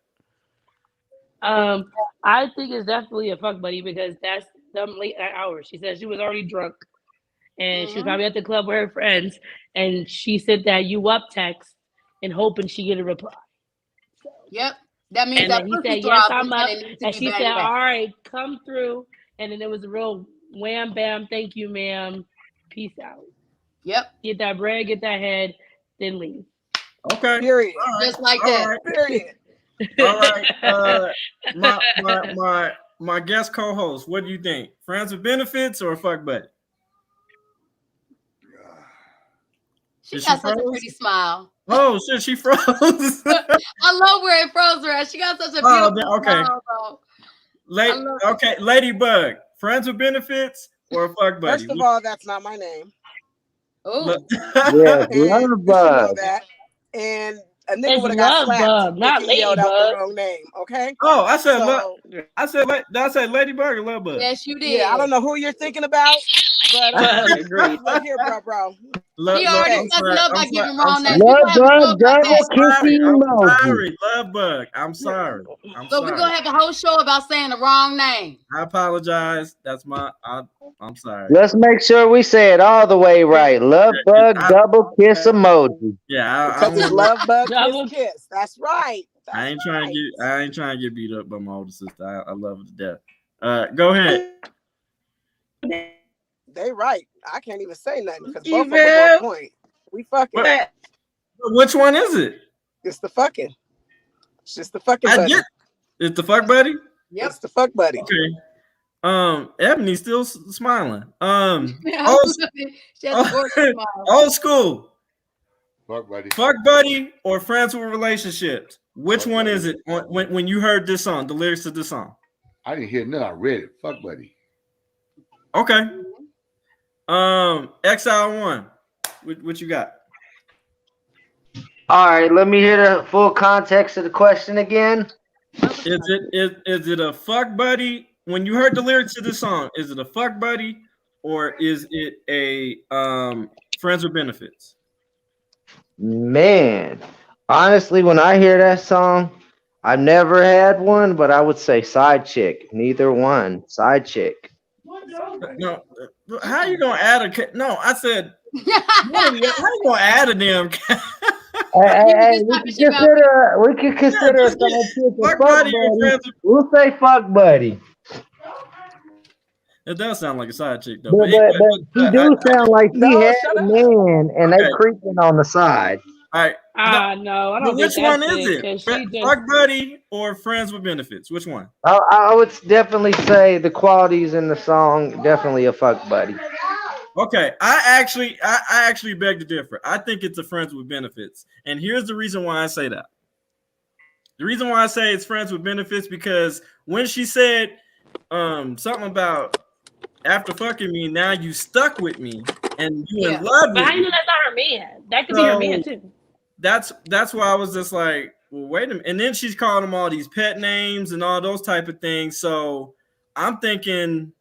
Speaker 4: I think it's definitely a fuck buddy because that's them late at hours. She said she was already drunk and she was probably at the club with her friends, and she sent that "you up" text and hoping she get a reply.
Speaker 8: Yep. That means
Speaker 4: and
Speaker 8: that
Speaker 4: he said, "Yes, I'm up." And she said, "All right, come through." And then it was a real wham bam, thank you, ma'am, peace out.
Speaker 8: Yep.
Speaker 4: Get that bread, get that head, then leave.
Speaker 2: Okay.
Speaker 9: Period.
Speaker 2: Right.
Speaker 8: Just like that.
Speaker 9: Period.
Speaker 2: All right. My guest co-host, what do you think? Friends with benefits or a fuck buddy?
Speaker 8: She got such a pretty smile.
Speaker 2: Oh shit, she froze.
Speaker 8: I love where it froze her at. She got such a beautiful smile.
Speaker 2: Okay, Ladybug. Friends with benefits or a fuck buddy?
Speaker 9: First of all, that's not my name.
Speaker 8: Oh.
Speaker 10: Yeah, love bug.
Speaker 9: That. and a nigga
Speaker 4: It's
Speaker 9: would have got
Speaker 4: Love
Speaker 9: slapped
Speaker 4: Bug,
Speaker 9: if
Speaker 4: not
Speaker 9: he yelled out the
Speaker 4: Ladybug.
Speaker 9: wrong name. Okay.
Speaker 2: Oh, I said
Speaker 9: So,
Speaker 2: I said Ladybug or Love Bug.
Speaker 8: Yes, you did.
Speaker 9: yeah, I don't know who you're thinking about, but
Speaker 3: Agreed.
Speaker 9: look here, bro.
Speaker 8: He already
Speaker 9: Okay.
Speaker 8: fucked it up by giving wrong names.
Speaker 10: Love
Speaker 8: We gonna have a show
Speaker 10: Bug,
Speaker 8: about
Speaker 10: double
Speaker 8: that.
Speaker 10: kissing
Speaker 2: I'm
Speaker 10: emoji.
Speaker 2: sorry, Love Bug. I'm sorry.
Speaker 8: But we're gonna have a whole show about saying the wrong name.
Speaker 2: I apologize. That's my. I'm sorry.
Speaker 10: Let's make sure we say it all the way right. Love Bug, double kiss emoji.
Speaker 2: Yeah,
Speaker 9: Because it's Love Bug
Speaker 4: Double-
Speaker 9: kiss. That's right.
Speaker 2: I ain't trying to get beat up by my older sister. I love her to death. Go ahead.
Speaker 9: They right. I can't even say nothing because both of them are on point. We fucking.
Speaker 2: Which one is it?
Speaker 9: It's the fucking. It's just the fucking buddy.
Speaker 2: It's the fuck buddy?
Speaker 9: Yep. It's the fuck buddy.
Speaker 2: Okay. Ebony's still smiling.
Speaker 8: Old
Speaker 2: school.
Speaker 6: Fuck buddy.
Speaker 2: Fuck buddy or friends with relationships. Which one is it when you heard this song, the lyrics to this song?
Speaker 6: I didn't hear none. I read it. Fuck buddy.
Speaker 2: Okay. Exile 1. What you got?
Speaker 10: All right, let me hear the full context of the question again.
Speaker 2: Is it a fuck buddy? When you heard the lyrics to this song, is it a fuck buddy or is it a friends with benefits?
Speaker 10: Man, honestly, when I hear that song, I've never had one, but I would say side chick. Neither one. Side chick.
Speaker 2: No, how you gonna add a? No, I said. How you gonna add a damn?
Speaker 10: Hey, we can consider a side chick a fuck buddy. We'll say fuck buddy.
Speaker 2: It does sound like a side chick though.
Speaker 10: But she do sound like she had a man and they creeping on the side.
Speaker 2: All right.
Speaker 4: No, I don't.
Speaker 2: Which
Speaker 4: think
Speaker 2: one
Speaker 4: that's
Speaker 2: is it?
Speaker 4: Just...
Speaker 2: Fuck buddy or friends with benefits? Which one?
Speaker 10: I would definitely say the qualities in the song definitely a fuck buddy.
Speaker 2: Okay, I actually beg to differ. I think it's a friends with benefits, and here's the reason why I say that. The reason why I say it's friends with benefits because when she said something about after fucking me, now you stuck with me and you in love with me.
Speaker 4: But how you know that's not her man? That could be her man too.
Speaker 2: That's why I was just like, well, wait a minute. And then she's calling them all these pet names and all those type of things. So I'm thinking,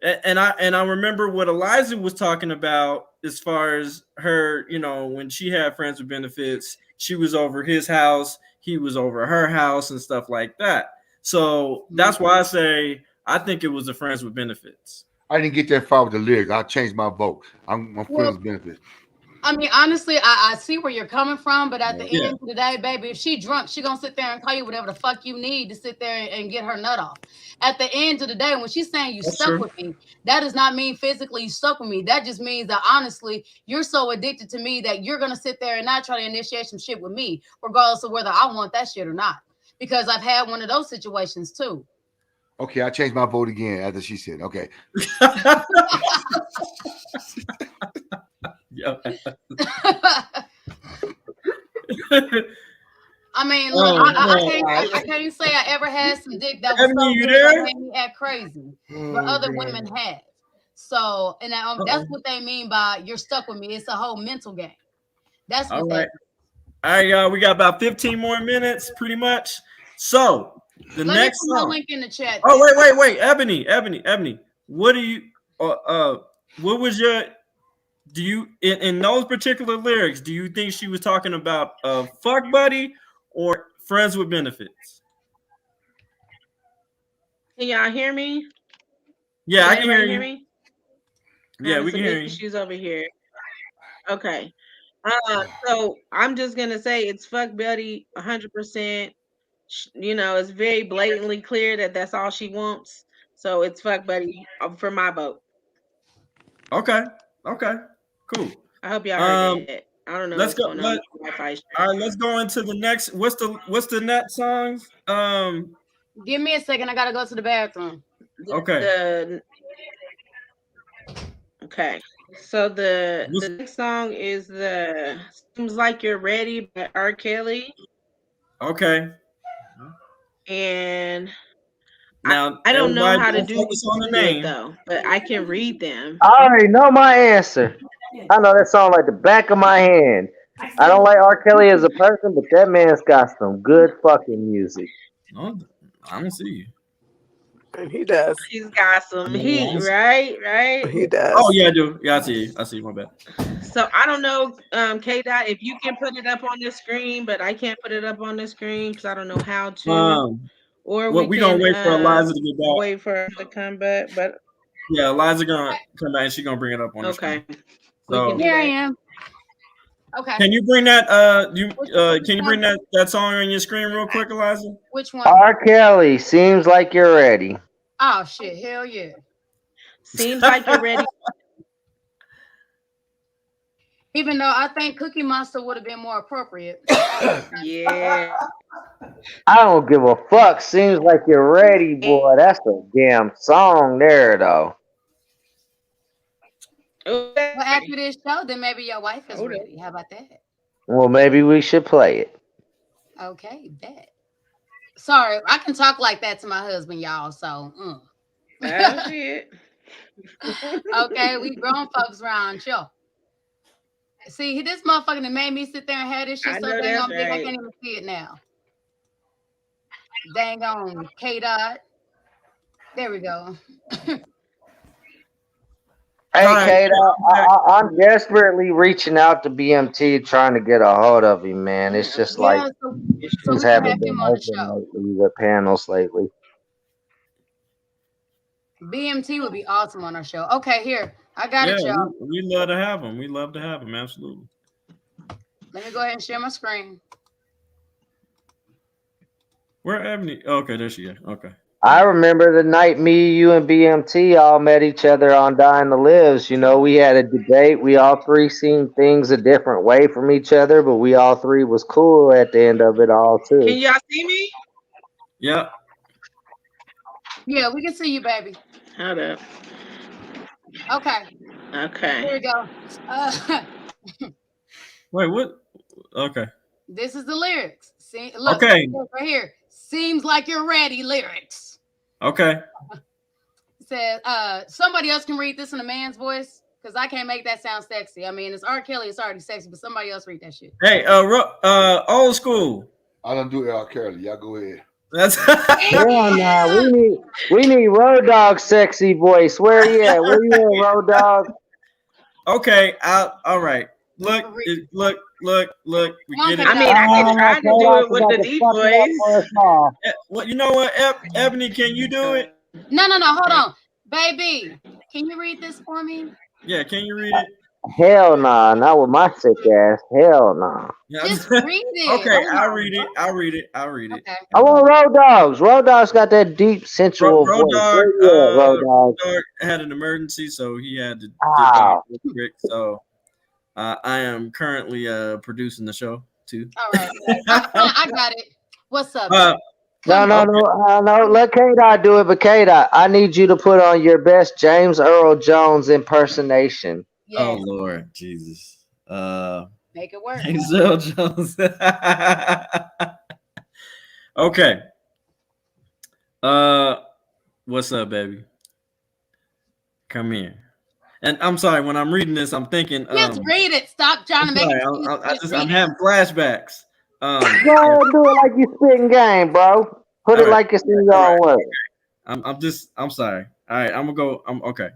Speaker 2: and I remember what Eliza was talking about as far as her, when she had friends with benefits, she was over his house, he was over her house and stuff like that. So that's why I say I think it was a friends with benefits.
Speaker 6: I didn't get that far with the lyrics. I changed my vote. I'm friends with benefits.
Speaker 8: I mean, honestly, I see where you're coming from, but at the end of the day, baby, if she drunk, she gonna sit there and call you whatever the fuck you need to sit there and get her nut off. At the end of the day, when she's saying you stuck with me, that does not mean physically you stuck with me. That just means that honestly, you're so addicted to me that you're gonna sit there and not try to initiate some shit with me, regardless of whether I want that shit or not. Because I've had one of those situations too.
Speaker 6: Okay, I changed my vote again after she said, okay.
Speaker 8: I mean, look, I can't say I ever had some dick that was so good that made me act crazy, but other women have. So, and that's what they mean by you're stuck with me. It's a whole mental game. That's what that is.
Speaker 2: All right, y'all. We got about 15 more minutes, pretty much. So the next song.
Speaker 8: Link in the chat.
Speaker 2: Oh, wait. Ebony. What do you? What was your? Do you in those particular lyrics? Do you think she was talking about a fuck buddy or friends with benefits?
Speaker 3: Can y'all hear me?
Speaker 2: Yeah, I can hear you.
Speaker 3: Me?
Speaker 2: Yeah, we can hear you.
Speaker 3: She's over here. Okay. So I'm just gonna say it's fuck buddy 100%. It's very blatantly clear that that's all she wants. So it's fuck buddy for my vote.
Speaker 2: Okay. Cool.
Speaker 3: I hope y'all heard it. I don't know.
Speaker 2: Let's go. All right, let's go into the next. What's the next songs?
Speaker 8: Give me a second. I gotta go to the bathroom.
Speaker 2: Okay.
Speaker 3: Okay. So the next song is the "Seems Like You're Ready" by R. Kelly.
Speaker 2: Okay.
Speaker 3: And
Speaker 2: now
Speaker 3: I don't know how to do the name though, but I can read them.
Speaker 10: I already know my answer. I know that song like the back of my hand. I don't like R. Kelly as a person, but that man's got some good fucking music.
Speaker 2: I don't see you.
Speaker 9: And he does.
Speaker 3: He's got some heat, right?
Speaker 9: He does.
Speaker 2: Oh yeah, I do. Yeah, I see you. I see you. My bad.
Speaker 3: So I don't know, Kdot, if you can put it up on the screen, but I can't put it up on the screen because I don't know how to. Or
Speaker 2: Well,
Speaker 3: we
Speaker 2: gonna
Speaker 3: can
Speaker 2: wait for Eliza to get back.
Speaker 3: wait for her to come back. But
Speaker 2: yeah, Eliza gonna come back and she's gonna bring it up on the screen.
Speaker 3: So
Speaker 8: Here I am. Okay.
Speaker 2: Can you bring that can you bring that song on your screen real quick, Eliza?
Speaker 8: Which one?
Speaker 10: R. Kelly, seems like you're ready.
Speaker 8: Oh shit! Hell yeah!
Speaker 3: Seems like you're ready.
Speaker 8: Even though I think Cookie Monster would have been more appropriate.
Speaker 3: Yeah.
Speaker 10: I don't give a fuck. Seems like you're ready, boy. That's a damn song there, though.
Speaker 8: Well, after this show, then maybe your wife is ready. How about that?
Speaker 10: Well, maybe we should play it.
Speaker 8: Okay, bet. Sorry, I can talk like that to my husband, y'all. So,
Speaker 3: Oh shit.
Speaker 8: Okay, we grown folks around, sure. See, this motherfucker that made me sit there and have this shit so dang on big, I can't even see it now. Dang on Kdot. There we go.
Speaker 10: Hey, Kate, I'm desperately reaching out to BMT trying to get a hold of him, man. It's just like he's haven't been open lately with panels lately.
Speaker 8: BMT would be awesome on our show. Okay, here. I got it, y'all.
Speaker 2: We love to have him. We love to have him, absolutely.
Speaker 8: Let me go ahead and share my screen.
Speaker 2: Where Ebony? Okay, there she is. Okay.
Speaker 10: I remember the night me, you, and BMT all met each other on Dying to Lives. You know, we had a debate. We all three seen things a different way from each other, but we all three was cool at the end of it all, too.
Speaker 3: Can y'all see me?
Speaker 2: Yeah.
Speaker 8: Yeah, we can see you, baby.
Speaker 3: Hold up.
Speaker 8: Okay. Here we go.
Speaker 2: Wait, what? Okay.
Speaker 8: This is the lyrics. See, look,
Speaker 2: okay.
Speaker 8: Right here. Seems like you're ready. Lyrics.
Speaker 2: Okay.
Speaker 8: It says, somebody else can read this in a man's voice because I can't make that sound sexy. I mean, it's R. Kelly. It's already sexy, but somebody else read that shit.
Speaker 2: Hey, old school.
Speaker 6: I don't do R. Kelly. Y'all go ahead.
Speaker 10: That's we need Road Dog's sexy voice. Where you at? Where you at, Road Dog?
Speaker 2: Okay, all right. Look. We get it.
Speaker 3: I mean, I can try to do it with the deep voice.
Speaker 2: Well, you know what, Ebony, can you do it?
Speaker 8: No. Hold on, baby. Can you read this for me?
Speaker 2: Yeah, can you read it?
Speaker 10: Hell nah, not with my sick ass. Hell nah.
Speaker 8: Just read it.
Speaker 2: Okay, I'll read it. Okay.
Speaker 10: I want Road Dogs. Road Dogs got that deep, sensual voice.
Speaker 2: Road Dog had an emergency, so he had to get back real quick. So I am currently producing the show too.
Speaker 8: All right, I got it. What's up?
Speaker 10: No. Let Kdot do it, but Kdot, I need you to put on your best James Earl Jones impersonation.
Speaker 8: Yes.
Speaker 2: Oh Lord Jesus.
Speaker 8: Make it work.
Speaker 2: James Earl Jones. Okay. What's up, baby? Come here. And I'm sorry, when I'm reading this, I'm thinking.
Speaker 8: Just read it. Stop trying to make it.
Speaker 2: I'm having flashbacks.
Speaker 10: Go ahead and do it like you spitting game, bro. Put it like it's in your own way.
Speaker 2: I'm sorry. All right, I'm gonna go. Okay.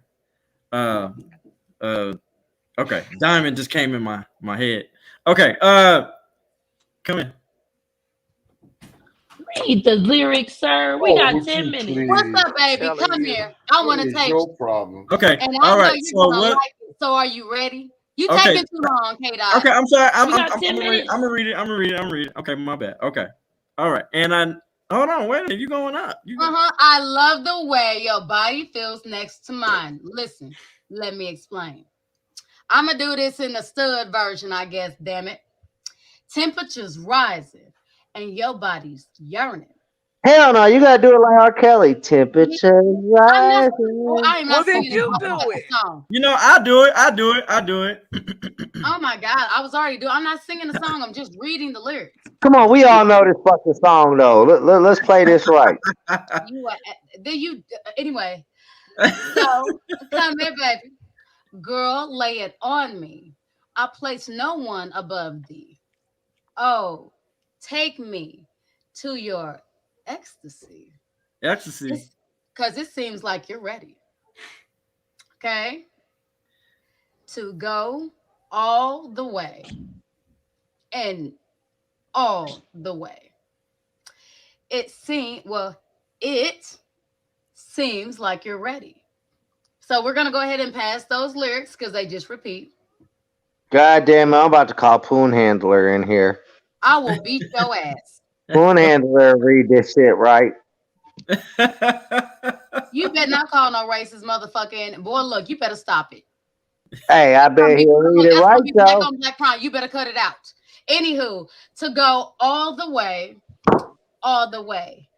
Speaker 2: Okay. Diamond just came in my head. Okay. Come in.
Speaker 4: Read the lyrics, sir. We got 10 minutes.
Speaker 8: What's up, baby? Come here. I want to take
Speaker 6: no problem.
Speaker 2: Okay.
Speaker 8: And I
Speaker 2: all
Speaker 8: know
Speaker 2: right.
Speaker 8: you're
Speaker 2: So
Speaker 8: gonna
Speaker 2: what?
Speaker 8: like it. So are you ready? You taking too long, Kdot.
Speaker 2: Okay, I'm sorry. I'm
Speaker 4: got
Speaker 2: gonna
Speaker 4: 10 minutes.
Speaker 2: read it. Okay, my bad. Okay. All right. And hold on, wait a minute. You going up.
Speaker 8: I love the way your body feels next to mine. Listen, let me explain. I'm gonna do this in the stud version, I guess, damn it. Temperatures rising and your body's yearning.
Speaker 10: Hell no, you gotta do it like R. Kelly. Temperature rising.
Speaker 8: I'm not
Speaker 9: then
Speaker 8: singing
Speaker 9: you
Speaker 8: the
Speaker 9: do it.
Speaker 8: song.
Speaker 2: You know, I do it.
Speaker 8: Oh my God, I was already doing. I'm not singing the song. I'm just reading the lyrics.
Speaker 10: Come on, we all know this fucking song though. Let's play this right.
Speaker 8: Anyway. So come here, baby. Girl, lay it on me. I place no one above thee. Oh, take me to your ecstasy.
Speaker 2: Ecstasy.
Speaker 8: Because it seems like you're ready. Okay? To go all the way and all the way. It seems like you're ready. So we're gonna go ahead and pass those lyrics because they just repeat.
Speaker 10: God damn it, I'm about to call Poon Handler in here.
Speaker 8: I will beat your ass.
Speaker 10: Poon Handler read this shit right.
Speaker 8: You better not call no racist motherfucking boy. Look, you better stop it.
Speaker 10: Hey, I bet he'll read it
Speaker 8: That's
Speaker 10: right
Speaker 8: gonna be black
Speaker 10: though.
Speaker 8: on black crime. You better cut it out. Anywho, to go all the way, all the way.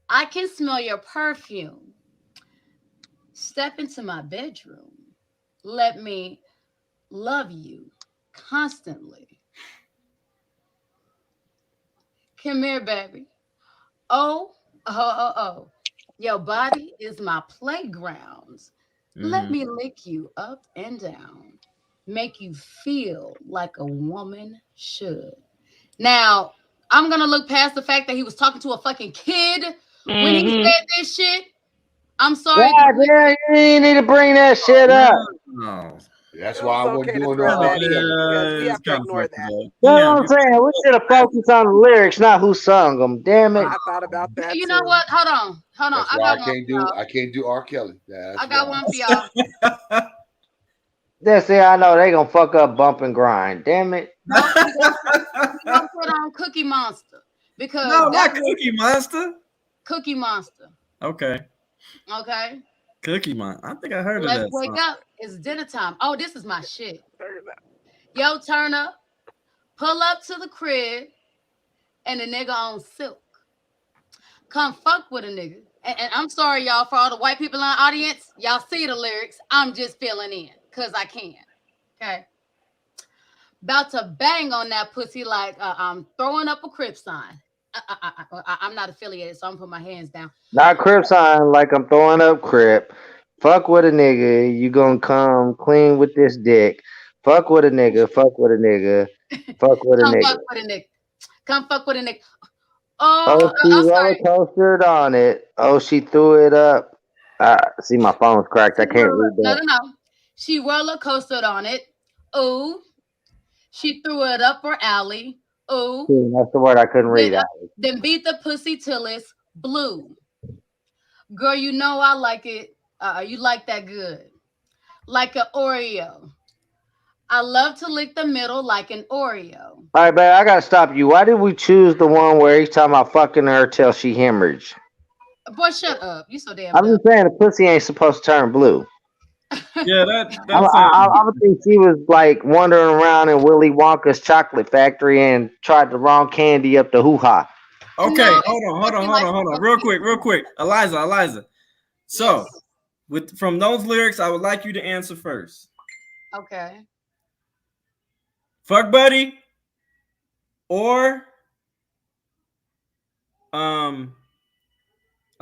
Speaker 8: I can smell your perfume. Step into my bedroom. Let me love you constantly. Come here, baby. Oh, oh. Your body is my playground. Let me lick you up and down. Make you feel like a woman should. Now, I'm going to look past the fact that he was talking to a fucking kid when he said this shit. I'm sorry.
Speaker 10: God damn, you need to bring that shit up.
Speaker 2: No.
Speaker 6: That's why I wasn't
Speaker 9: okay to
Speaker 6: doing
Speaker 9: throw
Speaker 6: no
Speaker 9: that in because we
Speaker 2: it's
Speaker 9: have to
Speaker 2: kinda
Speaker 9: ignore
Speaker 2: fucked
Speaker 9: that.
Speaker 2: up.
Speaker 10: That's what I'm saying. We should have focused on the lyrics, not who sung them. Damn it.
Speaker 9: I thought about that
Speaker 8: You
Speaker 9: too.
Speaker 8: know what? Hold on.
Speaker 6: That's
Speaker 8: I
Speaker 6: why
Speaker 8: got one for y'all.
Speaker 6: I can't do R. Kelly. That's
Speaker 8: I got
Speaker 6: why.
Speaker 8: one for y'all.
Speaker 10: That's it. I know they gonna fuck up Bump and Grind. Damn it.
Speaker 8: No, we gonna put on Cookie Monster because
Speaker 2: No,
Speaker 8: that
Speaker 2: not
Speaker 8: was
Speaker 2: Cookie Monster.
Speaker 8: Cookie Monster.
Speaker 2: Okay.
Speaker 8: Okay.
Speaker 2: Cookie Monster. I think I heard of
Speaker 8: Let's
Speaker 2: that
Speaker 8: wake
Speaker 2: song.
Speaker 8: up. It's dinner time. Oh, this is my shit. Yo, turn up. Pull up to the crib and the nigga on silk. Come fuck with a nigga. And I'm sorry, y'all, for all the white people in the audience. Y'all see the lyrics. I'm just filling in because I can. Okay. About to bang on that pussy like I'm throwing up a crib sign. I'm not affiliated, so I'm putting my hands down.
Speaker 10: Not Crip sign like I'm throwing up Crip. Fuck with a nigga. You gonna come clean with this dick. Fuck with a nigga. Fuck with a nigga. Fuck with a
Speaker 8: Come
Speaker 10: nigga.
Speaker 8: fuck with a nigga. Come fuck with a nigga.
Speaker 10: Oh, she
Speaker 8: I'm
Speaker 10: roller
Speaker 8: sorry.
Speaker 10: coastered on it. Oh, she threw it up. See, my phone's cracked. I can't read that.
Speaker 8: No. She roller coastered on it. Ooh. She threw it up her alley. Ooh.
Speaker 10: See, that's the word I couldn't read.
Speaker 8: Then beat the pussy till it's blue. Girl, you know I like it. You like that good. Like an Oreo. I love to lick the middle like an Oreo.
Speaker 10: All right, but I gotta stop you. Why did we choose the one where he's talking about fucking her till she hemorrhaged?
Speaker 8: Boy, shut up. You so damn
Speaker 10: I'm
Speaker 8: dumb.
Speaker 10: just saying the pussy ain't supposed to turn blue.
Speaker 2: Yeah, that
Speaker 10: I would think she was like wandering around in Willy Wonka's chocolate factory and tried the wrong candy up the hoo ha.
Speaker 2: Okay,
Speaker 8: No,
Speaker 2: hold on. Real quick. Eliza. So, from those lyrics, I would like you to answer first.
Speaker 8: Okay.
Speaker 2: Fuck buddy or I'm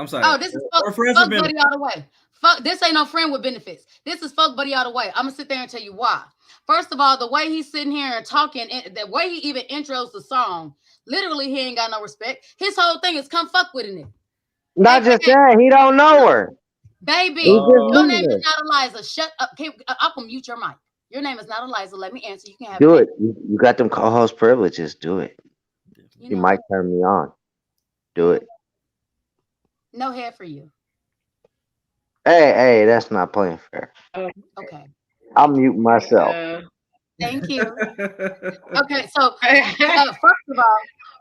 Speaker 2: sorry.
Speaker 8: Oh, this is fuck buddy all the way. Fuck, this ain't no friend with benefits. This is fuck buddy all the way. I'm gonna sit there and tell you why. First of all, the way he's sitting here and talking, the way he even intros the song, literally he ain't got no respect. His whole thing is come fuck with a nigga.
Speaker 10: Not just that, he don't know her.
Speaker 8: Baby,
Speaker 10: He just
Speaker 8: your
Speaker 10: meets
Speaker 8: name
Speaker 10: her.
Speaker 8: is not Eliza. Shut up. I'll mute your mic. Your name is not Eliza. Let me answer. You can have
Speaker 10: Do it. You got them co-host privileges. Do it. You might turn me on. Do it.
Speaker 8: No hair for you.
Speaker 10: Hey, that's not playing fair.
Speaker 8: Okay.
Speaker 10: I'll mute myself.
Speaker 8: Thank you. Okay, so first of all,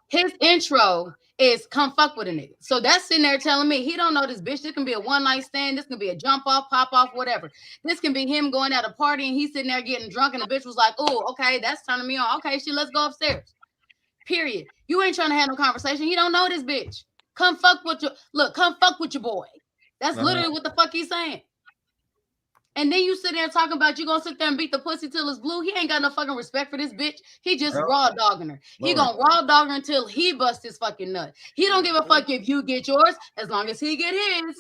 Speaker 8: his intro is come fuck with a nigga. So that's sitting there telling me he don't know this bitch. This can be a one night stand. This can be a jump off, pop off, whatever. This can be him going at a party and he's sitting there getting drunk and the bitch was like, oh, okay, that's turning me on. Okay, shit, let's go upstairs. Period. You ain't trying to have no conversation. He don't know this bitch. Come fuck with your boy. That's literally what the fuck he's saying. And then you sit there talking about you gonna sit there and beat the pussy till it's blue. He ain't got no fucking respect for this bitch. He just raw dogging her. He gonna raw dog her until he busts his fucking nut. He don't give a fuck if you get yours as long as he get his.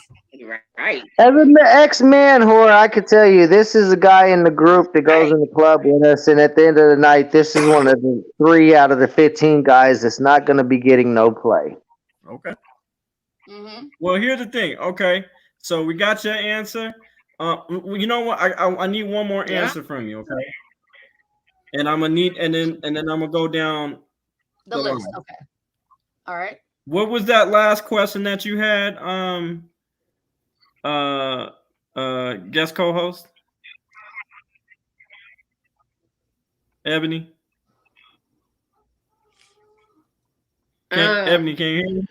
Speaker 3: Right.
Speaker 10: As an ex-man whore, I could tell you this is a guy in the group that goes in the club with us, and at the end of the night, this is one of the 3 out of the 15 guys that's not going to be getting no play.
Speaker 2: Okay. Well, here's the thing. Okay, so we got your answer. You know what? I need one more answer from you. Okay. And I'm gonna need, and then I'm gonna go down
Speaker 8: the list. Line. Okay. All right.
Speaker 2: What was that last question that you had? Guest co-host Ebony. Ebony, can you hear me?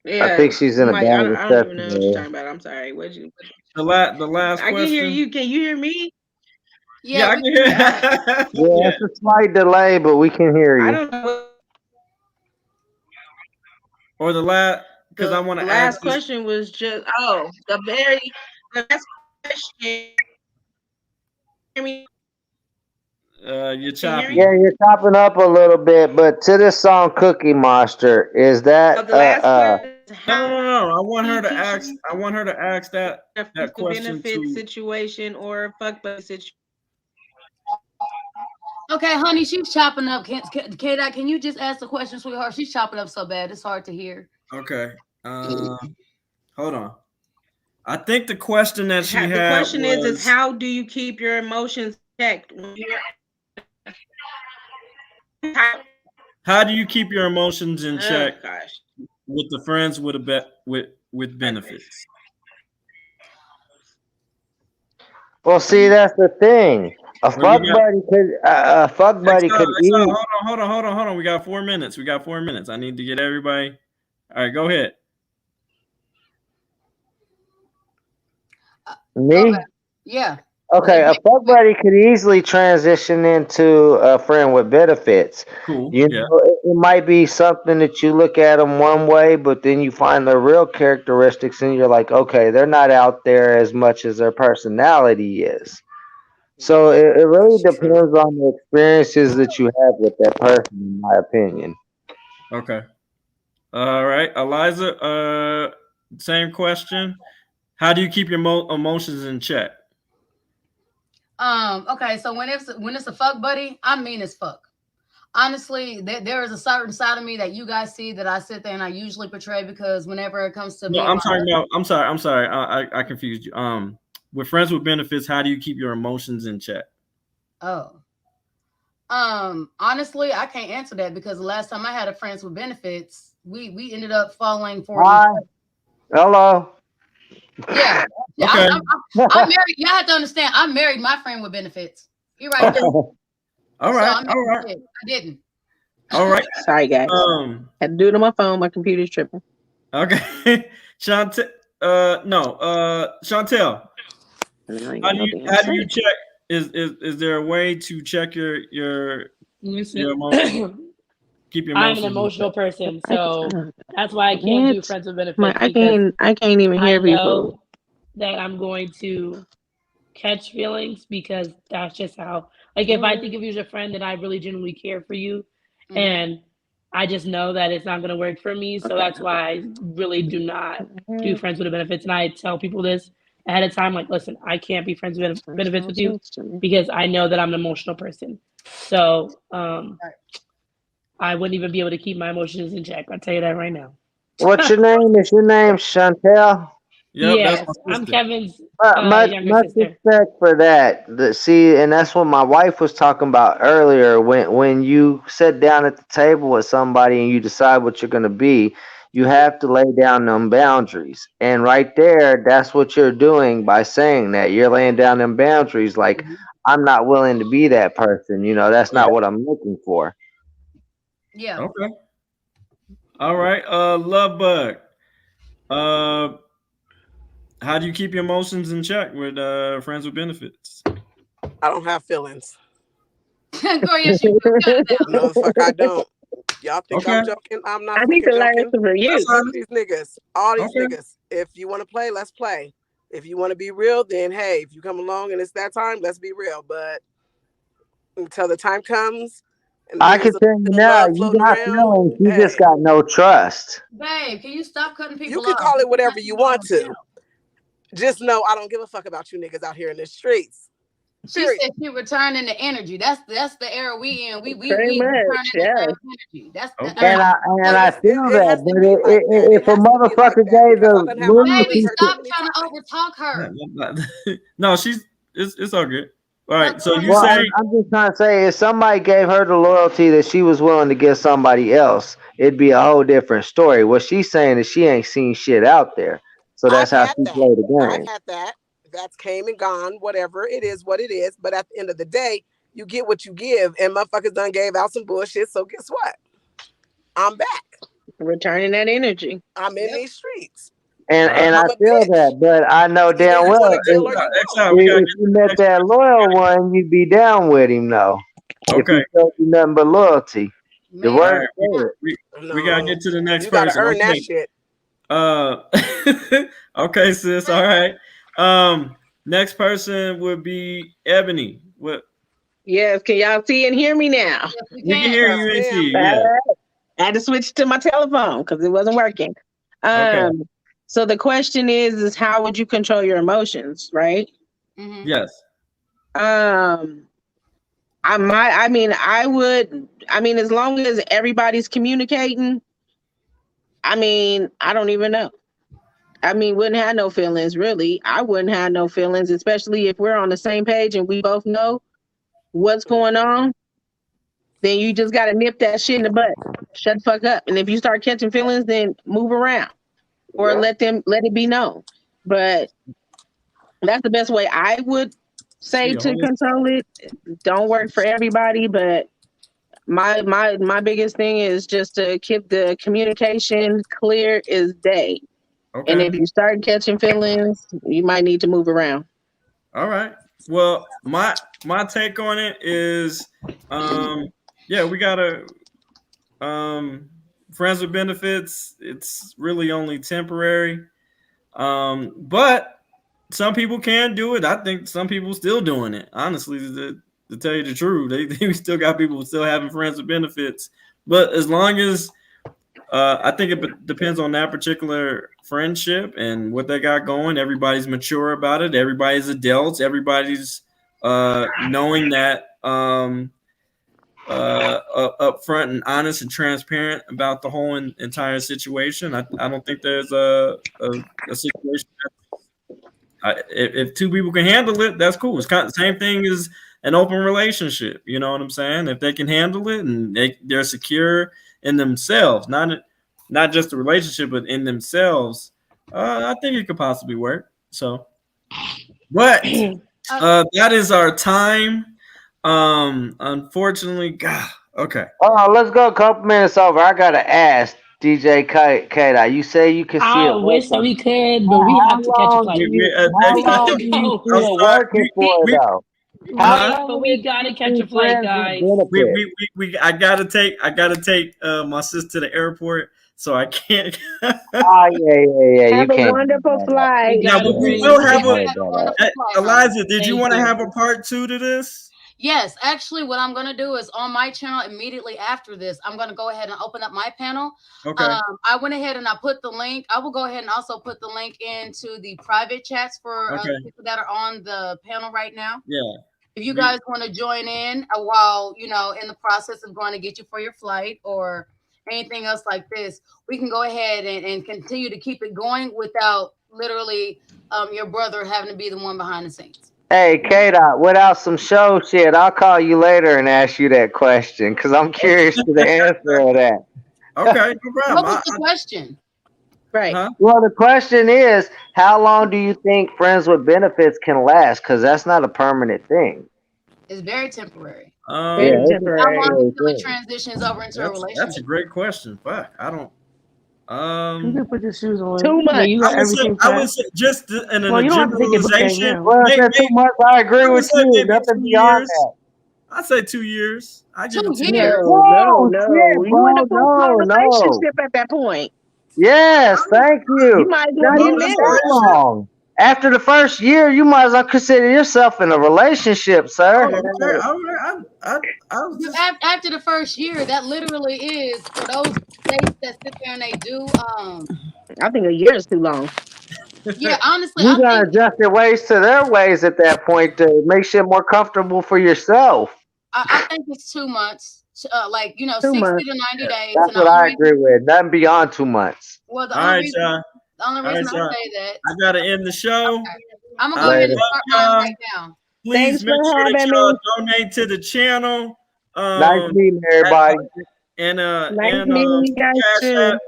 Speaker 10: Yeah, I think she's in a bad reception.
Speaker 3: I don't even know what you're talking about. I'm sorry.
Speaker 2: The last
Speaker 3: I
Speaker 2: question?
Speaker 3: can hear you. Can you hear me?
Speaker 2: Yeah, I can hear you.
Speaker 10: Yeah, it's a slight delay, but we can hear you.
Speaker 3: I don't know.
Speaker 2: Or the last, because I want to ask.
Speaker 3: Last question was just the last question. Hear me?
Speaker 2: You're chopping.
Speaker 10: Yeah, you're chopping up a little bit, but to this song "Cookie Monster," is that
Speaker 3: the last question?
Speaker 2: No. I want her to ask. I want her to ask that question
Speaker 3: benefit situation or fuck buddy situation.
Speaker 8: Okay, honey, she's chopping up. Kdot, can you just ask the question, sweetheart? She's chopping up so bad, it's hard to hear.
Speaker 2: Okay. Hold on. I think the question that she had. The
Speaker 3: question is how do you keep your emotions checked when you're...
Speaker 2: How do you keep your emotions in check with the friends with with benefits?
Speaker 10: Well, see, that's the thing. A fuck buddy could eat.
Speaker 2: Hold on. We got 4 minutes. I need to get everybody. All right, go ahead.
Speaker 10: Me?
Speaker 8: Okay. Yeah.
Speaker 10: Okay, a fuck buddy could easily transition into a friend with benefits.
Speaker 2: Cool.
Speaker 10: You know, it might be something that you look at them one way, but then you find their real characteristics and you're like, okay, they're not out there as much as their personality is. So it really depends on the experiences that you have with that person, in my opinion.
Speaker 2: Okay. All right, Eliza, same question. How do you keep your emotions in check?
Speaker 8: Okay, so when it's a fuck buddy, I'm mean as fuck. Honestly, there is a certain side of me that you guys see that I sit there and I usually portray because whenever it comes to me,
Speaker 2: I'm sorry. I confused you. With friends with benefits, how do you keep your emotions in check?
Speaker 8: Oh. Honestly, I can't answer that because the last time I had a friends with benefits, we ended up falling for.
Speaker 10: Hi. Hello.
Speaker 8: Yeah.
Speaker 2: Okay.
Speaker 8: I'm married. Y'all have to understand. I'm married. My friend with benefits. You're right. There.
Speaker 2: All right.
Speaker 8: I didn't.
Speaker 2: All right.
Speaker 3: Sorry, guys. Had to do it on my phone. My computer's tripping.
Speaker 2: Okay. Chantel. Chantel. How do you check? Is there a way to check your emotions? Keep your emotions.
Speaker 4: I'm an emotional person, so that's why I can't do friends with benefits.
Speaker 3: I can't even hear people.
Speaker 4: That I'm going to catch feelings because that's just how. Like if I think of you as a friend, then I really genuinely care for you, and I just know that it's not going to work for me. So that's why I really do not do friends with benefits, and I tell people this ahead of time. Like, listen, I can't be friends with benefits with you because I know that I'm an emotional person. So I wouldn't even be able to keep my emotions in check. I'll tell you that right now.
Speaker 10: What's your name? Is your name Chantel?
Speaker 2: Yep,
Speaker 4: yes, I'm Kevin's
Speaker 10: much
Speaker 4: younger sister.
Speaker 10: respect for that. See, and that's what my wife was talking about earlier. When you sit down at the table with somebody and you decide what you're going to be, you have to lay down them boundaries. And right there, that's what you're doing by saying that. You're laying down them boundaries. Like, I'm not willing to be that person. You know, that's not what I'm looking for.
Speaker 8: Yeah.
Speaker 2: Okay. All right. Love Bug. How do you keep your emotions in check with friends with benefits?
Speaker 9: I don't have feelings.
Speaker 8: Girl, yes, you do.
Speaker 9: No, the fuck I don't. Y'all think I'm joking? I'm not.
Speaker 3: I need to learn from you.
Speaker 9: All these niggas. If you want to play, let's play. If you want to be real, then hey, if you come along and it's that time, let's be real. But until the time comes, and
Speaker 10: I can
Speaker 9: there's a
Speaker 10: tell you
Speaker 9: little
Speaker 10: now,
Speaker 9: love
Speaker 10: you
Speaker 9: floating
Speaker 10: got
Speaker 9: around,
Speaker 10: feelings. You
Speaker 9: hey,
Speaker 10: just got no trust.
Speaker 8: Babe, can you stop cutting people
Speaker 9: you
Speaker 8: off?
Speaker 9: can call it whatever you want to. Just know I don't give a fuck about you niggas out here in the streets.
Speaker 8: She said she returning the energy. That's the era we in. We
Speaker 3: Pretty much,
Speaker 8: returning
Speaker 3: yeah.
Speaker 8: that energy. That's
Speaker 2: Okay.
Speaker 10: And I feel
Speaker 9: it
Speaker 10: that,
Speaker 9: has to
Speaker 10: but
Speaker 9: be like that.
Speaker 10: if
Speaker 9: It
Speaker 10: a
Speaker 9: has to be like
Speaker 10: motherfucker
Speaker 9: that
Speaker 10: gave
Speaker 9: because I
Speaker 10: the
Speaker 9: done had my
Speaker 8: baby,
Speaker 10: loyalty,
Speaker 8: stop trying to overtalk her.
Speaker 2: No, it's all good. All right, so you
Speaker 10: well,
Speaker 2: say
Speaker 10: I'm just trying to say, if somebody gave her the loyalty that she was willing to give somebody else, it'd be a whole different story. What she's saying is she ain't seen shit out there, so that's how she played the
Speaker 9: I've
Speaker 10: game.
Speaker 9: had that. That's came and gone. Whatever it is, what it is. But at the end of the day, you get what you give, and motherfuckers done gave out some bullshit. So guess what? I'm back.
Speaker 3: Returning that energy.
Speaker 9: I'm in these streets.
Speaker 10: And I
Speaker 9: I'm a
Speaker 10: feel that, but I know
Speaker 9: Either
Speaker 10: damn
Speaker 9: you
Speaker 10: well
Speaker 9: want to deal or you don't.
Speaker 10: if you met that loyal one, you'd be down with him though. If
Speaker 2: Okay.
Speaker 10: he showed you nothing but loyalty, the
Speaker 2: All
Speaker 10: word
Speaker 2: right,
Speaker 10: said.
Speaker 2: we gotta get to the next
Speaker 9: You gotta
Speaker 2: person.
Speaker 9: earn that
Speaker 2: Okay.
Speaker 9: shit.
Speaker 2: Okay, sis. All right. Next person would be Ebony. What?
Speaker 3: Yes, can y'all see and hear me now?
Speaker 2: We can hear you and see you.
Speaker 3: All
Speaker 2: Yeah.
Speaker 3: right. I had to switch to my telephone because it wasn't working.
Speaker 2: Okay.
Speaker 3: So the question is how would you control your emotions, right?
Speaker 2: Yes.
Speaker 3: I mean, as long as everybody's communicating, I don't even know. Wouldn't have no feelings, really. I wouldn't have no feelings, especially if we're on the same page and we both know what's going on. Then you just got to nip that shit in the butt. Shut the fuck up. And if you start catching feelings, then move around or let it be known. But that's the best way I would say to control it. Don't work for everybody, but my biggest thing is just to keep the communication clear as day.
Speaker 2: Okay.
Speaker 3: And if you start catching feelings, you might need to move around.
Speaker 2: All right. Well, my take on it is, we gotta friends with benefits. It's really only temporary, but some people can do it. I think some people still doing it. Honestly, to tell you the truth, they still got people still having friends with benefits. But as long as I think it depends on that particular friendship and what they got going. Everybody's mature about it. Everybody's adults. Everybody's knowing that upfront and honest and transparent about the whole entire situation. I don't think there's a situation. If two people can handle it, that's cool. It's kind of the same thing as an open relationship. You know what I'm saying? If they can handle it and they're secure in themselves, not just the relationship, but in themselves, I think it could possibly work. So, but that is our time. Unfortunately, God. Okay.
Speaker 10: Let's go a couple minutes over. I gotta ask DJ Kdot. You say you can see
Speaker 4: I
Speaker 10: it
Speaker 4: wish that
Speaker 10: working.
Speaker 4: we could, but we have to catch a flight.
Speaker 10: How long do you see it working for though?
Speaker 4: But we gotta catch a flight, guys.
Speaker 2: I gotta take my sis to the airport, so I can't.
Speaker 10: Yeah.
Speaker 3: Have a wonderful flight.
Speaker 2: Yeah, but we will have Eliza, did you want to have a part 2 to this?
Speaker 8: Yes, actually, what I'm going to do is on my channel immediately after this, I'm going to go ahead and open up my panel.
Speaker 2: Okay.
Speaker 8: I went ahead and I put the link. I will go ahead and also put the link into the private chats for people that are on the panel right now.
Speaker 2: Yeah.
Speaker 8: If you guys want to join in while, in the process of going to get you for your flight or anything else like this, we can go ahead and continue to keep it going without literally your brother having to be the one behind the scenes.
Speaker 10: Hey, Kdot, without some show shit, I'll call you later and ask you that question because I'm curious to the answer of that.
Speaker 2: Okay, no problem.
Speaker 8: What was the question?
Speaker 3: Right.
Speaker 2: Huh?
Speaker 10: Well, the question is, how long do you think friends with benefits can last? Because that's not a permanent thing.
Speaker 8: It's very temporary.
Speaker 3: Very temporary.
Speaker 8: How long until it transitions over into a relationship?
Speaker 2: That's a great question. Fuck, I don't.
Speaker 4: You can put your shoes on.
Speaker 3: 2 months.
Speaker 4: You got everything.
Speaker 2: I would say just in a
Speaker 4: you don't have to take it
Speaker 2: generalization.
Speaker 10: Well, if that's 2 months, I agree with you. Nothing beyond that.
Speaker 2: I'd say 2 years. I give it 2
Speaker 8: years.
Speaker 2: years.
Speaker 3: No.
Speaker 10: Shit,
Speaker 3: You in a full
Speaker 10: no.
Speaker 3: relationship at that point.
Speaker 10: Yes, thank you.
Speaker 3: You might as well
Speaker 10: Not
Speaker 3: get
Speaker 10: even
Speaker 3: married.
Speaker 10: that long. After the first year, you might as well consider yourself in a relationship, sir.
Speaker 2: Oh, okay. I was just
Speaker 8: After the first year, that literally is for those states that sit there and they do.
Speaker 3: I think a year is too long.
Speaker 8: Yeah, honestly,
Speaker 10: You
Speaker 8: I
Speaker 10: gotta
Speaker 8: think
Speaker 10: adjust your ways to their ways at that point to make shit more comfortable for yourself.
Speaker 8: I think it's 2 months. Like
Speaker 3: 2
Speaker 8: 60
Speaker 3: months.
Speaker 8: to 90 days.
Speaker 10: That's
Speaker 8: And
Speaker 10: what I agree with. Nothing beyond 2 months.
Speaker 8: well,
Speaker 2: all right, y'all.
Speaker 8: the only
Speaker 2: All right,
Speaker 8: reason I
Speaker 2: y'all.
Speaker 8: say that,
Speaker 2: I gotta end the show.
Speaker 8: okay, I'm gonna go
Speaker 2: I
Speaker 8: ahead and
Speaker 10: Later.
Speaker 8: start mine
Speaker 2: love y'all.
Speaker 8: right now.
Speaker 2: Please
Speaker 3: Thanks
Speaker 2: make
Speaker 3: for
Speaker 2: sure that
Speaker 3: having
Speaker 2: y'all
Speaker 3: me.
Speaker 2: donate to the channel.
Speaker 10: Nice meeting everybody.
Speaker 2: And
Speaker 3: Nice meeting you guys
Speaker 2: Cash
Speaker 3: too.
Speaker 2: App,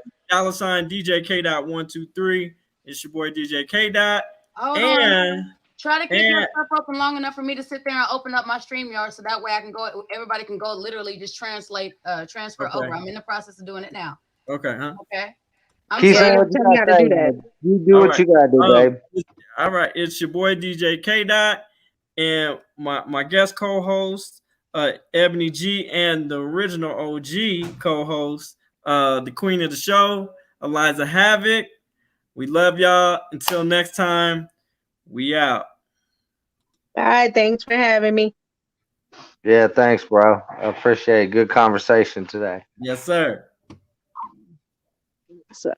Speaker 2: $DJ K.123. It's your boy DJ K.Dot.
Speaker 8: Hold on. Try to keep your stuff open long enough for me to sit there and open up my StreamYard so that way I can go. Everybody can go literally just transfer over. I'm in the process of doing it now.
Speaker 2: Okay,
Speaker 8: Okay. I'm
Speaker 10: Keep
Speaker 8: sorry.
Speaker 10: saying what you
Speaker 3: Tell me how
Speaker 10: gotta
Speaker 3: to
Speaker 10: say.
Speaker 3: do that.
Speaker 10: You do what you gotta do, babe.
Speaker 2: All right, it's your boy DJ K.Dot and my guest co-host, Ebony G, and the original OG co-host, the queen of the show, Eliza Havoc. We love y'all. Until next time, we out.
Speaker 3: All right. Thanks for having me.
Speaker 10: Yeah, thanks, bro. I appreciate it. Good conversation today.
Speaker 2: Yes, sir.
Speaker 3: So.